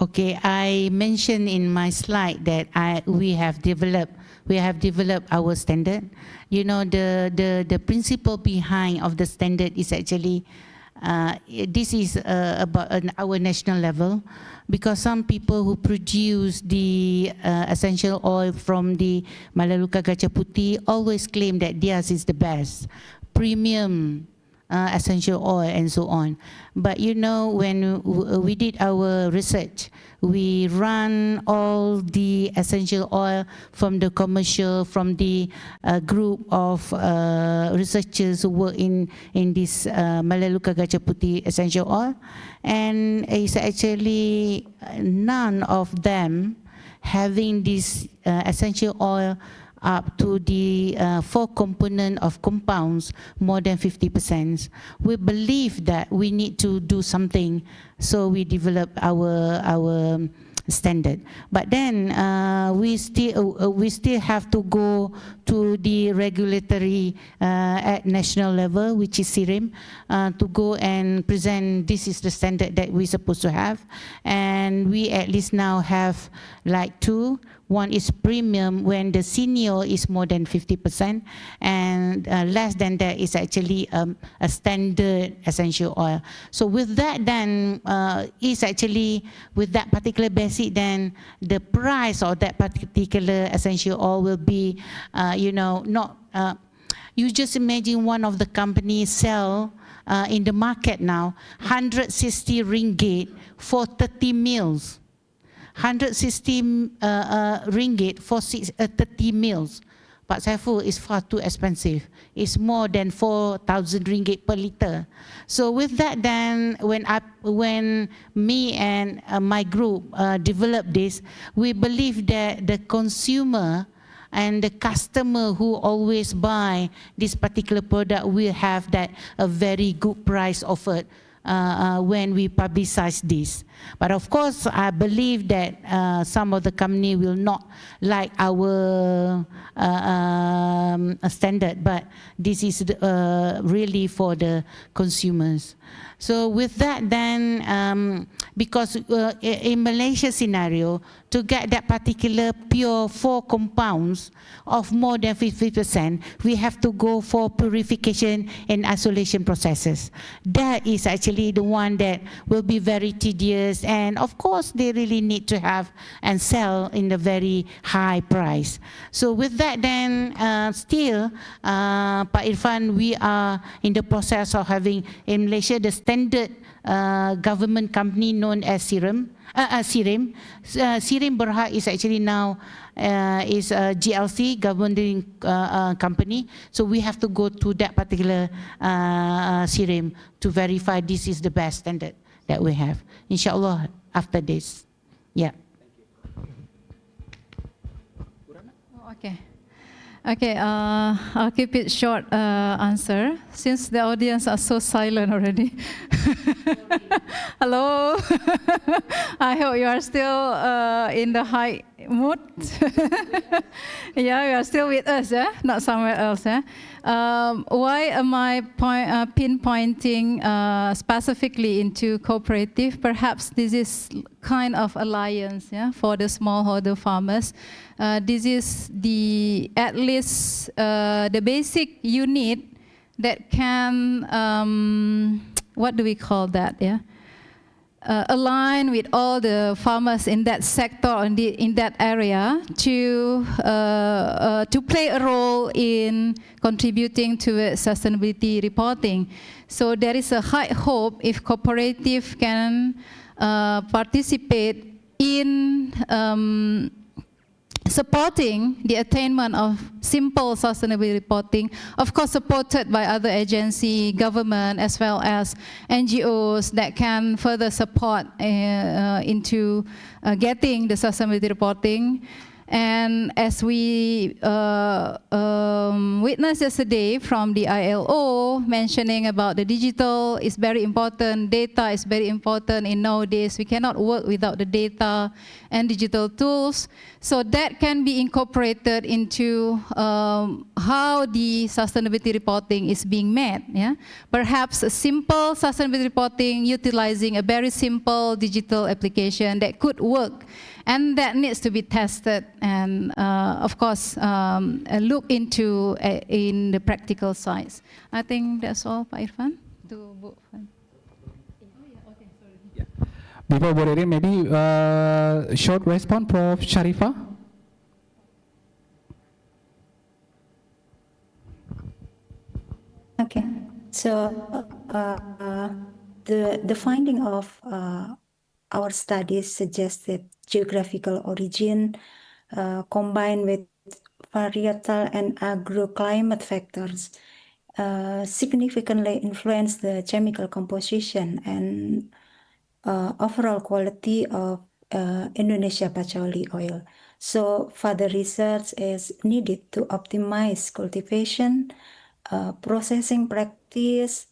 Speaker 5: Okay, I mentioned in my slide that we have developed our standard. You know, the principle behind of the standard is actually this is about our national level, because some people who produce the essential oil from the Melaleuca Gajah Putih always claim that theirs is the best, premium essential oil and so on. But you know, when we did our research, we run all the essential oil from the commercial, from the group of researchers who work in this Melaleuca Gajah Putih essential oil, and it's actually none of them having this essential oil up to the 4 component of compounds more than 50%. We believe that we need to do something, so we develop our standard. But then we still have to go to the regulatory at national level, which is SIRIM, to go and present this is the standard that we're supposed to have. And we at least now have like 2. One is premium when the senior is more than 50%, and less than that is actually a standard essential oil. So with that, then is actually with that particular basic, then the price of that particular essential oil will be, you know, not. You just imagine one of the companies sell in the market now 160 ringgit for 30 mils. 160 ringgit for 30 mils. Pak Saiful, is far too expensive. It's more than 4,000 ringgit per liter. So with that, then when me and my group developed this, we believe that the consumer and the customer who always buy this particular product will have that a very good price offered when we publicize this. But of course, I believe that some of the company will not like our standard, but this is really for the consumers. So with that then, because in Malaysia scenario, to get that particular pure 4 compounds of more than 50%, we have to go for purification and isolation processes. That is actually the one that will be very tedious, and of course they really need to have and sell in a very high price. So with that then, still, Pak Irfan, we are in the process of having in Malaysia the standard government company known as Sirim. Sirim Berhad is actually now is a GLC, governing company. So we have to go to that particular Sirim to verify this is the best standard that we have. Inshallah, after this. Yeah.
Speaker 4: Okay. Okay, I'll keep it short answer, since the audience are so silent already. Hello. I hope you are still in the high mood. Yeah, you are still with us, eh? Not somewhere else. Eh? Why am I pinpointing specifically into cooperative? Perhaps this is kind of alliance, yeah, for the smallholder farmers. This is the, at least the basic unit that can, what do we call that, yeah? Align with all the farmers in that sector, in that area, to play a role in contributing to sustainability reporting. So there is a high hope if cooperative can participate in supporting the attainment of simple sustainability reporting, of course supported by other agency, government, as well as NGOs that can further support into getting the sustainability reporting. And as we witnessed yesterday from the ILO mentioning about the digital is very important, data is very important in nowadays. We cannot work without the data and digital tools. So that can be incorporated into how the sustainability reporting is being made. Yeah? Perhaps a simple sustainability reporting utilizing a very simple digital application that could work. And that needs to be tested and, of course, look into in the practical sides. I think that's all, Pak Irfan.
Speaker 2: Before Bu Riri, maybe short response, Prof. Sharifah.
Speaker 3: Okay, so the finding of our studies suggested geographical origin combined with varietal and agroclimate factors significantly influence the chemical composition and overall quality of Indonesia patchouli oil. So further research is needed to optimize cultivation, processing practice,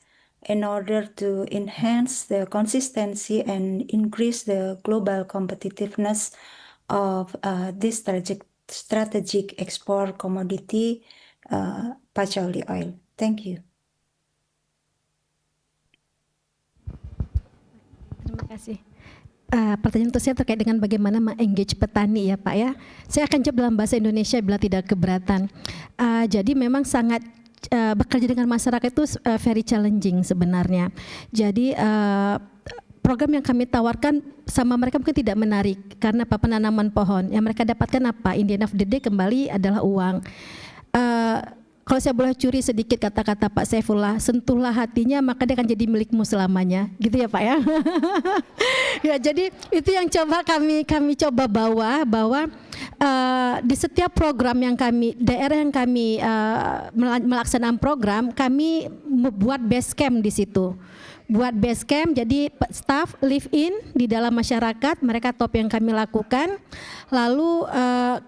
Speaker 3: in order to enhance the consistency and increase the global competitiveness of this strategic export commodity, patchouli oil. Thank you.
Speaker 7: Terima kasih. Pertanyaan untuk saya terkait dengan bagaimana mengengage petani ya Pak ya. Saya akan jawab dalam bahasa Indonesia bila tidak keberatan. Jadi memang sangat bekerja dengan masyarakat itu very challenging sebenarnya. Jadi program yang kami tawarkan sama mereka mungkin tidak menarik karena apa, penanaman pohon. Yang mereka dapatkan apa? In the end of the day kembali adalah uang. Kalau saya boleh curi sedikit kata-kata Pak Saifullah, sentuhlah hatinya maka dia akan jadi milikmu selamanya, gitu ya Pak ya. Ya jadi itu yang coba kami coba bawa bahwa di setiap program yang kami, daerah yang kami melaksanakan program, kami membuat base camp di situ. Buat base camp, jadi staff live in di dalam masyarakat, mereka top yang kami lakukan. Lalu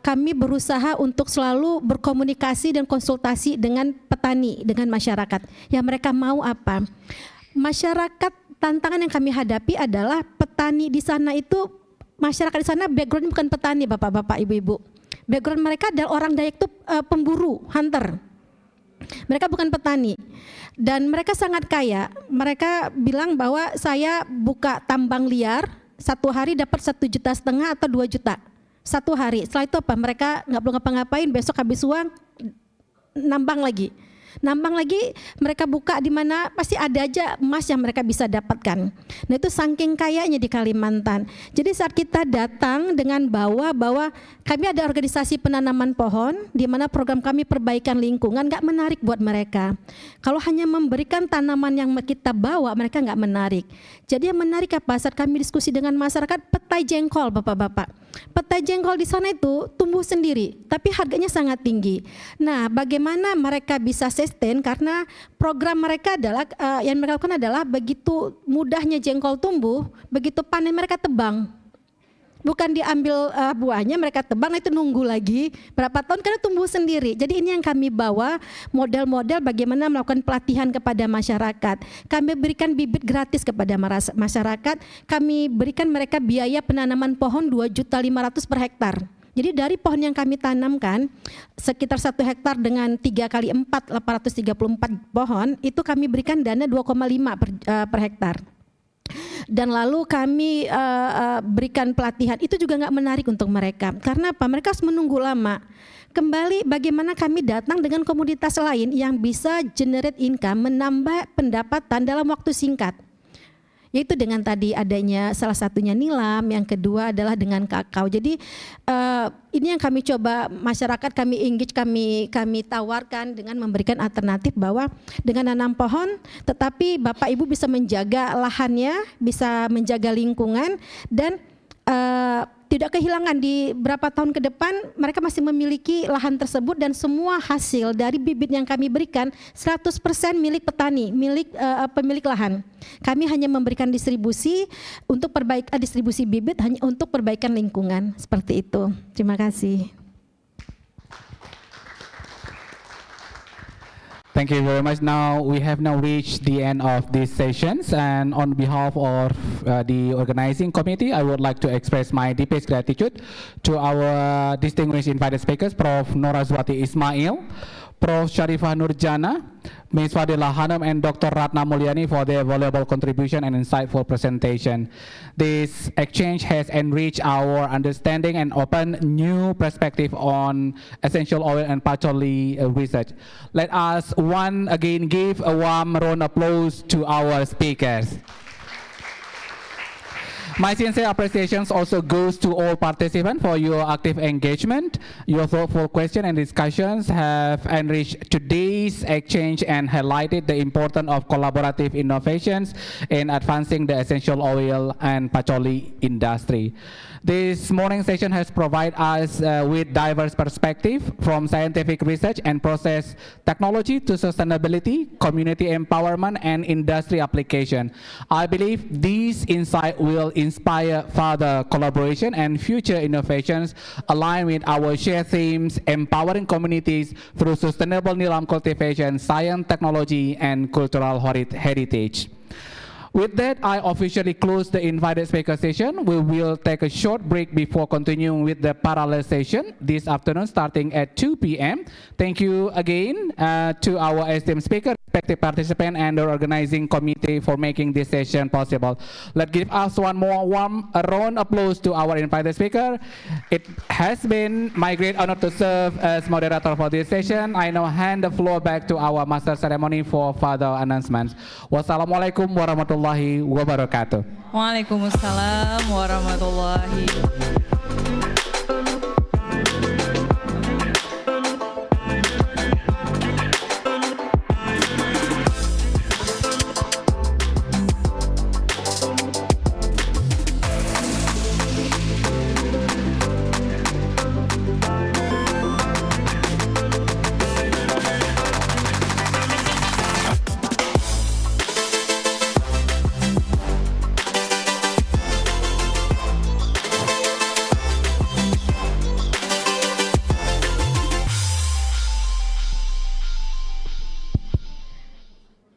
Speaker 7: kami berusaha untuk selalu berkomunikasi dan konsultasi dengan petani, dengan masyarakat. Yang mereka mau apa? Masyarakat tantangan yang kami hadapi adalah petani di sana itu, masyarakat di sana background bukan petani, bapak-bapak, ibu-ibu. Background mereka adalah orang Dayak itu pemburu, hunter. Mereka bukan petani. Dan mereka sangat kaya. Mereka bilang bahwa saya buka tambang liar, satu hari dapat 1,5 juta atau 2 juta. Satu hari. Setelah itu apa? Mereka nggak perlu ngapa-ngapain, besok habis uang nambang lagi. Nambang lagi, mereka buka di mana pasti ada aja emas yang mereka bisa dapatkan. Nah itu saking kayanya di Kalimantan. Jadi saat kita datang dengan bahwa kami ada organisasi penanaman pohon, di mana program kami perbaikan lingkungan, nggak menarik buat mereka. Kalau hanya memberikan tanaman yang kita bawa, mereka nggak menarik. Jadi yang menarik apa? Saat kami diskusi dengan masyarakat, petai jengkol, bapak-bapak. Petai jengkol di sana itu tumbuh sendiri, tapi harganya sangat tinggi. Nah, bagaimana mereka bisa sustain? Karena program mereka adalah yang mereka lakukan adalah begitu mudahnya jengkol tumbuh, begitu panen mereka tebang. Bukan diambil buahnya, mereka tebang, itu nunggu lagi berapa tahun karena tumbuh sendiri. Jadi ini yang kami bawa, model-model bagaimana melakukan pelatihan kepada masyarakat. Kami berikan bibit gratis kepada masyarakat, kami berikan mereka biaya penanaman pohon 2.500.000 per hektar. Jadi dari pohon yang kami tanamkan sekitar 1 hektar dengan 3 kali 4, 834 pohon, itu kami berikan dana 2,5 per hektar. Dan lalu kami berikan pelatihan, itu juga nggak menarik untuk mereka. Karena apa? Mereka harus menunggu lama. Kembali bagaimana kami datang dengan komoditas lain yang bisa generate income, menambah pendapatan dalam waktu singkat. Yaitu dengan tadi adanya salah satunya nilam, yang kedua adalah dengan kakao. Jadi ini yang kami coba masyarakat, kami engage, kami tawarkan dengan memberikan alternatif bahwa dengan nanam pohon, tetapi Bapak Ibu bisa menjaga lahannya, bisa menjaga lingkungan, dan tidak kehilangan di berapa tahun ke depan mereka masih memiliki lahan tersebut, dan semua hasil dari bibit yang kami berikan 100% milik petani, milik pemilik lahan. Kami hanya memberikan distribusi untuk distribusi bibit hanya untuk perbaikan lingkungan, seperti itu. Terima kasih.
Speaker 2: Thank you very much. Now we have now reached the end of these sessions, and on behalf of the organizing committee, I would like to express my deepest gratitude to our distinguished invited speakers, Prof. Norazwati Ismail, Prof. Sharifah Nurjana, Ms. Fadila Hanum, and Dr. Ratna Mulyani for their valuable contribution and insightful presentation. This exchange has enriched our understanding and opened new perspective on essential oil and patchouli research. Let us once again give a warm round of applause to our speakers. My sincere appreciations also goes to all participants for your active engagement. Your thoughtful questions and discussions have enriched today's exchange and highlighted the importance of collaborative innovations in advancing the essential oil and patchouli industry. This morning session has provided us with diverse perspective from scientific research and process technology to sustainability, community empowerment, and industry application. I believe these insights will inspire further collaboration and future innovations aligned with our shared themes, empowering communities through sustainable Nilam cultivation, science, technology, and cultural heritage. With that, I officially close the invited speaker session. We will take a short break before continuing with the parallel session this afternoon starting at 2 p.m. Thank you again to our esteemed speaker, respected participant, and the organizing committee for making this session possible. Let's give us one more warm round of applause to our invited speaker. It has been my great honor to serve as moderator for this session. I now hand the floor back to our master ceremony for further announcements. Wassalamualaikum warahmatullahi wabarakatuh.
Speaker 1: Waalaikumsalam warahmatullahi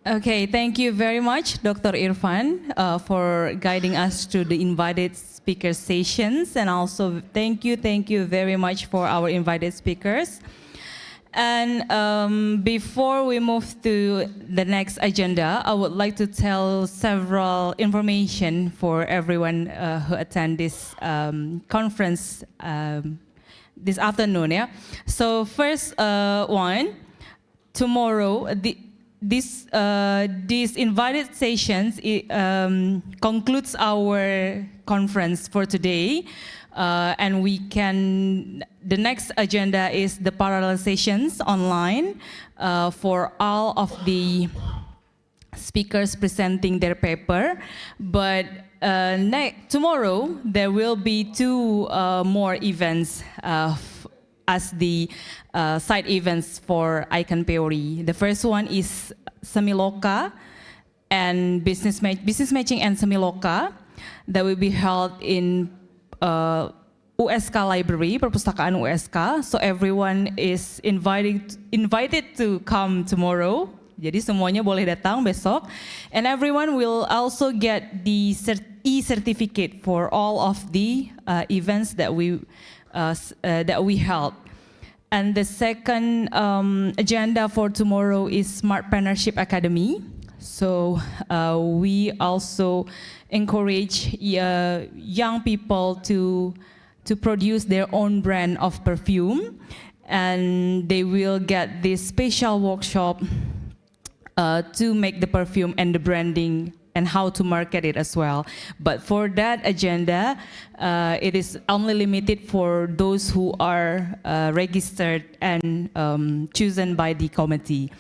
Speaker 1: Okay, thank you very much, Dr. Irfan, for guiding us to the invited speaker sessions, and also thank you very much for our invited speakers. And before we move to the next agenda, I would like to tell several information for everyone who attend this conference this afternoon. Yeah. So first one, tomorrow this invited sessions concludes our conference for today. And the next agenda is the parallel sessions online for all of the speakers presenting their paper. But tomorrow, there will be two more events as the side events for ICONPEORI. The first one is Semiloka and business matching and Semiloka that will be held in USK Library, Perpustakaan USK. So everyone is invited to come tomorrow. Jadi semuanya boleh datang besok. And everyone will also get the e-certificate for all of the events that we held. And the second agenda for tomorrow is Smart Partnership Academy. So we also encourage young people to produce their own brand of perfume, and they will get this special workshop to make the perfume and the branding and how to market it as well. But for that agenda, it is only limited for those who are registered and chosen by the committee.